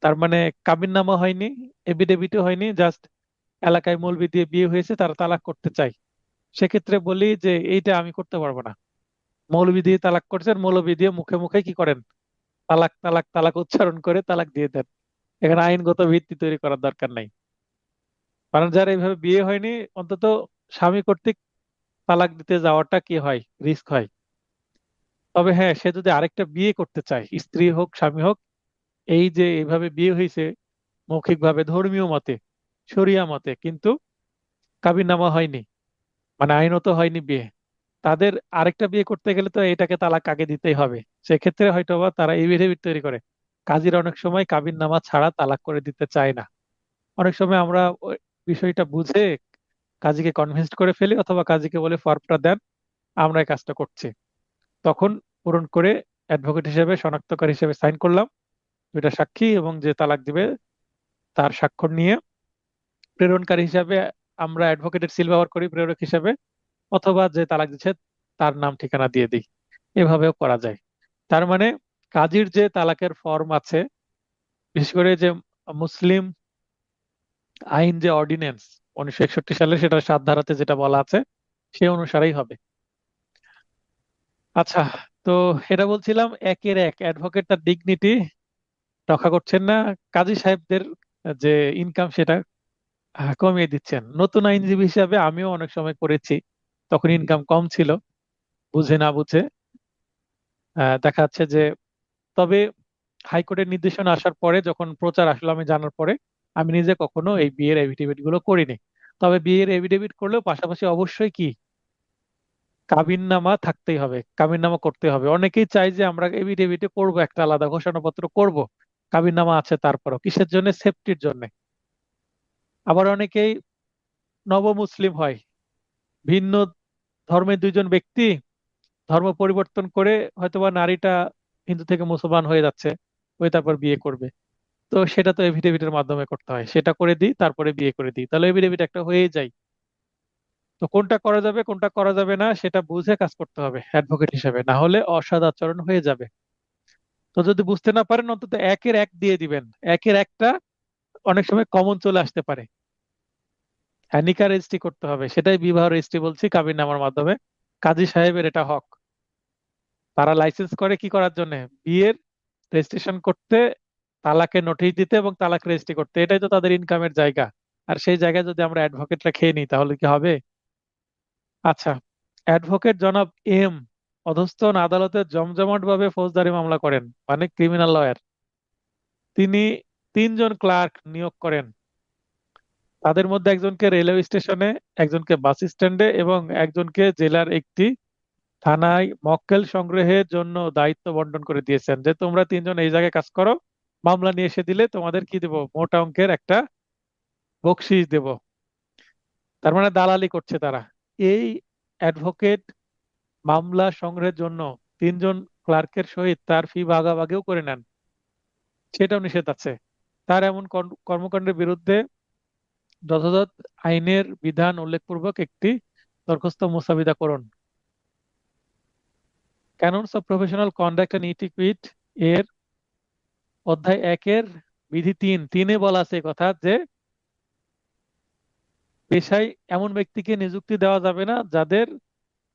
তার মানে কাবিননামা হয়নি, এফিডেভিটও হয়নি, জাস্ট এলাকায় মৌলবি দিয়ে বিয়ে হয়েছে, তারা তালাক করতে চায়। সেক্ষেত্রে বলি যে এইটা আমি করতে পারবো না। মৌলবি দিয়ে তালাক করছেন, মৌলবি দিয়ে মুখে মুখে কি করেন, তালাক তালাক তালাক উচ্চারণ করে তালাক দিয়ে দেন। এখানে আইনগত ভিত্তি তৈরি করার দরকার নাই। কারণ যার এইভাবে বিয়ে হয়নি, অন্তত স্বামী কর্তৃক তালাক দিতে যাওয়াটা কি হয়, রিস্ক হয়। তবে হ্যাঁ, সে যদি আরেকটা বিয়ে করতে চায়, স্ত্রী হোক স্বামী হোক, এই যে এইভাবে বিয়ে হয়েছে মৌখিকভাবে ধর্মীয় মতে, শরিয়া মতে, কিন্তু কাবিননামা হয়নি, মানে আইনত হয়নি বিয়ে, তাদের আরেকটা বিয়ে করতে গেলে তো এটাকে তালাক আগে দিতেই হবে। সেক্ষেত্রে হয়তোবা তারা এফিডেভিট তৈরি করে। কাজীরা অনেক সময় কাবিননামা ছাড়া তালাক করে দিতে চায় না। অনেক সময় আমরা ওই বিষয়টা বুঝে কাজীকে কনভিন্সড করে ফেলি, অথবা কাজীকে বলে ফর্মটা দেন, আমরা এই কাজটা করছি। তখন পূরণ করে অ্যাডভোকেট হিসেবে শনাক্তকারী হিসেবে সাইন করলাম, দুইটা সাক্ষী এবং যে তালাক দিবে তার স্বাক্ষর নিয়ে প্রেরণকারী হিসাবে আমরা অ্যাডভোকেটের সিল ব্যবহার করি প্রেরক হিসাবে, অথবা যে তালাক দিচ্ছে তার নাম ঠিকানা দিয়ে দিই। এভাবেও করা যায়। তার মানে কাজীর যে তালাকের ফর্ম আছে, বিশেষ করে যে মুসলিম আইন যে অর্ডিন্যান্স 1961 সালে, সেটা 7 ধারাতে যেটা বলা আছে সে অনুসারেই হবে। আচ্ছা, তো এটা বলছিলাম একের এক অ্যাডভোকেট তার ডিগনিটি রক্ষা করছেন না, কাজী সাহেবদের যে ইনকাম সেটা কমিয়ে দিচ্ছেন। নতুন আইনজীবী হিসাবে আমিও অনেক সময় করেছি, তখন ইনকাম কম ছিল, বুঝে না বুঝে। দেখা যাচ্ছে যে, তবে হাইকোর্টের নির্দেশনা আসার পরে, যখন প্রচার আসলো আমি জানার পরে, আমি নিজে কখনো এই বিয়ের এফিডেভিট গুলো করিনি। তবে বিয়ের এফিডেভিট করলেও পাশাপাশি অবশ্যই কি কাবিননামা থাকতেই হবে, কাবিননামা করতে হবে। অনেকেই চাই যে আমরা এফিডেভিটে করব, একটা আলাদা ঘোষণাপত্র করব, কাবিননামা আছে তারপরও কিসের জন্য? সেফটির জন্য। আবার অনেকেই নব মুসলিম হয়, ভিন্ন ধর্মের দুইজন ব্যক্তি ধর্ম পরিবর্তন করে, হয়তোবা নারীটা হিন্দু থেকে মুসলমান হয়ে যাচ্ছে, ওই তারপর বিয়ে করবে। তো সেটা তো এফিডেভিটের মাধ্যমে করতে হয়, সেটা করে দিই তারপরে বিয়ে করে দিই, তাহলে এফিডেভিট একটা হয়ে যায়। তো কোনটা করা যাবে কোনটা করা যাবে না সেটা বুঝে কাজ করতে হবে অ্যাডভোকেট হিসেবে, না হলে অসৎ আচরণ হয়ে যাবে। তো যদি বুঝতে না পারেন, অন্তত একের এক দিয়ে দিবেন। একের একটা অনেক সময় কমন চলে আসতে পারে। হ্যাঁ, নিকা রেজিস্ট্রি করতে হবে, সেটাই বিবাহ রেজিস্ট্রি বলছি, কাবিননামার মাধ্যমে। কাজী সাহেবের এটা হক। তারা লাইসেন্স করে কি করার জন্য? বিয়ের রেজিস্ট্রেশন করতে, তালাকের নোটিশ দিতে এবং তালাক রেজিস্ট্রি করতে। এটাই তো তাদের ইনকামের জায়গা। আর সেই জায়গায় যদি আমরা অ্যাডভোকেটরা খেয়ে নিই তাহলে কি হবে? আচ্ছা, অ্যাডভোকেট জনাব এম অধস্তন আদালতে জমজমাট ভাবে ফৌজদারি মামলা করেন, মানে ক্রিমিনাল লয়ার। তিনি 3 জন ক্লার্ক নিয়োগ করেন। তাদের মধ্যে একজনকে রেলওয়ে স্টেশনে, একজনকে বাস স্ট্যান্ডে এবং একজনকে জেলার একটি থানায় মক্কেল সংগ্রহের জন্য দায়িত্ব বন্টন করে দিয়েছেন, যে তোমরা 3 জন এই জায়গায় কাজ করো, মামলা নিয়ে এসে দিলে তোমাদের কি দেবো? মোটা অঙ্কের একটা বকশিশ দেব। তার মানে দালালি করছে তারা। এই অ্যাডভোকেট মামলা সংগ্রহের জন্য 3 জন ক্লার্কের সহিত তার ফি ভাগাভাগিও করে নেন, সেটাও নিষেধ আছে। তার এমন কর্মকাণ্ডের বিরুদ্ধে যথাযথ আইনের বিধান উল্লেখপূর্বক একটি দরখাস্ত মোসাবিদা করুন। ক্যাননস অফ প্রফেশনাল কন্ডাক্ট অ্যান্ড ইটিকুইট এর অধ্যায় 1-এর বিধি 3-3-এ বলা আছে এই কথা, যে পেশায় এমন ব্যক্তিকে নিযুক্তি দেওয়া যাবে না যাদের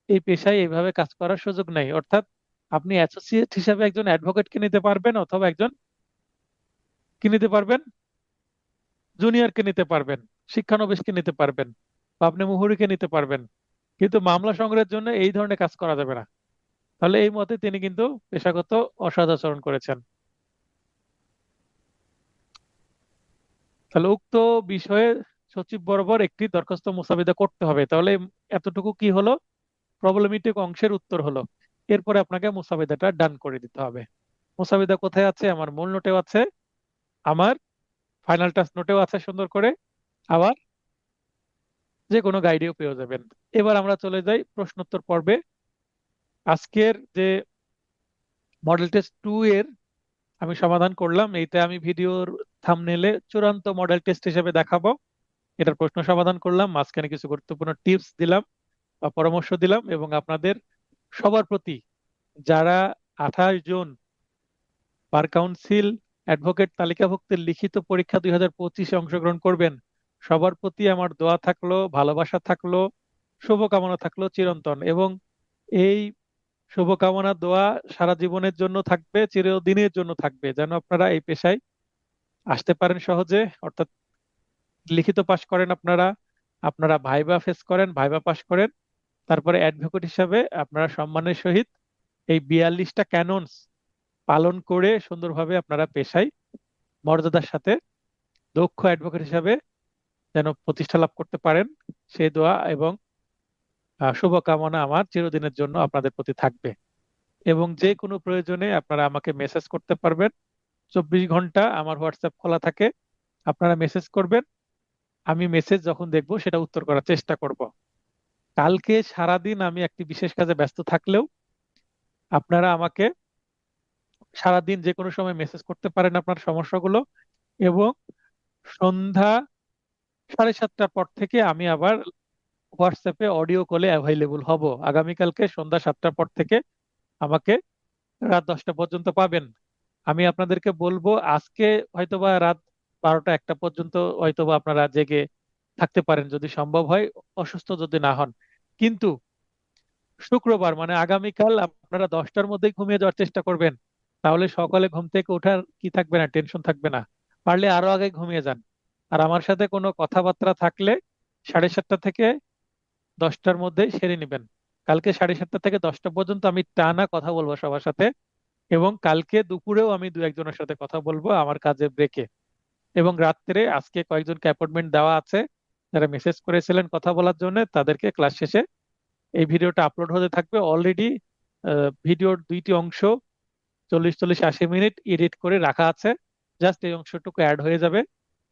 এই পেশায় এইভাবে কাজ করার সুযোগ নেই। অর্থাৎ আপনি অ্যাসোসিয়েট হিসাবে একজন অ্যাডভোকেটকে নিতে পারবেন, অথবা একজন কি নিতে পারবেন? জুনিয়রকে নিতে পারবেন, শিক্ষানবিশকে নিতে পারবেন, বা আপনি মুহুরিকে নিতে পারবেন। কিন্তু মামলা সংগ্রহের জন্য এই ধরনের কাজ করা যাবে না। তাহলে এই মতে তিনি কিন্তু পেশাগত অসদাচরণ করেছেন। তাহলে উক্ত বিষয়ে সচিব বরাবর একটি দরখাস্ত মোসাবিদা করতে হবে। তাহলে এতটুকু কি হলো? প্রবলেমেটিক অংশের উত্তর হলো। এরপরে আপনাকে মোসাবিদাটা ডান করে দিতে হবে। মোসাবিদা কোথায় আছে? আমার মূল নোটেও আছে, আমার ফাইনাল টাচ নোটেও আছে সুন্দর করে, আবার যে কোনো গাইডেও পেয়ে যাবেন। এবার আমরা চলে যাই প্রশ্নোত্তর পর্বে। আজকের যে মডেল টেস্ট 2 এর আমি সমাধান করলাম, এইটা আমি ভিডিওর থাম্বনেলে চূড়ান্ত মডেল টেস্ট হিসেবে দেখাবো। এটার প্রশ্ন সমাধান করলাম, মাঝখানে কিছু গুরুত্বপূর্ণ টিপস দিলাম বা পরামর্শ দিলাম, এবং আপনাদের সবার প্রতি, যারা 28 জুন বার কাউন্সিল অ্যাডভোকেট তালিকাভুক্তের লিখিত পরীক্ষা 2025-এ অংশগ্রহণ করবেন, সবার প্রতি আমার দোয়া থাকলো, ভালোবাসা থাকলো, শুভকামনা থাকলো চিরন্তন। এবং এই শুভকামনা দোয়া সারা জীবনের জন্য থাকবে, চিরদিনের জন্য থাকবে, যেন আপনারা এই পেশায় আসতে পারেন সহজে। অর্থাৎ লিখিত পাশ করেন আপনারা, আপনারা ভাইবা ফেস করেন, ভাইবা পাশ করেন, তারপরে অ্যাডভোকেট হিসাবে আপনারা সম্মানের সহিত এই 42টা ক্যাননস পালন করে সুন্দরভাবে আপনারা পেশায় মর্যাদার সাথে দক্ষ অ্যাডভোকেট হিসাবে যেন প্রতিষ্ঠা লাভ করতে পারেন, সেই দোয়া এবং শুভকামনা আমার চিরদিনের জন্য আপনাদের প্রতি থাকবে। এবং যে কোনো প্রয়োজনে আপনারা আমাকে মেসেজ করতে পারবেন। 24 ঘন্টা আমার হোয়াটসঅ্যাপ খোলা থাকে, আপনারা মেসেজ করবেন। আমি মেসেজ যখন দেখবো সেটা উত্তর করার চেষ্টা করব। কালকে সারাদিন আমি একটি বিশেষ কাজে ব্যস্ত থাকলেও আপনারা আমাকে সারাদিন যে কোনো সময় মেসেজ করতে পারেন আপনার সমস্যাগুলো। এবং সন্ধ্যা 7:30টার পর থেকে আমি আবার হোয়াটসঅ্যাপে অডিও কলে অ্যাভাইলেবল হব। আগামীকালকে সন্ধ্যা 7টার পর থেকে আমাকে রাত 10টা পর্যন্ত পাবেন। আমি আপনাদেরকে বলবো আজকে হয়তোবা রাত 12টা 1টা পর্যন্ত হয়তোবা আপনারা জেগে থাকতে পারেন যদি সম্ভব হয়, অসুস্থ যদি না হন। কিন্তু শুক্রবার মানে আগামীকাল আপনারা 10টার মধ্যেই ঘুমিয়ে যাওয়ার চেষ্টা করবেন। তাহলে সকালে ঘুম থেকে ওঠার কি থাকবে না, টেনশন থাকবে না। পারলে আরো আগে ঘুমিয়ে যান। আর আমার সাথে কোনো কথাবার্তা থাকলে 7:30 থেকে 10টার মধ্যে সেরে নেবেন। কালকে 7:30 থেকে 10টা পর্যন্ত আমি টানা কথা বলবো সবার সাথে, এবং কালকে দুপুরেও আমি দু একজনের সাথে কথা বলবো আমার কাজের ব্রেকে। এবং রাত্রে আজকে কয়েকজনকে অ্যাপয়েন্টমেন্ট দেওয়া আছে, যারা মেসেজ করেছিলেন কথা বলার জন্য, তাদেরকে ক্লাস শেষে এই ভিডিওটা আপলোড হতে থাকবে। অলরেডি ভিডিওর 2টি অংশ 40-40-80 মিনিট এডিট করে রাখা আছে, জাস্ট এই অংশটুকু অ্যাড হয়ে যাবে।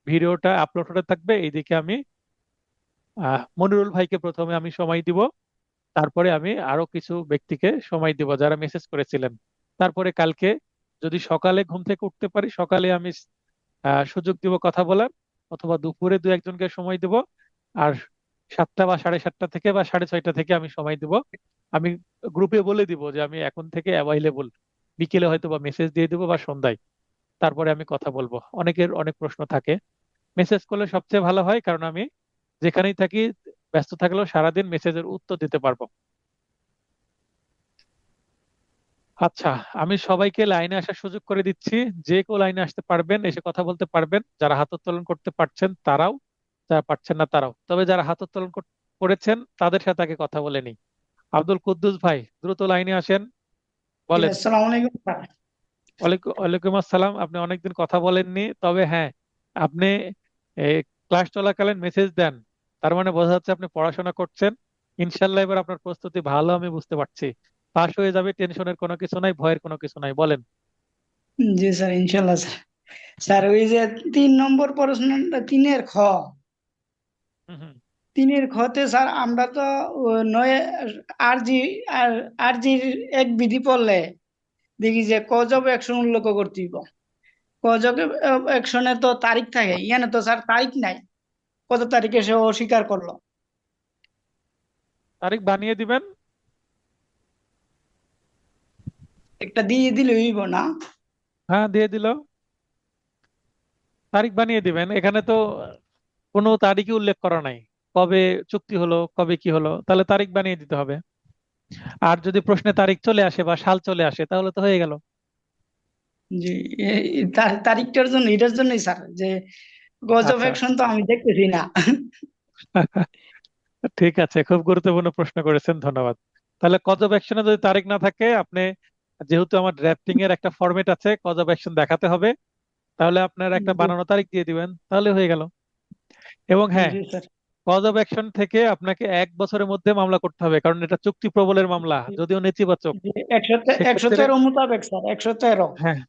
ভিডিওটা আপলোড হতে থাকবে। এইদিকে আমি মনিরুল ভাইকে প্রথমে আমি সময় দিব, তারপরে আমি আরো কিছু ব্যক্তিকে সময় দিব যারা মেসেজ করেছিলেন। তারপরে কালকে যদি সকালে ঘুম থেকে উঠতে পারি, সকালে আমি সুযোগ দিব কথা বলার, অথবা দুপুরে দু একজনকে সময় দিব। আর 7টা বা 7:30 থেকে বা 6:30 থেকে আমি সময় দিব। আমি গ্রুপে বলে দিব যে আমি এখন থেকে অ্যাভাইলেবল, বিকেলে হয়তো বা মেসেজ দিয়ে দিব বা সন্ধ্যায়। তারপরে আমি কথা বলবো। অনেকের অনেক প্রশ্ন থাকে, মেসেজ করলে সবচেয়ে ভালো হয়, কারণ আমি যেখানেই থাকি ব্যস্ত থাকলেও সারাদিন মেসেজের উত্তর দিতে পারবো। আচ্ছা, আমি সবাইকে লাইনে আসার সুযোগ করে দিচ্ছি। যে কেউ লাইনে আসতে পারবেন, এসে কথা বলতে পারবেন। যারা হাত উত্তোলন করতে পারছেন তারাও, যারা পারছেন না তারাও। তবে যারা হাত উত্তোলন করেছেন তাদের সাথে আগে কথা বলে নিই। আব্দুল কুদ্দুস ভাই, দ্রুত লাইনে আসেন, জি, বলেন। আসসালামু আলাইকুম স্যার। ওয়ালাইকুম আসসালাম। আপনি অনেকদিন কথা বলেননি, তবে হ্যাঁ, আপনি ক্লাস চলাকালীন মেসেজ দেন, তার মানে বোঝা যাচ্ছে আপনি পড়াশোনা করছেন। ইনশাল্লাহ এবার আপনার প্রস্তুতি ভালো, আমি বুঝতে পারছি। পাশ হয়ে যাবে, টেনশনের কোনো কিছু নাই, ভয়ের কোনো কিছু নাই, বলেন। জি স্যার, ইনশাল্লাহ স্যার। স্যার ওই যে 3 নম্বর প্রশ্নটা, 3-এর খ, হুম হুম। 3-এর খতে স্যার আমরা তো নয় আরজি আর আরজির এক বিধি পড়লে দেখি যে কজব অ্যাকশন উল্লেখ করতে হইব। কজব অ্যাকশনে তো তারিখ থাকে, ইয়ানে তো স্যার তারিখ নাই। কত তারিখে সে অস্বীকার করলো? তারিখ বানিয়ে দিবেন। একটা দিয়ে দিলে হইব না? হ্যাঁ, দিয়ে দিল। তারিখ বানিয়ে দিবেন। এখানে তো কোনো তারিখই উল্লেখ করা নাই, কবে চুক্তি হলো কবে কি হলো, তাহলে তারিখ বানিয়ে দিতে হবে। আর যদি প্রশ্নে তারিখ চলে আসে বা সাল চলে আসে তাহলে তো হয়ে গেল। জি, তারিখটার জন্য, এটার জন্যই স্যার যে গজব আচ্ছা, অ্যাকশন তো আমি দেখতেছি না। ঠিক আছে, খুব গুরুত্বপূর্ণ প্রশ্ন করেছেন, ধন্যবাদ। তাহলে কজ অফ অ্যাকশনে যদি তারিখ না থাকে, আপনি, যেহেতু আমার ড্রাফটিং এর একটা ফরম্যাট আছে, কজ অফ অ্যাকশন দেখাতে হবে, তাহলে আপনার একটা জি বানানো তারিখ দিয়ে দিবেন, তাহলে হয়ে গেল। এবং হ্যাঁ, জি স্যার। কজ অফ অ্যাকশন থেকে আপনাকে 1 বছরের মধ্যে মামলা করতে হবে, কারণ এটা চুক্তি প্রবলের মামলা, যদিও নেতিবাচক। জি, একশো একশো সেক্ষেত্রে তেরো মোতাবেক স্যার, 113। হ্যাঁ,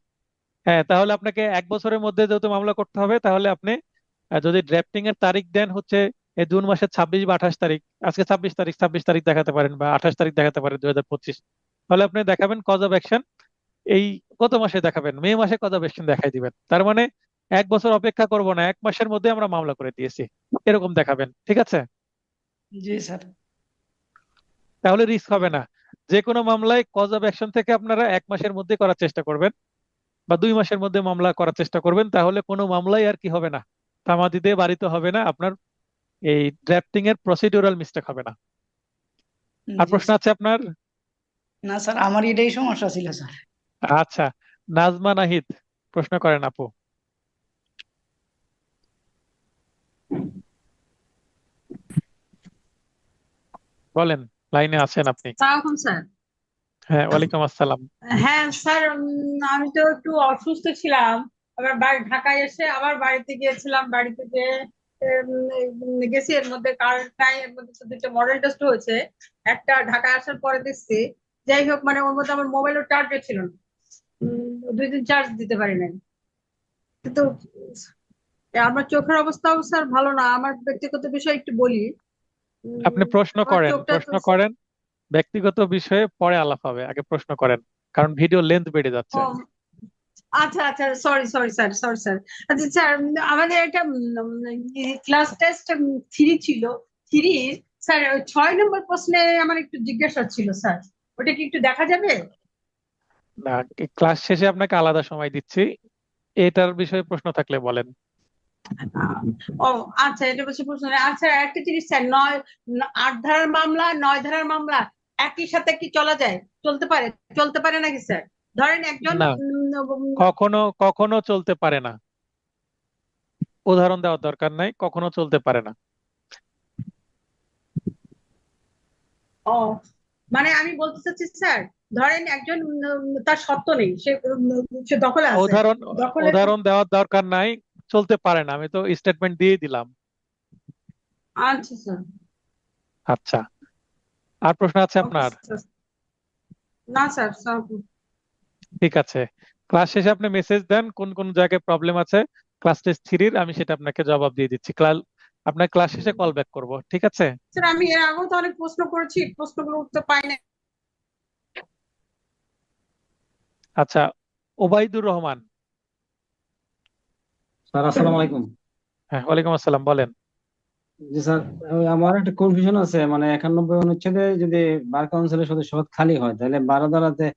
হ্যাঁ, তাহলে আপনাকে 1 বছরের মধ্যে যেহেতু মামলা করতে হবে, তাহলে আপনি যদি ড্রাফটিং এর তারিখ দেন হচ্ছে এই জুন মাসের 26 বা 28 তারিখ, আজকে 26 তারিখ, 26 তারিখ দেখাতে পারেন বা 28 তারিখ দেখাতে পারেন 2025, তাহলে আপনি দেখাবেন কজ অফ অ্যাকশন। এই কত মাসে দেখাবেন? মে মাসে কজ অফ অ্যাকশন দেখাই দিবেন। তার মানে 1 বছর অপেক্ষা করব না, 1 মাসের মধ্যে আমরা মামলা করে দিয়েছি, এরকম দেখাবেন। ঠিক আছে? জি স্যার। তাহলে রিস্ক হবে না। যে কোনো মামলায় কজ অফ অ্যাকশন থেকে আপনারা 1 মাসের মধ্যে করার চেষ্টা করবেন বা 2 মাসের মধ্যে মামলা করার চেষ্টা করবেন, তাহলে কোনো মামলাই আর কি হবে না, তামাদিতে বাড়িতে হবে না, আপনার এই ড্রাফটিং এর প্রসিডিউরাল মিস্টেক হবে না। আর জি প্রশ্ন স্যার। আছে আপনার? না স্যার, আমার এটাই সমস্যা ছিল স্যার। আচ্ছা, নাজমা নাহিদ, প্রশ্ন করেন আপু, বলেন, লাইনে আছেন আপনি। সালাম স্যার। হ্যাঁ, ওয়ালাইকুম আসসালাম। হ্যাঁ স্যার, আমি তো একটু অসুস্থ ছিলাম। আবার বাড়ি ঢাকায় এসে আবার বাড়িতে গিয়েছিলাম। বাড়ি থেকে গেছি, এর মধ্যে কারেন্ট নাই, এর মধ্যে শুধু একটা মডেল টেস্ট হয়েছে একটা, ঢাকায় আসার পরে দেখছি। যাই হোক, মানে ওর মধ্যে আমার মোবাইলের চার্জে ছিল না। 2 দিন চার্জ দিতে পারি নাই। কিন্তু আমার চোখের অবস্থাও স্যার ভালো না। আমার ব্যক্তিগত বিষয় একটু বলি। আপনি প্রশ্ন আমার করেন, চোখটা তো, প্রশ্ন করেন। ব্যক্তিগত বিষয়ে পরে আলাপ হবে, আগে প্রশ্ন করেন, কারণ ভিডিও লেন্থ বেড়ে যাচ্ছে। ও আচ্ছা আচ্ছা, sorry sorry sir, sorry sir. আচ্ছা স্যার, আমাদের একটা ক্লাস টেস্ট 3 ছিল। 3 স্যার, 6 নম্বর প্রশ্নে আমার একটু জিজ্ঞাসা ছিল স্যার, ওটা কি একটু দেখা যাবে? না, ক্লাস শেষে আপনাকে আলাদা সময় দিচ্ছি, এটার বিষয়ে প্রশ্ন থাকলে বলেন। ও আচ্ছা, এটা বলছি প্রশ্ন নেই। আচ্ছা, একটা জিনিস স্যার, 8 ধারার মামলা 9 ধারার মামলা একই সাথে কি চলা যায়? চলতে পারে নাকি স্যার? ধরেন একজন না, কখনো কখনো চলতে পারে না। উদাহরণ দেওয়ার দরকার নাই, কখনো চলতে পারে না। ও মানে আমি বলতে চাচ্ছি স্যার, ধরেন একজন তার সত্ত্ব নেই, সে দখলে আছে। উদাহরণ দখলে উদাহরণ দেওয়ার দরকার নাই, চলতে পারে না, আমি তো স্টেটমেন্ট দিয়ে দিলাম। আচ্ছা স্যার। আচ্ছা, আর প্রশ্ন আছে ওকে আপনার? স্যার। না স্যার, স্যার। ঠিক আছে, ক্লাস শেষে আপনি মেসেজ দেন কোন কোন জায়গায় প্রবলেম আছে ক্লাস টেস্ট 3-র, আমি সেটা আপনাকে জবাব দিয়ে দিচ্ছি। আপনার ক্লাস শেষে কল ব্যাক করব, ঠিক আছে? স্যার আমি এর আগেও তো অনেক প্রশ্ন করেছি, প্রশ্নগুলো উত্তর পাই না। আচ্ছা, ওবাইদুর রহমান। স্যার আসসালামু আলাইকুম। হ্যাঁ, ওয়ালাইকুম আসসালাম, বলেন। জি স্যার, ওই আমার একটা কনফিউশন আছে, মানে 91 অনুচ্ছেদে যদি বার কাউন্সিলের সদস্য পদ খালি হয় তাহলে 12 ধারাতে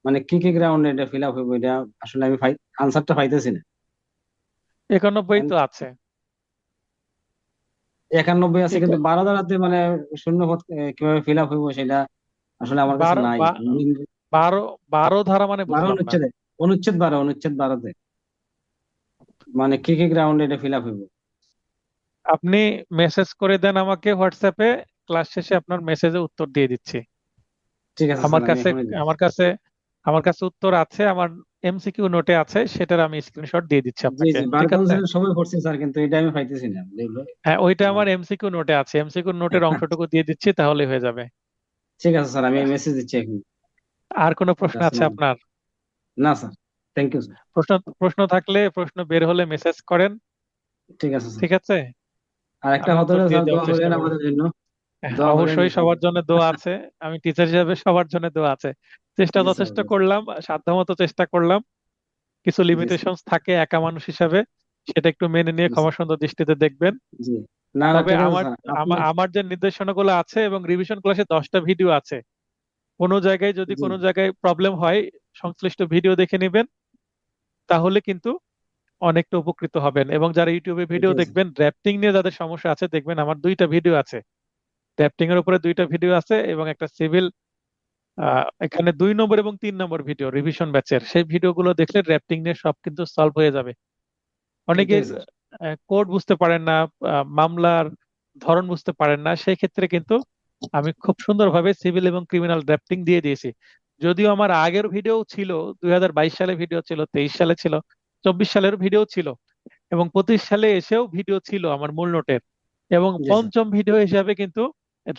মানে কি কি গ্রাউন্ডে এটা ফিল আপ হইব, এটা আসলে আমি আনসারটা পাইতেছি না। 91 তো আছে। 91 আছে, এক- কিন্তু 12 ধারাতে মানে শূন্য পদ কিভাবে ফিল আপ হইব সেটা আসলে আমার কাছে বারো নাই। বা- বারো বারো ধারা মানে 12 বুঝলাম না। অনুচ্ছেদে, অনুচ্ছেদ 12তে মানে কি কি গ্রাউন্ডে এটা ফিল আপ হইব। আপনি মেসেজ করে দেন আমাকে হোয়াটসঅ্যাপে, ক্লাস শেষে আপনার মেসেজে উত্তর দিয়ে দিচ্ছি। ঠিক আছে আমার স্যার, আমি কাছে এখনই দিচ্ছি। আমার কাছে আমার কাছে উত্তর আছে, আমার এমসিকিউ নোটে আছে, সেটার আমি স্ক্রিনশট দিয়ে দিচ্ছি জি আপনাকে, জি, বার ঠিক আছে? কাউন্সিলের সবাই পড়ছে স্যার, কিন্তু এটা আমি পাইতেছি না দেখলো। হ্যাঁ, ওইটা আমার এমসিকিউ নোটে আছে, এমসিকিউ নোটের অংশটুকু দিয়ে দিচ্ছি, তাহলে হয়ে যাবে। ঠিক আছে স্যার, আমি মেসেজ দিচ্ছি এখন। আর কোনো ওকে, প্রশ্ন আছে আসসালাম। আপনার? না স্যার, থ্যাংক ইউ স্যার। প্রশ্ন প্রশ্ন থাকলে প্রশ্ন বের হলে মেসেজ করেন, ঠিক আছে স্যার। ঠিক আছে? আর একটা আমি কথা উত্তর হলো দিয়ে স্যার, দেওয়ার দোয়া চেষ্টা করবেন করবো। আমাদের জন্য, হ্যাঁ, দোয়া করবেন অবশ্যই সবার ইনশাআল্লাহ। জন্য দোয়া আছে। আমি টিচার হিসেবে সবার জন্য দোয়া আছে। চেষ্টা জি স্যার, যথেষ্ট জি স্যার। করলাম, সাধ্যমতো চেষ্টা করলাম। কিছু জি স্যার, লিমিটেশনস থাকে একা মানুষ হিসাবে, সেটা একটু মেনে নিয়ে জি ক্ষমা স্যার। সুন্দর দৃষ্টিতে দেখবেন। জি, না না, তবে ঠিক আছে আমার স্যার, আপনি। আমার আমার যে নির্দেশনাগুলো আছে এবং রিভিশন ক্লাসে 10টা ভিডিও আছে, কোনো জায়গায় যদি জি কোনো জায়গায় প্রবলেম হয় সংশ্লিষ্ট ভিডিও দেখে নেবেন, তাহলে কিন্তু অনেকটা উপকৃত হবেন। এবং যারা ইউটিউবে ভিডিও জি স্যার। দেখবেন, ড্রাফটিং নিয়ে যাদের সমস্যা আছে, দেখবেন আমার 2টা ভিডিও আছে, ড্রাফটিং এর উপরে 2টা ভিডিও আছে, এবং একটা সিভিল, এখানে 2 নম্বর এবং 3 নম্বর ভিডিও রিভিশন ব্যাচের, সেই ভিডিওগুলো দেখলে ড্রাফটিং নিয়ে সব কিন্তু সলভ হয়ে যাবে। ওইটাই অনেকের স্যার। কোড বুঝতে পারেন না, মামলার ধরন বুঝতে পারেন না, সেই ক্ষেত্রে কিন্তু আমি খুব সুন্দরভাবে সিভিল এবং ক্রিমিনাল ড্রাফটিং দিয়ে দিয়েছি। যদিও আমার আগের ভিডিও ছিল, 2022 সালে ভিডিও ছিল, 23 সালে ছিল, 24 সালের ভিডিও ছিল, এবং 25 সালে এসেও ভিডিও ছিল আমার মূল নোটের। এবং জি স্যার। পঞ্চম ভিডিও হিসাবে কিন্তু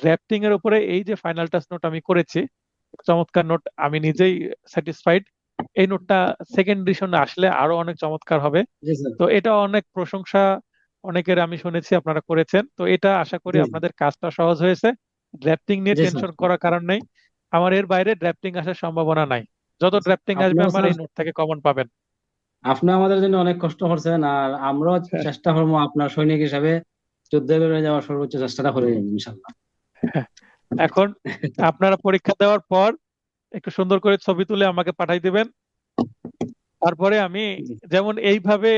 ড্রাফটিং এর উপরে এই যে ফাইনাল টাচ নোট আমি করেছি, চমৎকার নোট, আমি নিজেই স্যাটিসফাইড। এই নোটটা সেকেন্ড এডিশনে আসলে আরো অনেক চমৎকার হবে। জি স্যার। তো এটা অনেক প্রশংসা অনেকের আমি শুনেছি আপনারা করেছেন, তো এটা আশা করি জি আপনাদের কাজটা সহজ হয়েছে। ড্রাফটিং নিয়ে জি স্যার। টেনশন করার কারণ নেই, আমার এর বাইরে ড্রাফটিং আসার সম্ভাবনা নাই। যত ড্রাফটিং আসবে আপনিও আমার স্যার, এই নোট থেকে কমন পাবেন। আপনি আমাদের জন্য অনেক কষ্ট করছেন, আর আমরাও হ্যাঁ, চেষ্টা করবো আপনার সৈনিক হিসাবে যুদ্ধে বেরোয় যাওয়ার সর্বোচ্চ চেষ্টাটা করে যাবো ইনশাল্লাহ। হ্যাঁ। এখন আপনারা পরীক্ষা দেওয়ার পর একটু সুন্দর করে ছবি তুলে আমাকে পাঠাই দিবেন, তারপরে আমি জি যেমন এইভাবে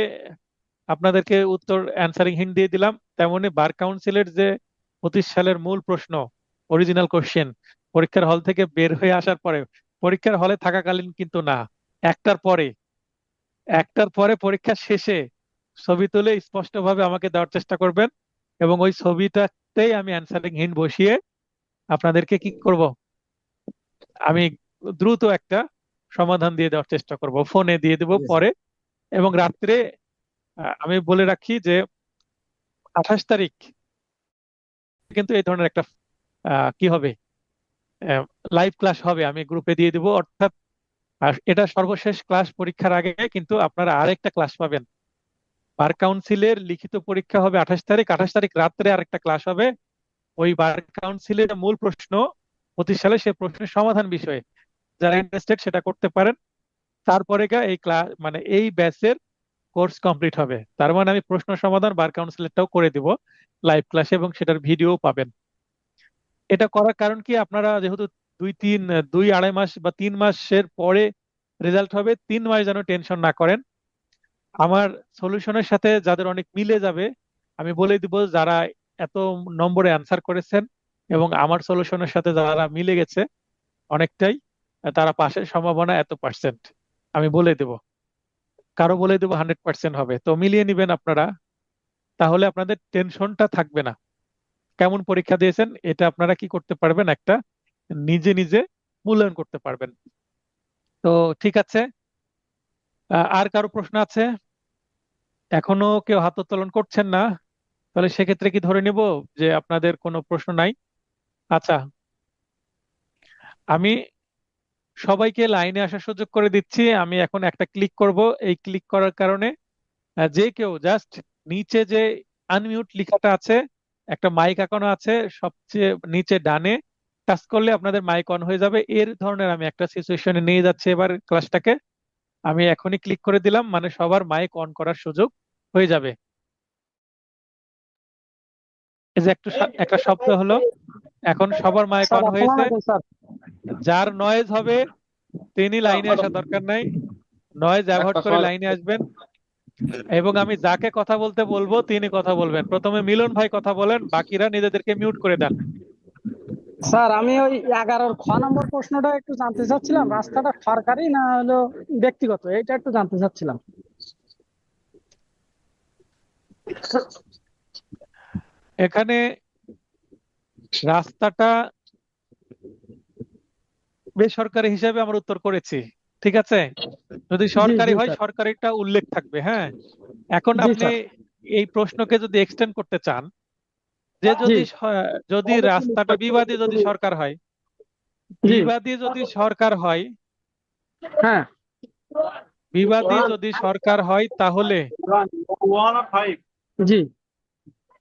আপনাদেরকে উত্তর অ্যান্সারিং হিন্ট দিয়ে দিলাম, তেমনি বার কাউন্সিলের যে 25 সালের মূল প্রশ্ন, অরিজিনাল কোশ্চেন, পরীক্ষার হল থেকে বের হয়ে আসার পরে, পরীক্ষার হলে থাকাকালীন কিন্তু না, একটার পরে একটার পরে পরীক্ষা শেষে ছবি তুলে স্পষ্টভাবে আমাকে দেওয়ার চেষ্টা করবেন, এবং ওই ছবিটাতেই আমি অ্যান্সারিং হিন্ট বসিয়ে আপনাদেরকে কি করব, আমি দ্রুত একটা সমাধান দিয়ে দেওয়ার চেষ্টা করব, ফোনে দিয়ে দেবো জি স্যার। পরে। এবং রাত্রে, আমি বলে রাখি যে 28 তারিখ কিন্তু এই ধরনের একটা কি হবে, লাইভ ক্লাস হবে, আমি গ্রুপে দিয়ে দিব, অর্থাৎ এটা সর্বশেষ ক্লাস পরীক্ষার আগে, কিন্তু আপনারা আরেকটা ক্লাস পাবেন। বার কাউন্সিলের লিখিত পরীক্ষা হবে 28 তারিখ, 28 তারিখ রাত্রে আরেকটা ক্লাস হবে, ওই বার কাউন্সিলের মূল প্রশ্ন 25 সালে, সে প্রশ্নের সমাধান বিষয়ে যারা ইন্টারেস্টেড সেটা করতে পারেন। তারপরে এই ক্লাস মানে এই ব্যাচের কোর্স কমপ্লিট হবে, তার মানে আমি প্রশ্ন সমাধান বার কাউন্সিলেরটাও করে দিব লাইভ ক্লাসে, এবং সেটার ভিডিও পাবেন। এটা করার কারণ কি, আপনারা যেহেতু 2-3 2-2.5 মাস বা 3 মাসের পরে রেজাল্ট হবে 3 মাস যেন টেনশন না করেন। আমার সলিউশনের সাথে যাদের অনেক মিলে যাবে আমি বলে দিব, যারা এত নম্বরে অ্যান্সার করেছেন এবং আমার সলিউশনের সাথে যারা মিলে গেছে অনেকটাই, তারা পাশের সম্ভাবনা এত%, আমি বলে দেব। কারো বলে দেবো 100% হবে। তো মিলিয়ে নিবেন আপনারা, তাহলে আপনাদের টেনশনটা থাকবে না। কেমন পরীক্ষা দিয়েছেন এটা আপনারা কি করতে পারবেন, একটা নিজে নিজে মূল্যায়ন করতে পারবেন। তো ঠিক আছে, আর কারো প্রশ্ন আছে? এখনো কেউ হাত উত্তোলন করছেন না, তাহলে সেক্ষেত্রে কি ধরে নেব যে আপনাদের কোনো প্রশ্ন নাই? আচ্ছা, আমি সবাইকে লাইনে আসার সুযোগ করে দিচ্ছি। আমি এখন একটা ক্লিক করব। এই ক্লিক করার কারণে যে কেউ জাস্ট নিচে যে আনমিউট লেখাটা আছে, একটা মাইক আইকন আছে সবচেয়ে নিচে ডানে, টাচ করলে আপনাদের মাইক অন হয়ে যাবে। এর ধরনের আমি একটা সিচুয়েশনে নিয়ে যাচ্ছি এবার ক্লাসটাকে। আমি এখনই ক্লিক করে দিলাম, মানে সবার মাইক অন করার সুযোগ হয়ে যাবে। এই যে একটা শব্দ হলো, এখন সবার মাইক স্যার অন আসসালামু হয়েছে। আলাইকুম স্যার। যার নয়েজ হবে তিনি লাইনে আসা দরকার নাই, নয়েজ অ্যাভয়েড করে লাইনে আসবেন। এবং আমি যাকে কথা বলতে বলবো তিনি কথা বলবেন। প্রথমে মিলন ভাই কথা বলেন, বাকিরা নিজেদেরকে মিউট করে দেন। স্যার আমি ওই 11-র খ নম্বর প্রশ্নটা একটু জানতে চাচ্ছিলাম, রাস্তাটা সরকারি না হলো ব্যক্তিগত, এটা একটু জানতে চাচ্ছিলাম। এখানে রাস্তাটা বেসরকারি হিসেবে আমরা উত্তর করেছি, ঠিক আছে। যদি জি সরকারি জি হয় স্যার। সরকারিটা উল্লেখ থাকবে। হ্যাঁ, এখন জি আপনি স্যার। এই প্রশ্নকে যদি এক্সটেন্ড করতে চান, যে জি যদি রাস্তাটা বিবাদী যদি সরকার হয়, জি বিবাদী যদি সরকার হয়, হ্যাঁ বিবাদী যদি সরকার হয় তাহলে জি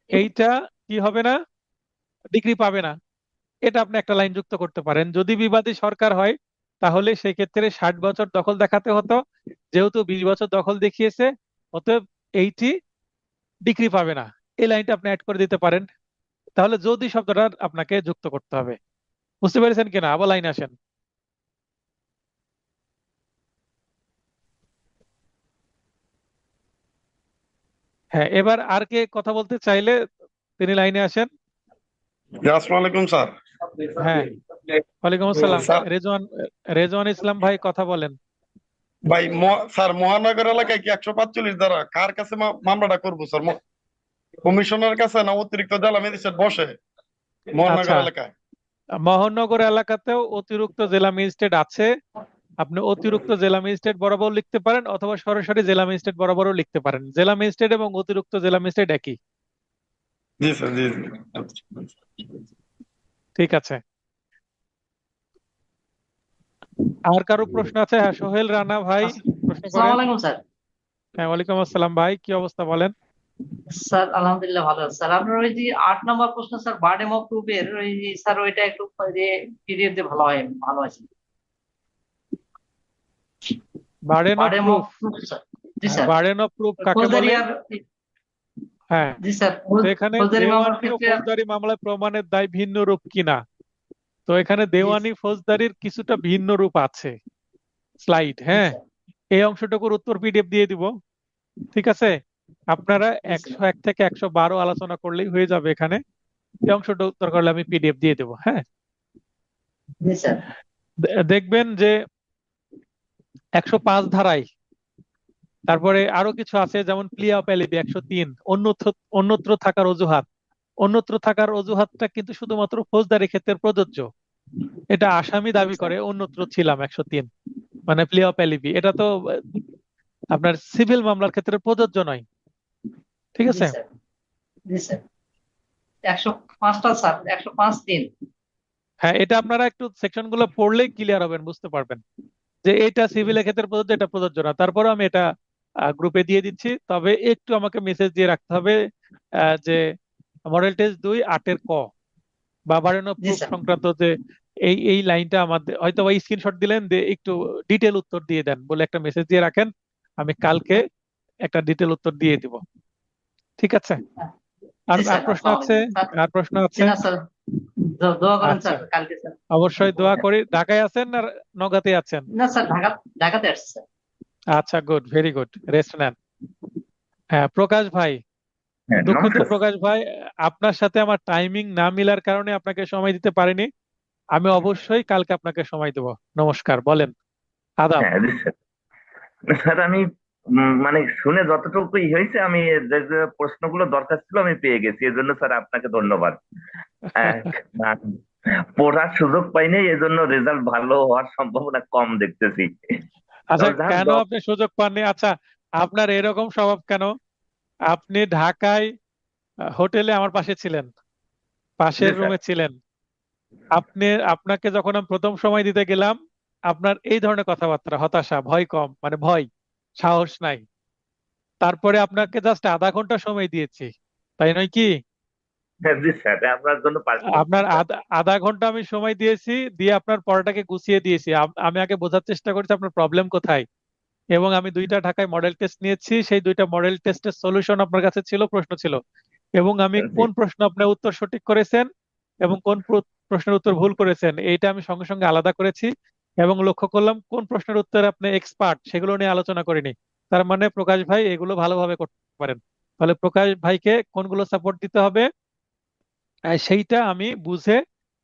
এইটা কি হবে না, ডিগ্রি পাবে না। এটা আপনি একটা লাইন যুক্ত করতে পারেন। যদি বিবাদী সরকার হয় তাহলে সেক্ষেত্রে 60 বছর দখল দেখাতে হতো, যেহেতু 20 বছর দখল দেখিয়েছে, অতএব এইটি ডিগ্রি পাবে না। এই লাইনটা আপনি অ্যাড করে দিতে পারেন। তাহলে যদি শব্দটা আপনাকে যুক্ত করতে হবে। বুঝতে পেরেছেন কিনা? আবার লাইন আসেন। হ্যাঁ, এবার আর কে কথা বলতে চাইলে তিনি লাইনে আসেন। আসসালামু আলাইকুম স্যার। হ্যাঁ, ওয়ালাইকুম আসসালাম। স্যার রেজওয়ান ইসলাম ভাই কথা বলেন। ভাই স্যার মহানগর এলাকায় কি 145 দ্বারা কার কাছে মামলাটা করবো স্যার? কমিশনার কাছে না অতিরিক্ত জেলা ম্যাজিস্ট্রেট বসে মহানগর আচ্ছা, এলাকায়? মহানগর এলাকাতেও অতিরিক্ত জেলা ম্যাজিস্ট্রেট আছে। আপনি অতিরিক্ত জেলা ম্যাজিস্ট্রেট বরাবর লিখতে পারেন, অথবা সরাসরি জেলা ম্যাজিস্ট্রেট বরাবরও লিখতে পারেন। জেলা ম্যাজিস্ট্রেট এবং অতিরিক্ত জেলা ম্যাজিস্ট্রেট একই। জি স্যার, জি জি। ঠিক আছে, আর কারো প্রশ্ন আছে? হ্যাঁ, সোহেল রানা ভাই প্রশ্ন আসসালামু করেন। আলাইকুম স্যার। হ্যাঁ, ওয়ালাইকুম আসসালাম ভাই, কি অবস্থা বলেন? স্যার আলহামদুলিল্লাহ ভালো আছে স্যার। আপনার ওই যে 8 নম্বর প্রশ্ন স্যার, বার্ডেম অফ প্রুফের ওই যে স্যার ওইটা একটু পিডিএফ দিয়ে ভালো হয়, ভালো আছে। Burden of BIRDEM of proof. Proof sir. G sir. Burden of proof কাকে ফৌজদারি বলে? আর হ্যাঁ, জি স্যার, তো এখানে ফৌজদারি মামলার দেওয়ানি ও ক্ষেত্রে ফৌজদারি মামলায় প্রমাণের দায় ভিন্ন রূপ কিনা। তো এখানে জি দেওয়ানি ফৌজদারির কিছুটা ভিন্ন রূপ আছে। স্লাইড, জি হ্যাঁ, স্যার। এই অংশটুকুর উত্তর পিডিএফ দিয়ে দিব। ঠিক আছে, আপনারা জি স্যার। 101 থেকে 112 আলোচনা করলেই হয়ে যাবে। এখানে এই অংশটা উত্তর করলে আমি পিডিএফ দিয়ে দেবো। হ্যাঁ, জি স্যার। দেখবেন যে 105 ধারায়, তারপরে আরো কিছু আছে যেমন প্লিয়া প্যালিবি 103, অন্যত্র থাকার অজুহাত। অন্যত্র থাকার অজুহাতটা কিন্তু শুধুমাত্র ফৌজদারি ক্ষেত্রে প্রযোজ্য। এটা আসামি দাবি করে অন্যত্র ছিলাম 103, মানে প্লিয়া প্যালিবি। এটা তো আপনার সিভিল মামলার ক্ষেত্রে প্রযোজ্য নয়। ঠিক জি আছে, স্যার। জি স্যার। 105টা স্যার, 105(3)। হ্যাঁ, এটা আপনারা একটু সেকশন গুলো পড়লেই ক্লিয়ার হবেন, বুঝতে পারবেন যে এটা সিভিলের ক্ষেত্রে প্রযোজ্য, এটা প্রযোজ্য না। তারপরে আমি এটা গ্রুপে দিয়ে দিচ্ছি। তবে একটু আমাকে মেসেজ দিয়ে রাখতে হবে যে মডেল টেস্ট 2 8-এর ক বা burden of G proof sir. সংক্রান্ত যে এই লাইনটা আমাদের হয়তো বা স্ক্রিনশট দিলেন, একটু ডিটেল উত্তর দিয়ে দেন বলে একটা মেসেজ দিয়ে রাখেন। আমি কালকে একটা ডিটেল উত্তর দিয়ে দিব। ঠিক আছে, আর জি স্যার। আর প্রশ্ন আসসালামু আছে? আলাইকুম স্যার। আর প্রশ্ন জি আছে? না স্যার, দোয়া করেন আচ্ছা, স্যার কালকে স্যার। অবশ্যই দোয়া করি। ঢাকায় আছেন না নগাঁতে আছেন? না স্যার, ঢাকাতে আসছে স্যার। আচ্ছা, গুড, ভেরি গুড, রেস্ট নেন। হ্যাঁ, প্রকাশ ভাই, হ্যাঁ, দুঃখিত নমস্কার। প্রকাশ ভাই, আপনার সাথে আমার টাইমিং না মিলার কারণে আপনাকে সময় দিতে পারিনি। আমি অবশ্যই কালকে আপনাকে সময় দেব। নমস্কার, বলেন। আদাব। হ্যাঁ জি স্যার। স্যার আমি মানে শুনে যতটুকু হয়েছে, আমি যে যে প্রশ্নগুলো দরকার ছিল আমি পেয়ে গেছি, এজন্য স্যার আপনাকে ধন্যবাদ। এক, আর পড়ার সুযোগ পাইনি, এজন্য রেজাল্ট ভালো হওয়ার সম্ভাবনা কম দেখতেছি। আচ্ছা, তো যাক কেন আপনি সুযোগ পাননি? আচ্ছা, আপনার এরকম স্বভাব কেন? আপনি ঢাকায় হোটেলে আমার পাশে ছিলেন, জি পাশের স্যার। রুমে ছিলেন। আপনাকে যখন আমি প্রথম সময় দিতে গেলাম, আপনার এই ধরনের কথাবার্তা, হতাশা, ভয় কম, মানে ভয়, সাহস নাই। তারপরে আপনাকে জাস্ট আধা ঘন্টা সময় দিয়েছি, তাই নয় কি? হ্যাঁ জি স্যার, আপনার জন্য পাস করছি আপনার স্যার। আধা ঘন্টা আমি সময় দিয়েছি, দিয়ে আপনার পড়াটাকে গুছিয়ে দিয়েছি। আমি আগে বোঝার চেষ্টা করেছি আপনার প্রবলেম কোথায়, এবং আমি দুইটা ঢাকায় মডেল টেস্ট নিয়েছি। সেই দুইটা মডেল টেস্টের সলিউশন আপনার কাছে ছিল, প্রশ্ন ছিল, এবং আমি জি কোন প্রশ্ন আপনার উত্তর সঠিক করেছেন এবং কোন প্রশ্নের উত্তর ভুল করেছেন এইটা আমি সঙ্গে সঙ্গে আলাদা করেছি, এবং লক্ষ্য করলাম কোন প্রশ্নের উত্তরে আপনি এক্সপার্ট সেগুলো নিয়ে আলোচনা করিনি। তার মানে প্রকাশ ভাই এগুলো ভালোভাবে করতে পারেন। তাহলে প্রকাশ ভাইকে কোনগুলো সাপোর্ট দিতে হবে, সেইটা আমি বুঝে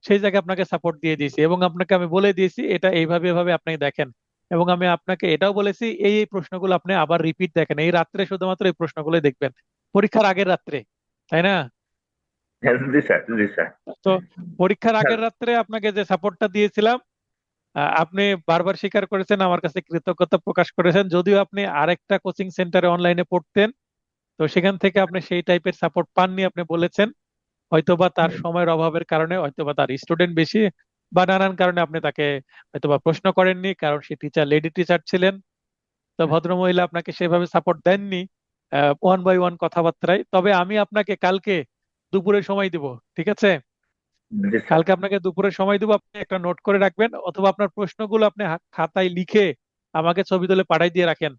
সেই জায়গায় আপনাকে সাপোর্ট দিয়ে দিয়েছি, এবং আপনাকে আমি বলে দিয়েছি এটা এইভাবে এভাবে আপনি দেখেন। এবং আমি আপনাকে এটাও বলেছি এই এই প্রশ্নগুলো আপনি আবার রিপিট দেখেন, এই রাত্রে শুধুমাত্র এই প্রশ্নগুলোই দেখবেন, পরীক্ষার আগের রাত্রে, তাই না? হ্যাঁ, জি স্যার, জি স্যার। তো পরীক্ষার স্যার, আগের রাত্রে আপনাকে যে সাপোর্টটা দিয়েছিলাম, আপনি বারবার স্বীকার করেছেন, আমার কাছে কৃতজ্ঞতা প্রকাশ করেছেন। যদিও আপনি আরেকটা কোচিং সেন্টারে অনলাইনে পড়তেন, তো সেখান থেকে আপনি সেই টাইপের সাপোর্ট পাননি, আপনি বলেছেন। হয়তোবা তার সময়ের অভাবের কারণে, হয়তোবা তার স্টুডেন্ট বেশি, বা নানান কারণে আপনি তাকে হয়তোবা প্রশ্ন করেননি, কারণ সে টিচার, লেডি টিচার ছিলেন। তো ভদ্রমহিলা আপনাকে সেভাবে সাপোর্ট দেননি ওয়ান বাই ওয়ান কথাবার্তায়। তবে আমি আপনাকে কালকে দুপুরে সময় দিব, ঠিক আছে? জি স্যার। কালকে আপনাকে দুপুরে সময় দিব, আপনি একটা নোট করে রাখবেন, অথবা আপনার প্রশ্নগুলো আপনি খাতায় লিখে আমাকে ছবি তুলে পাঠাই দিয়ে রাখেন,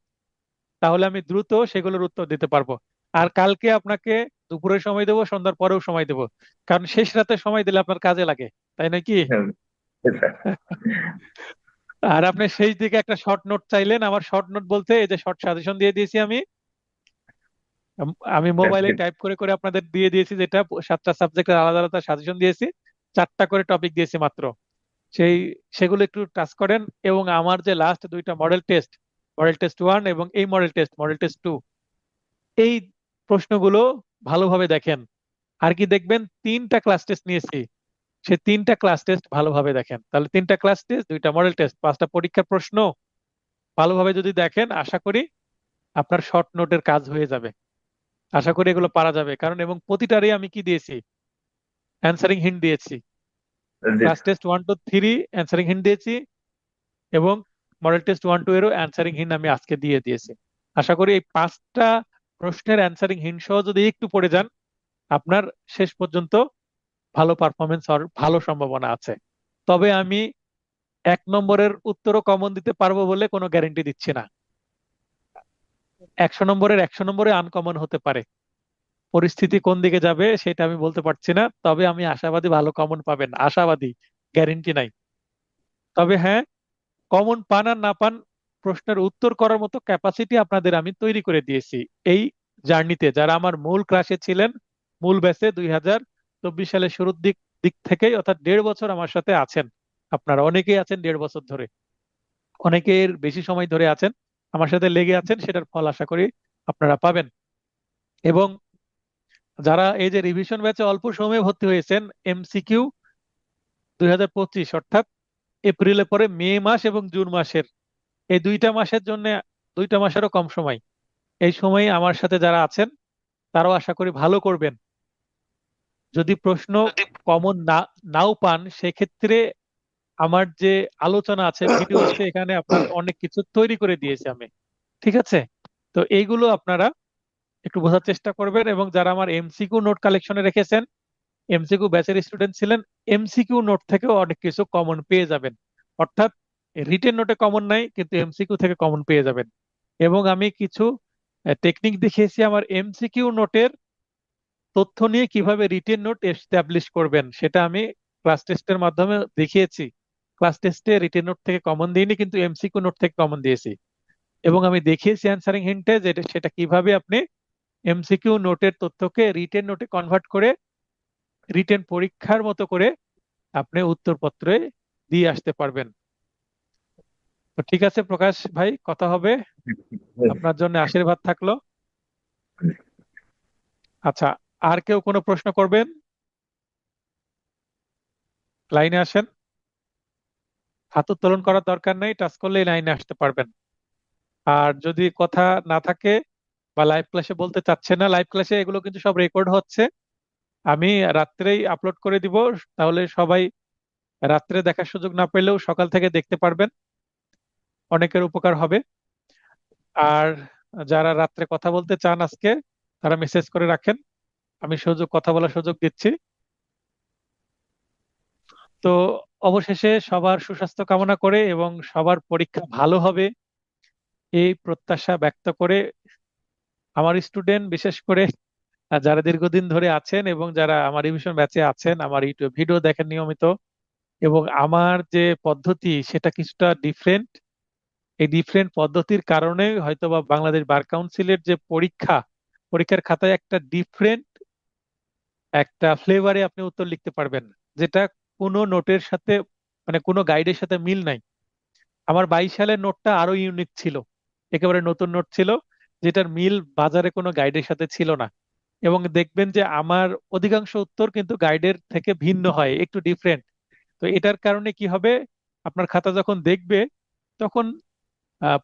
তাহলে আমি দ্রুত সেগুলোর উত্তর দিতে পারবো। আর কালকে আপনাকে দুপুরে সময় দেবো, সন্ধ্যার পরেও সময় দেবো, কারণ শেষ রাতে সময় দিলে আপনার কাজে লাগে, তাই নাকি? হ্যাঁ, জি স্যার। আর আপনি শেষ দিকে একটা শর্ট নোট চাইলেন। আমার শর্ট নোট বলতে এই যে শর্ট সাজেশন দিয়ে দিয়েছি আমি। আমি মোবাইলে টাইপ করে করে আপনাদের দিয়ে দিয়েছি, যেটা 7টা সাবজেক্টের আলাদা আলাদা সাজেশন দিয়েছি, 4টা করে টপিক দিয়েছি মাত্র। সেই সেগুলো একটু টাচ করেন, এবং আমার যে লাস্ট দুইটা মডেল টেস্ট 1 এবং এই মডেল টেস্ট 2, এই প্রশ্নগুলো ভালোভাবে দেখেন। আর কি দেখবেন, 3টা ক্লাস টেস্ট নিয়েছি, সে 3টা ক্লাস টেস্ট ভালোভাবে দেখেন। তাহলে 3টা ক্লাস টেস্ট, 2টা মডেল টেস্ট, 5টা পরীক্ষার প্রশ্ন ভালোভাবে যদি দেখেন, আশা করি আপনার শর্ট নোটের কাজ হয়ে যাবে। আশা করি এগুলো পারা যাবে, কারণ এবং প্রতিটারই আমি কি দিয়েছি, অ্যান্সারিং হিন্ট দিয়েছি। জি class sir. Test 1 to 3 answering hint দিয়েছি, এবং মডেল টেস্ট 1 2 এরও অ্যান্সারিং হিন্ট আমি আজকে দিয়ে দিয়েছি। আশা করি এই 5টা প্রশ্নের অ্যান্সারিং হিন্ট সহ যদি একটু পড়ে যান, আপনার শেষ পর্যন্ত ভালো পারফরমেন্স হওয়ার ভালো সম্ভাবনা আছে। তবে আমি 1 নম্বরের উত্তরও কমন দিতে পারবো বলে কোনো গ্যারেন্টি দিচ্ছি না। 100 নম্বরে আনকমন হতে পারে। পরিস্থিতি কোন দিকে যাবে সেটা আমি বলতে পারছি না, তবে আমি আশাবাদী ভালো কমন পাবেন, আশাবাদী, গ্যারেন্টি নাই। তবে হ্যাঁ, কমন পান আর না পান, প্রশ্নের উত্তর করার মতো ক্যাপাসিটি আপনাদের আমি তৈরি করে দিয়েছি এই জার্নিতে। যারা আমার মূল ক্লাসে ছিলেন, মূল ব্যাচে 2024 সালের শুরুর দিক দিক থেকেই, অর্থাৎ 1.5 বছর আমার সাথে আছেন, আপনারা অনেকেই আছেন 1.5 বছর ধরে, অনেকের বেশি সময় ধরে আছেন, আমার সাথে লেগে আছেন, সেটার ফল আশা করি আপনারা পাবেন। এবং যারা এই যে রিভিশন ব্যাচে অল্প সময়ে ভর্তি হয়েছেন, এমসিকিউ 2025, অর্থাৎ এপ্রিলে পরে মে মাস এবং জুন মাসের, এই 2টা মাসের জন্য, 2টা মাসেরও কম সময়, এই সময়ে আমার সাথে যারা আছেন তারাও আশা করি ভালো করবেন। যদি প্রশ্ন কমন নাও পান, সেক্ষেত্রে আমার যে আলোচনা আছে, ভিডিও আছে, এখানে আপনার অনেক কিছু তৈরি করে দিয়েছি আমি, ঠিক আছে? তো এইগুলো আপনারা একটু বোঝার চেষ্টা করবেন। এবং যারা আমার এমসিকিউ নোট কালেকশনে রেখেছেন, এমসিকিউ ব্যাচের স্টুডেন্ট ছিলেন, এমসিকিউ নোট থেকেও অনেক কিছু কমন পেয়ে যাবেন। অর্থাৎ রিটেন নোটে কমন নাই, কিন্তু এমসিকিউ থেকে কমন পেয়ে যাবেন। এবং আমি কিছু টেকনিক দেখিয়েছি আমার এমসিকিউ নোটের তথ্য নিয়ে কিভাবে রিটেন নোট এস্টাবলিশ করবেন, সেটা আমি ক্লাস টেস্টের মাধ্যমে দেখিয়েছি, ক্লাস টেস্টে রিটেন নোট থেকে কমন দিইনি, কিন্তু এমসিকিউ নোট থেকে কমন দিয়েছি। এবং আমি দেখিয়েছি অ্যান্সারিং হিন্টে যে সেটা কিভাবে আপনি এমসিকিউ নোটের তথ্যকে রিটেন নোটে কনভার্ট করে রিটেন পরীক্ষার মতো করে আপনি উত্তরপত্রে দিয়ে আসতে পারবেন। তো ঠিক আছে প্রকাশ ভাই, কথা হবে, আপনার জন্য আশীর্বাদ থাকলো। আচ্ছা, আর কেউ কোনো প্রশ্ন করবেন? লাইনে আসেন, হাত উত্তোলন করার দরকার নেই, টাচ করলেই লাইনে আসতে পারবেন। আর যদি কথা না থাকে বা লাইভ ক্লাসে বলতে চাচ্ছে না, লাইভ ক্লাসে এগুলো কিন্তু সব রেকর্ড হচ্ছে, আমি রাত্রেই আপলোড করে দিব, তাহলে সবাই রাত্রে দেখার সুযোগ না পেলেও সকাল থেকে দেখতে পারবেন, অনেকের উপকার হবে। আর যারা রাত্রে কথা বলতে চান আজকে, তারা মেসেজ করে রাখেন, আমি কথা বলার সুযোগ দিচ্ছি। তো অবশেষে সবার সুস্বাস্থ্য কামনা করে এবং সবার পরীক্ষা ভালো হবে এই প্রত্যাশা ব্যক্ত করে, আমার স্টুডেন্ট বিশেষ করে যারা দীর্ঘদিন ধরে আছেন এবং যারা আমার রিভিশন ব্যাচে আছেন, আমার ইউটিউব ভিডিও দেখেন নিয়মিত, এবং আমার যে পদ্ধতি সেটা কিছুটা ডিফারেন্ট, এই ডিফারেন্ট পদ্ধতির কারণে হয়তোবা বাংলাদেশ বার কাউন্সিলের যে পরীক্ষার খাতায় একটা ডিফারেন্ট একটা ফ্লেভারে আপনি উত্তর লিখতে পারবেন, যেটা কোনো নোটের সাথে মানে কোনো গাইডের সাথে মিল নাই। আমার 22 সালের নোটটা আরো ইউনিক ছিল, একেবারে নতুন নোট ছিল, যেটার মিল বাজারে কোনো গাইডের সাথে ছিল না। এবং দেখবেন যে আমার অধিকাংশ উত্তর কিন্তু গাইডের থেকে ভিন্ন হয়, একটু ডিফারেন্ট। তো এটার কারণে কি হবে, আপনার খাতা যখন দেখবে তখন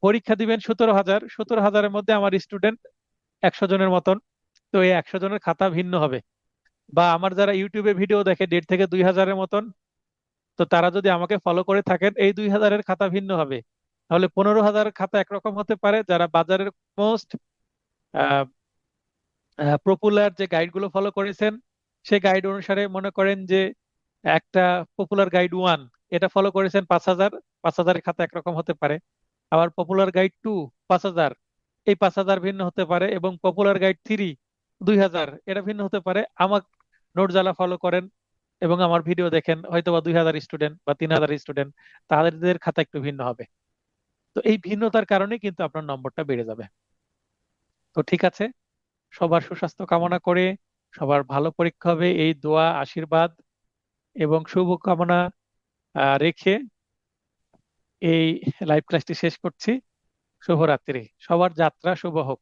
পরীক্ষা দিবেন 17,000 মধ্যে আমার স্টুডেন্ট 100 জনের মতন, তো এই 100 জনের খাতা ভিন্ন হবে। বা আমার যারা ইউটিউবে ভিডিও দেখে 1.5 থেকে 2,000 মতন, তো তারা যদি আমাকে ফলো করে থাকেন, এই 2,000 খাতা ভিন্ন হবে। তাহলে 15,000 খাতা একরকম হতে পারে। যারা বাজারের মোস্ট পপুলার যে গাইডগুলো ফলো করেছেন, সেই গাইড অনুসারে মনে করেন যে একটা পপুলার গাইড 1 এটা ফলো করেছেন 5,000, 5,000 খাতা একরকম হতে পারে। আবার পপুলার গাইড 2 5,000, এই 5,000 ভিন্ন হতে পারে। এবং পপুলার গাইড 3 2,000, এটা ভিন্ন হতে পারে। আমার নোট যারা ফলো করেন এবং আমার ভিডিও দেখেন, হয়তো বা 2,000 স্টুডেন্ট বা 3,000 স্টুডেন্ট, তাদের খাতা একটু ভিন্ন হবে। তো এই ভিন্নতার কারণে কিন্তু আপনার নম্বরটা বেড়ে যাবে। তো ঠিক আছে, সবার সুস্বাস্থ্য কামনা করে সবার ভালো পরীক্ষা হবে এই দোয়া, আশীর্বাদ এবং শুভকামনা রেখে এই লাইভ ক্লাসটি শেষ করছি। শুভরাত্রি, সবার যাত্রা শুভ হোক।